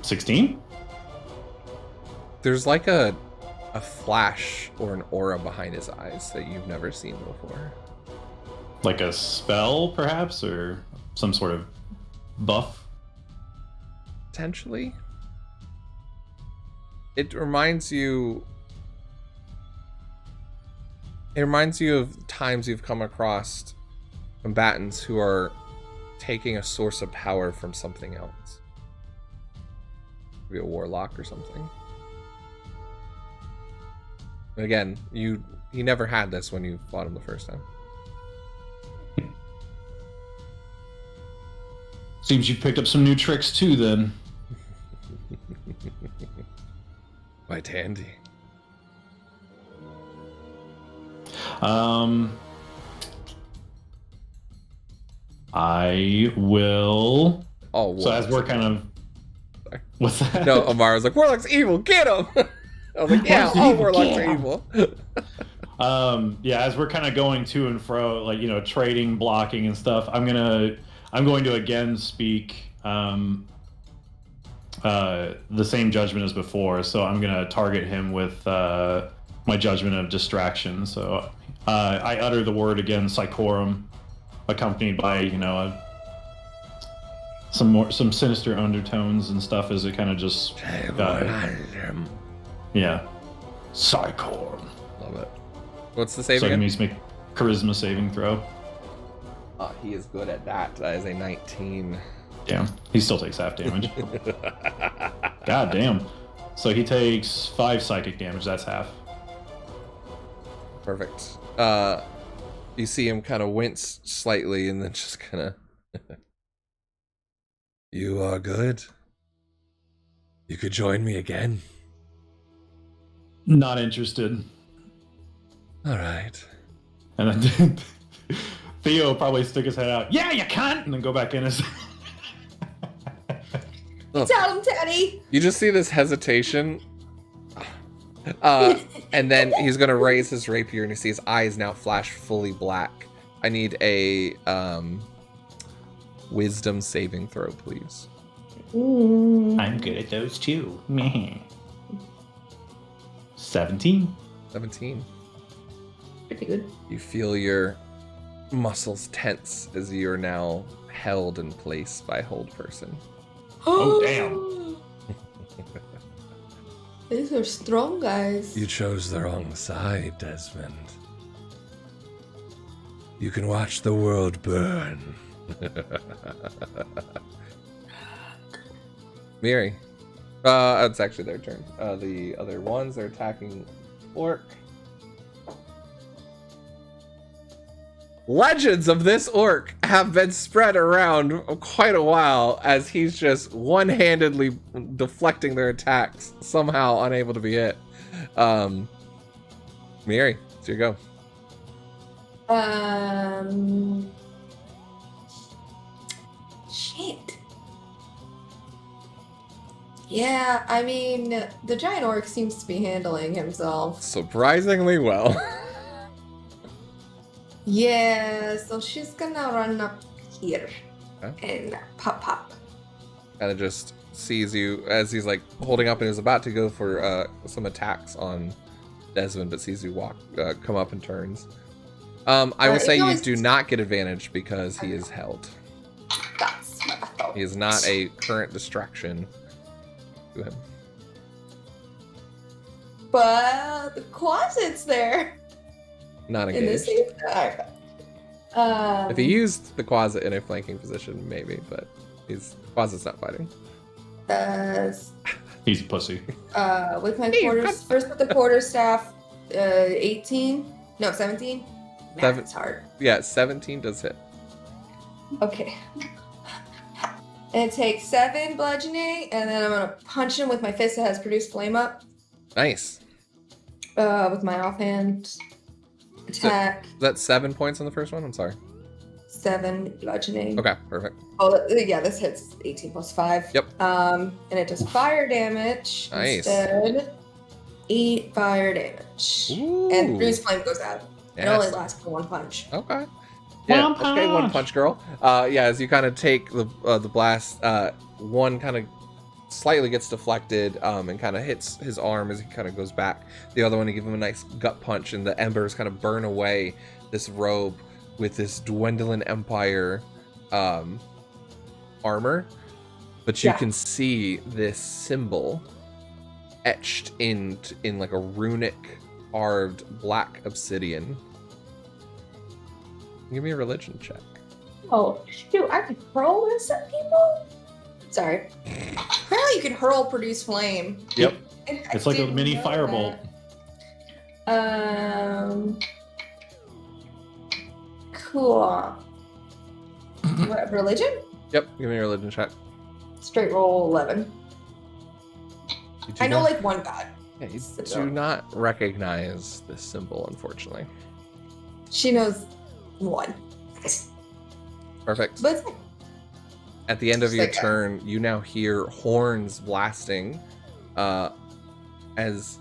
16? There's like a flash or an aura behind his eyes that you've never seen before. Like a spell, perhaps, or some sort of buff? Potentially. It reminds you of times you've come across combatants who are taking a source of power from something else. Maybe a warlock or something. And again, he never had this when you fought him the first time. Seems you've picked up some new tricks too, then. Quite handy. I will. Oh, so as we're kind of. Sorry. What's that? No, Amara's like, Warlock's evil, get him! I was like, yeah, all Warlocks are evil. Yeah, as we're kind of going to and fro, like, trading, blocking and stuff, I'm going to again speak the same judgment as before. So I'm going to target him with my judgment of distraction. So I utter the word again, Psychorum, accompanied by, some sinister undertones and stuff as it kind of just yeah, Psychorum. Love it. What's the save so again? So he needs to make charisma saving throw. He is good at that. That is a 19. Damn, he still takes half damage. God damn. So he takes 5 psychic damage. That's half. Perfect. You see him kind of wince slightly and then just kind of... You are good. You could join me again. Not interested. All right. And then Theo will probably stick his head out. Yeah, you can't, and then go back in his. Tell him, Teddy. You just see this hesitation, and then he's gonna raise his rapier, and you see his eyes now flash fully black. I need a wisdom saving throw, please. I'm good at those too. 17. 17. pretty good. You feel your muscles tense as you are now held in place by hold person. Oh, damn. These are strong guys. You chose the wrong side, Desmond. You can watch the world burn. Mirri. It's actually their turn. The other ones are attacking Orc. Legends of this orc have been spread around quite a while as he's just one-handedly deflecting their attacks, somehow unable to be hit. Mirri, it's your go. Shit. Yeah, I mean, the giant orc seems to be handling himself. Surprisingly well. Yeah, so she's gonna run up here and pop. Kind of just sees you as he's like holding up and is about to go for some attacks on Desmond, but sees you come up and turns. I will say you do not get advantage because he is held. That's what I thought. He is not a current distraction to him. But the closet's there. Not In the engaged. same If he used the closet in a flanking position, maybe, but closet's not fighting. He's a pussy. With my quarters, first with the quarterstaff, 18? No, 17? Math is hard. Yeah, 17 does hit. Okay. And it takes 7 bludgeoning, and then I'm gonna punch him with my fist that has produced flame up. Nice. With my offhand attack. That's 7 points on the first one? I'm sorry. 7 bludgeoning. Okay, perfect. Oh, yeah, this hits 18 plus 5. Yep. And it does fire damage. Nice. Instead. 8 fire damage. Ooh. And Bruce Flame goes out. Yes. It only lasts for 1 punch. Okay. Yeah, One okay, one punch. punch girl. Yeah, as you kind of take the blast, one kind of slightly gets deflected and kind of hits his arm as he kind of goes back. The other one, you give him a nice gut punch, and the embers kind of burn away this robe with this Dwendalin Empire armor. But you can see this symbol etched in like a runic carved black obsidian. Give me a religion check. Oh, shoot. I can hurl this at people? Sorry. Apparently you can hurl produce flame. Yep. It's like a mini firebolt. Cool. What, religion? Yep, give me a religion check. Straight roll 11. I know like one god. Yeah, you do not recognize this symbol, unfortunately. She knows one. Perfect. But it's like, At the end of your Stick. turn, you now hear horns blasting as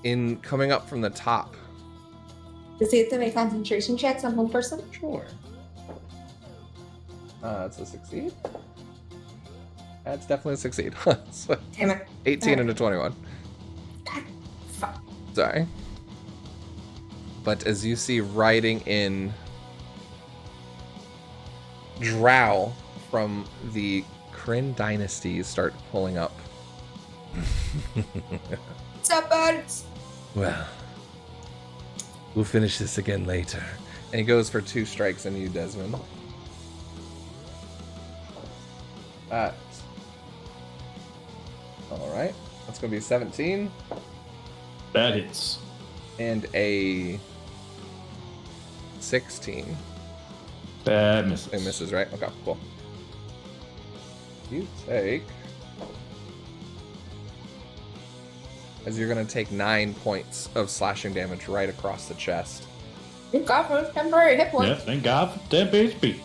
in coming up from the top. does he have to make concentration checks on one person? Sure. It's a succeed. That's definitely a succeed. So Damn it. 18 and a 21. God, fuck. Sorry. But as you see riding in drow from the Kryn dynasties start pulling up. What's up, buds? Well, we'll finish this again later. And he goes for 2 strikes on you, Desmond. That. Alright. That's going to be 17. That hits. And a 16. That misses. It misses, right? Okay, cool. You take... As you're going to take 9 points of slashing damage right across the chest. Thank God for those temporary hit Yeah, points. thank God for 10 HP.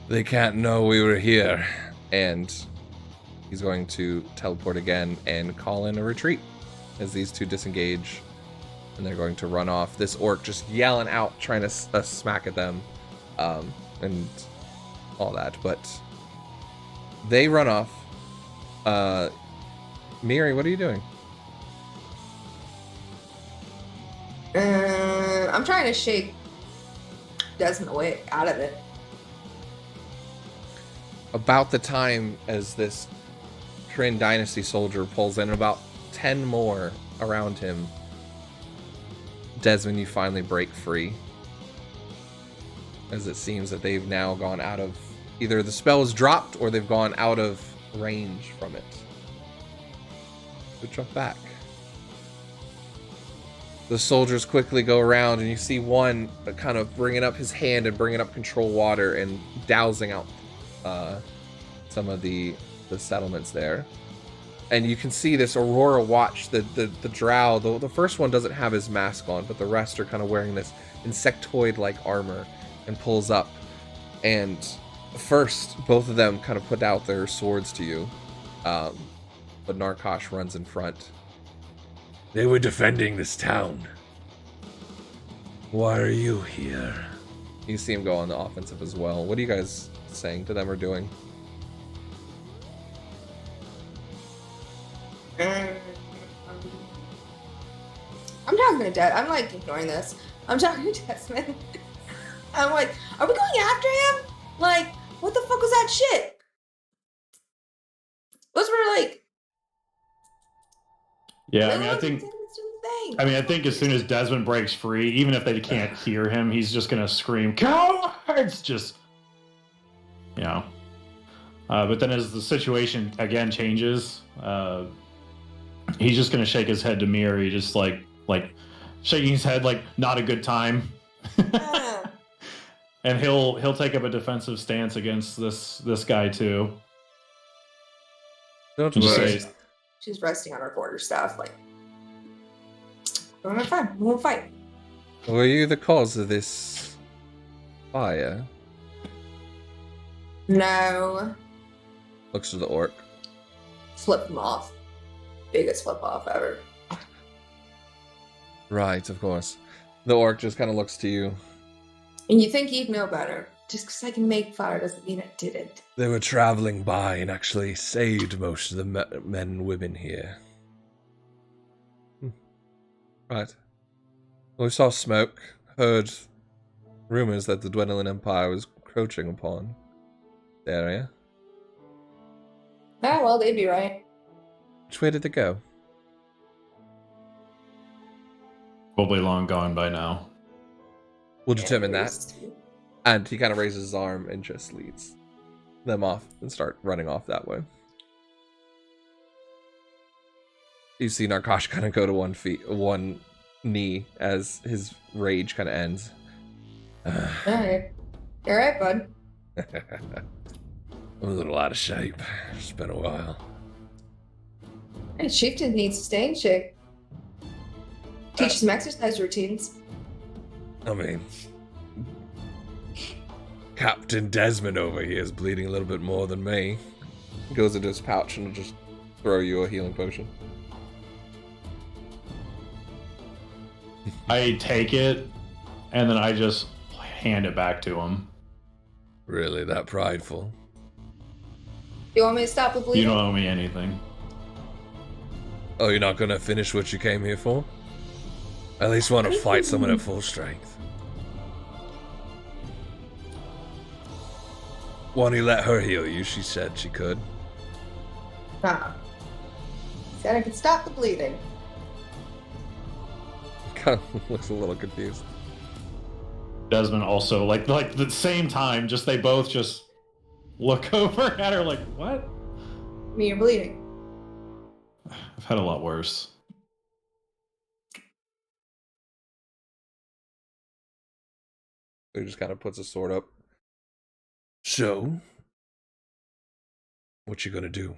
They can't know we were here. And he's going to teleport again and call in a retreat as these 2 disengage. And they're going to run off. This orc just yelling out, trying to smack at them. And all that. But they run off. Mirri, what are you doing? I'm trying to shake Desmond away out of it. About the time as this Kryn Dynasty soldier pulls in, about 10 more around him, Desmond, you finally break free. As it seems that they've now gone out of... Either the spell is dropped or they've gone out of range from it. So jump back. The soldiers quickly go around, and you see one kind of bringing up his hand and bringing up control water and dousing out some of the settlements there. And you can see this Aurora Watch, the drow. The first one doesn't have his mask on, but the rest are kind of wearing this insectoid-like armor, and pulls up. And first, both of them kind of put out their swords to you. But Narkosh runs in front. They were defending this town. Why are you here? You see him go on the offensive as well. What are you guys saying to them or doing? I'm talking to Desmond. I'm like ignoring this. I'm talking to Desmond. I'm like, are we going after him? Like, what the fuck was that shit? Those were like... Yeah, I mean, I think as soon as Desmond breaks free, even if they can't hear him, he's just gonna scream, "Cowards!" Just, you know. But then as the situation again changes, he's just gonna shake his head to Mirri, just like shaking his head like not a good time. And he'll take up a defensive stance against this guy too. Don't worry. She's resting on her quarterstaff, like, we're gonna fight. We won't fight. Were you the cause of this fire? No. Looks to the orc. Flip him off. Biggest flip off ever. Right, of course. The orc just kind of looks to you. And you think you'd know better. Just because I can make fire doesn't mean I didn't. They were traveling by and actually saved most of the men and women here. Right. Well, we saw smoke, heard rumors that the Dwendalin Empire was encroaching upon the area. Ah, well, they'd be right. Which way did they go? Probably long gone by now. We'll determine that. And he kind of raises his arm and just leads them off and start running off that way. You see Narkosh kind of go to one knee as his rage kind of ends. Alright. You're right, bud. I'm a little out of shape. It's been a while. Hey, Chieftain needs to stay in shape. Teach some exercise routines. I mean, Captain Desmond over here is bleeding a little bit more than me. He goes into his pouch and will just throw you a healing potion. I take it, and then I just hand it back to him. Really, that prideful? You want me to stop the bleeding? You don't owe me anything. Oh, you're not gonna finish what you came here for? At least want to fight someone at full strength. Why don't you let her heal you? She said she could. Nah. Said I could stop the bleeding. Kind of looks a little confused. Desmond also, like the same time, just they both just look over at her like, what? I mean, you're bleeding. I've had a lot worse. He just kind of puts his sword up. So, what you gonna do?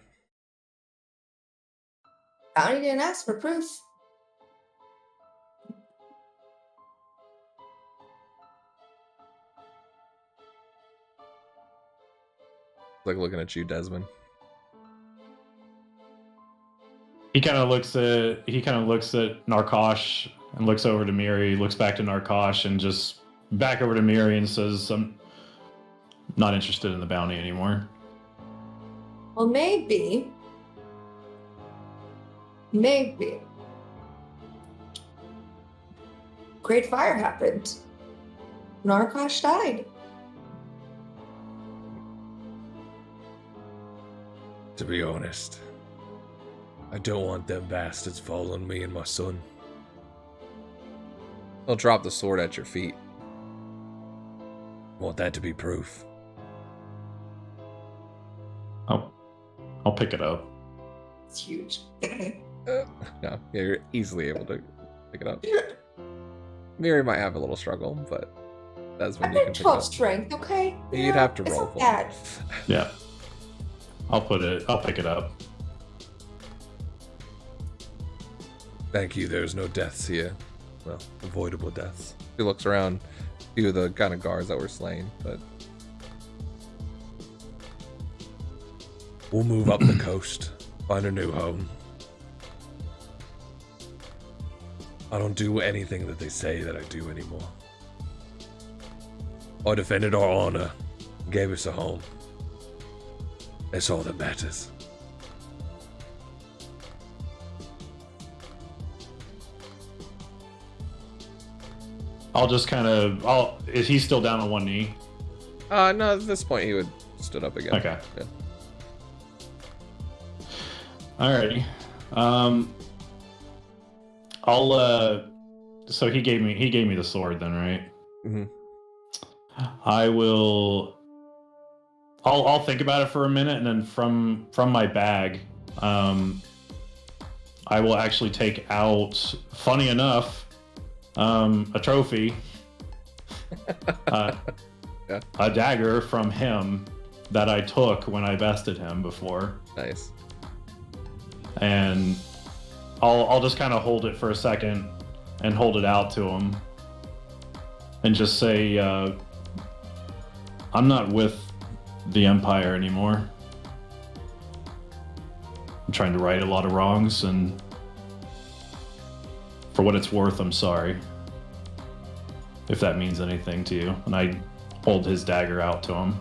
Bounty didn't ask for proof. Like looking at you, Desmond. He kind of looks at Narkosh and looks over to Mirri, looks back to Narkosh and just back over to Mirri and says, "I'm not interested in the bounty anymore." Well, maybe. great fire happened. Narkosh died. To be honest, I don't want them bastards following me and my son. They'll drop the sword at your feet. Want that to be proof. I'll pick it up. It's huge. No, yeah, you're easily able to pick it up. Mirri might have a little struggle, but that's when I'm you can at pick it 12 up. strength, okay? You'd have to it's roll not for bad. it. Yeah. I'll pick it up. Thank you, there's no deaths here. Well, avoidable deaths. He looks around, a few of the kind of guards that were slain, but... We'll move up the coast, find a new home. I don't do anything that they say that I do anymore. I defended our honor, gave us a home. That's all that matters. I'll just kind of. Is he still down on one knee? No, at this point he would stood up again. Okay. Yeah. Alrighty. I'll. So he gave me the sword then, right? Mm-hmm. I will. I'll think about it for a minute, and then from my bag, I will actually take out. Funny enough, a trophy, Yeah. a dagger from him that I took when I bested him before, Nice. and I'll just kind of hold it for a second and hold it out to him, and just say, I'm not with the Empire anymore. I'm trying to right a lot of wrongs, and for what it's worth, I'm sorry. If that means anything to you. And I hold his dagger out to him.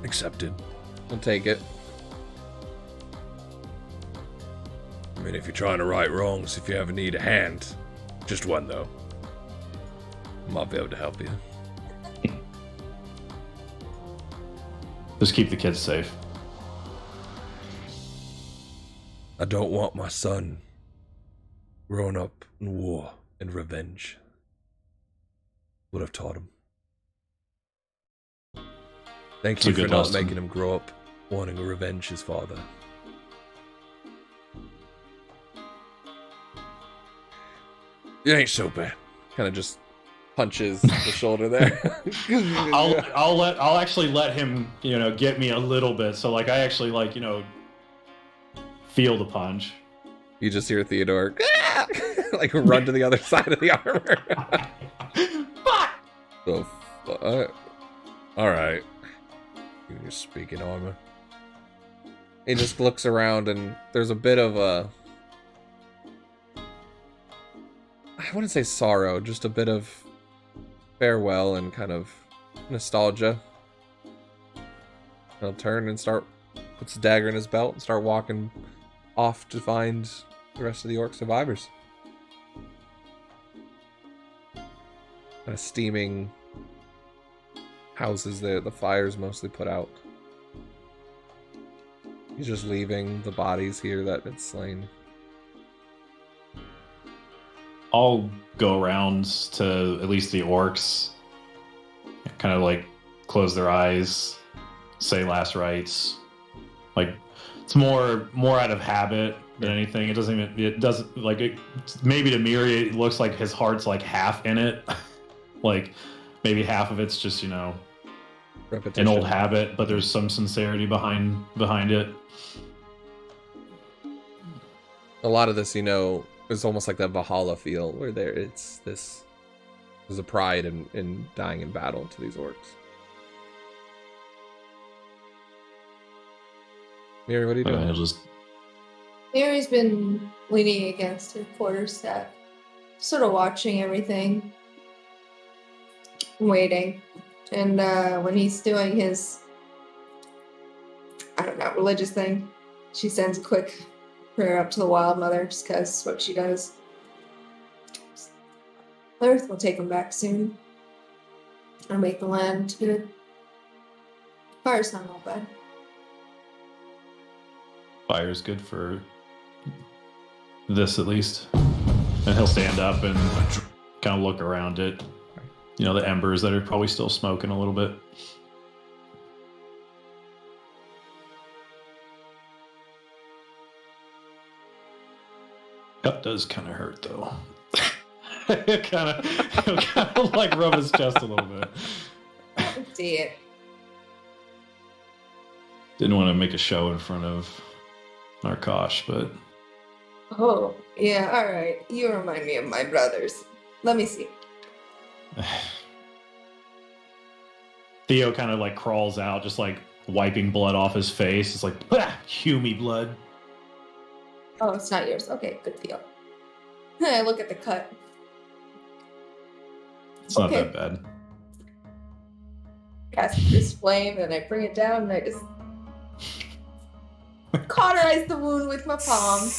Accepted. I'll take it. I mean, if you're trying to right wrongs, if you ever need a hand, just one though, I might be able to help you. Just keep the kids safe. I don't want my son growing up in war and revenge. Would have taught him. Thank It's a you for good not lesson. making him grow up wanting to revenge his father. It ain't so bad. Kind of just punches the shoulder there. I'll actually let him, get me a little bit. So like I actually feel the punch. You just hear Theodore like run to the other side of the armor. So, all right. You're speaking armor. He just looks around, and there's a bit of a, I wouldn't say sorrow, just a bit of farewell and kind of nostalgia. He'll turn and puts the dagger in his belt and start walking off to find the rest of the orc survivors. Kind of steaming houses there, the fire's mostly put out. He's just leaving the bodies here that have been slain. I'll go around to at least the orcs, kind of like close their eyes, say last rites. Like it's more out of habit than anything. It doesn't maybe to Mirri it looks like his heart's like half in it. Like maybe half of it's just, Repetition. an old habit, but there's some sincerity behind it. A lot of this, is almost like that Valhalla feel, where there's a pride in dying in battle to these orcs. Mirri, what are you doing? I'll just Mary's been leaning against her quarterstaff, sort of watching everything, waiting. And when he's doing his, religious thing, She sends a quick prayer up to the Wild Mother, just because what she does. Earth will take them back soon. I'll make the land good. Fire's not all bad. Fire's good for this, at least. And he'll stand up and kind of look around it. You know, the embers that are probably still smoking a little bit. That does kind of hurt, though. It kind of like rub his chest a little bit. See it. Didn't want to make a show in front of Narkosh, but Oh, yeah, alright. You remind me of my brothers. Let me see. Theo kind of like crawls out, just like wiping blood off his face. It's like, humey blood. Oh, it's not yours. Okay, good deal. I look at the cut. It's not that bad. Cast this flame, and I bring it down, and I just cauterize the wound with my palm.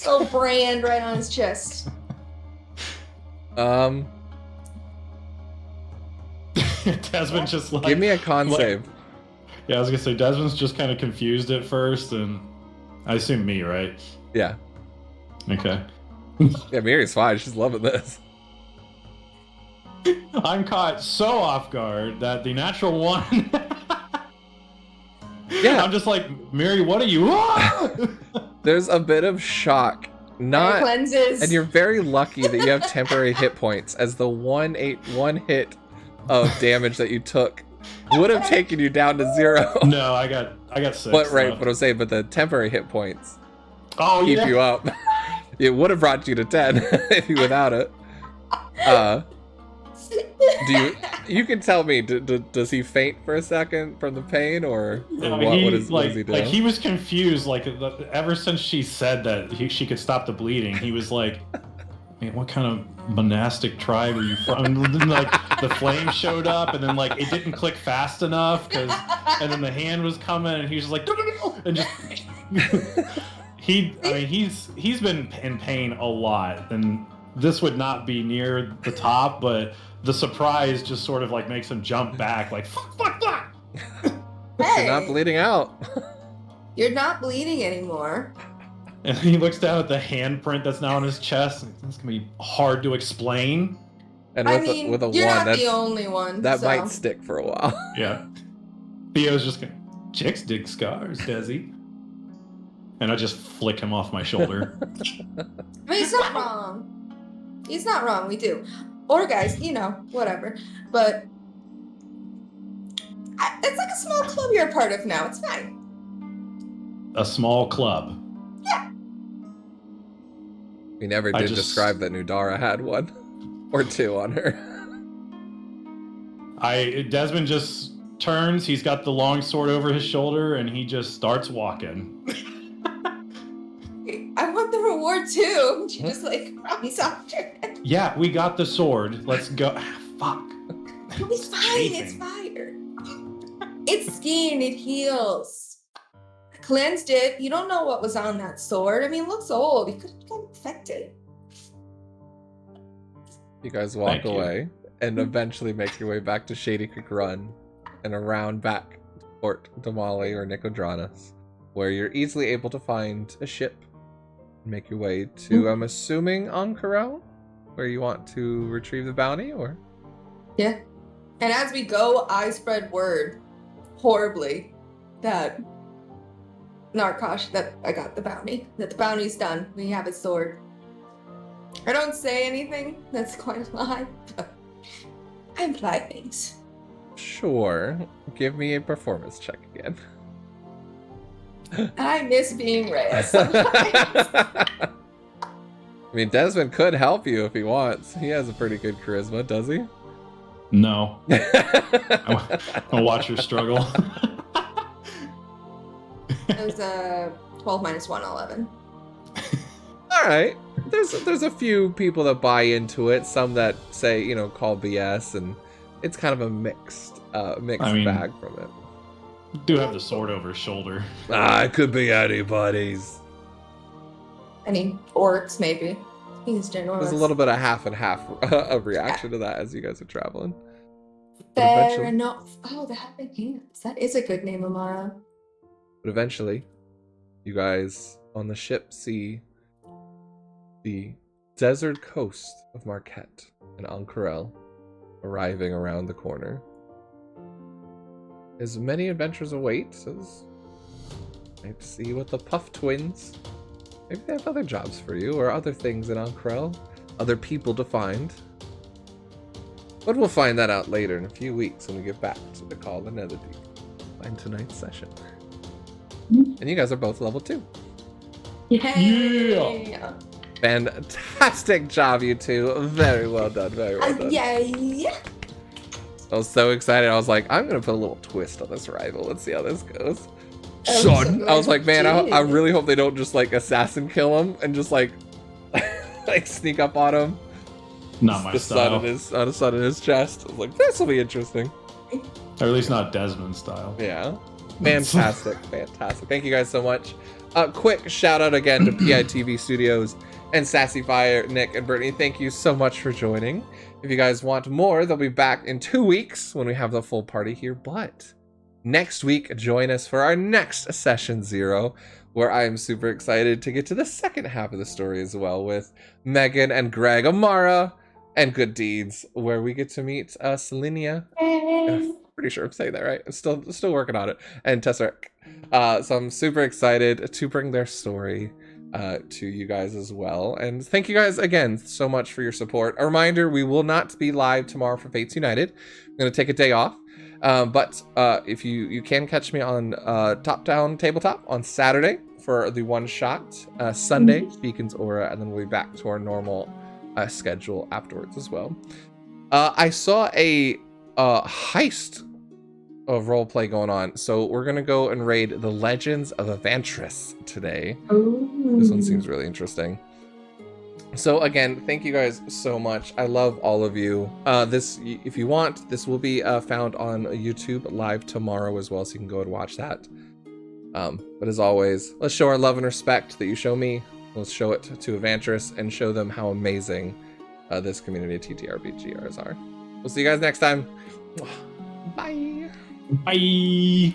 Little brand right on his chest. Desmond just like... Give me a con save. Yeah, I was gonna say, Desmond's just kind of confused at first, and I assume me, right? Yeah. Okay. Yeah, Mirri's fine. She's loving this. I'm caught so off guard that the natural one... Yeah. I'm just like, Mirri, what are you... There's a bit of shock. Not... Cleanses. And you're very lucky that you have temporary hit points, as the one hit of damage that you took would have taken you down to 0. No, I got 6. But right, what I'm saying, but the temporary hit points keep yeah. you up. It would have brought you to 10 if you without it. You can tell me, does he faint for a second from the pain, or what does he do? Like, he was confused, like, ever since she said that she could stop the bleeding, he was like, man, what kind of monastic tribe are you from? And then, like, the flame showed up, and then, like, it didn't click fast enough, and then the hand was coming, and he was just like, and just... he's been in pain a lot, and this would not be near the top, but the surprise just sort of like makes him jump back, like fuck. Hey, You're not bleeding out. You're not bleeding anymore. And he looks down at the handprint that's now on his chest, and it's gonna be hard to explain. And with a you're 1, not the only one. that so. might stick for a while. Yeah. Theo's just gonna, chicks dig scars, Desi. And I just flick him off my shoulder. I mean, he's not wrong. He's not wrong. We do. Or guys, whatever. But it's like a small club you're a part of now. It's fine. A small club. Yeah. We never did describe that Nudara had 1 or 2 on her. Desmond just turns. He's got the long sword over his shoulder, and he just starts walking. I want the reward too. She just like runs off your head. Yeah, we got the sword. Let's go. Fuck. It's fine. It's fire. It's skin. It heals. Cleansed it. You don't know what was on that sword. I mean, it looks old. It could have been infected. You guys walk away and eventually make your way back to Shady Creek Run and around back to Port Damali or Nicodranas, where you're easily able to find a ship. Make your way to, I'm assuming, Ankara, where you want to retrieve the bounty, or? Yeah. And as we go, I spread word horribly that Narkosh, that I got the bounty, that the bounty's done. We have his sword. I don't say anything. That's quite a lie, but I imply things. Sure. Give me a performance check again. I miss being rare. I mean, Desmond could help you if he wants. He has a pretty good charisma, does he? No. I'll watch her struggle. It was a 12 minus 1, 11. All right. There's a few people that buy into it. Some that say, call BS, and it's kind of a mixed bag from it. Do have the sword over his shoulder. It could be anybody's. Any orcs, maybe. He's ginormous. There's a little bit of half and half of reaction to that as you guys are traveling. Fair enough. Oh, the Helping Hands. That is a good name, Amara. But eventually, you guys on the ship see the desert coast of Marquette and Ank'Harel arriving around the corner. As many adventures await, as might see what the Puff Twins. Maybe they have other jobs for you, or other things in Ank'Harel, other people to find. But we'll find that out later in a few weeks when we get back to the Call of the Netherdeep. Find tonight's session. And you guys are both level 2. Yeah. Fantastic job, you two. Very well done. Very well done. Yeah. I was so excited. I was like, I'm gonna put a little twist on this rival. Let's see how this goes. Oh, Son, I was like, man, I really hope they don't just like assassin kill him and just like like sneak up on him. Not my style. On a sun in his chest. I was like, this will be interesting. Or at least not Desmond style. Yeah. Fantastic. Fantastic. Thank you guys so much. Quick shout out again to PITV Studios and Sassy Fire, Nick and Brittany. Thank you so much for joining. If you guys want more, they'll be back in 2 weeks when we have the full party here. But next week, join us for our next Session 0, where I am super excited to get to the second half of the story as well with Megan and Greg, Amara, and Good Deeds, where we get to meet Selenia. Pretty sure I'm saying that right. I'm still working on it. And Tesseric. So I'm super excited to bring their story to you guys as well. And thank you guys again so much for your support. A reminder, we will not be live tomorrow for Fates United. I'm going to take a day off. But if you can catch me on Top Down Tabletop on Saturday for the one shot. Sunday, Beacon's Aura, and then we'll be back to our normal schedule afterwards as well. I saw a heist of roleplay going on, so we're gonna go and raid the Legends of Evantris today. Ooh. This one seems really interesting. So again, thank you guys so much. I love all of you. This, if you want, this will be found on YouTube live tomorrow as well, so you can go and watch that. But as always, let's show our love and respect that you show me. Let's show it to Evantris and show them how amazing this community of TTRPGers are. We'll see you guys next time. Bye. Bye.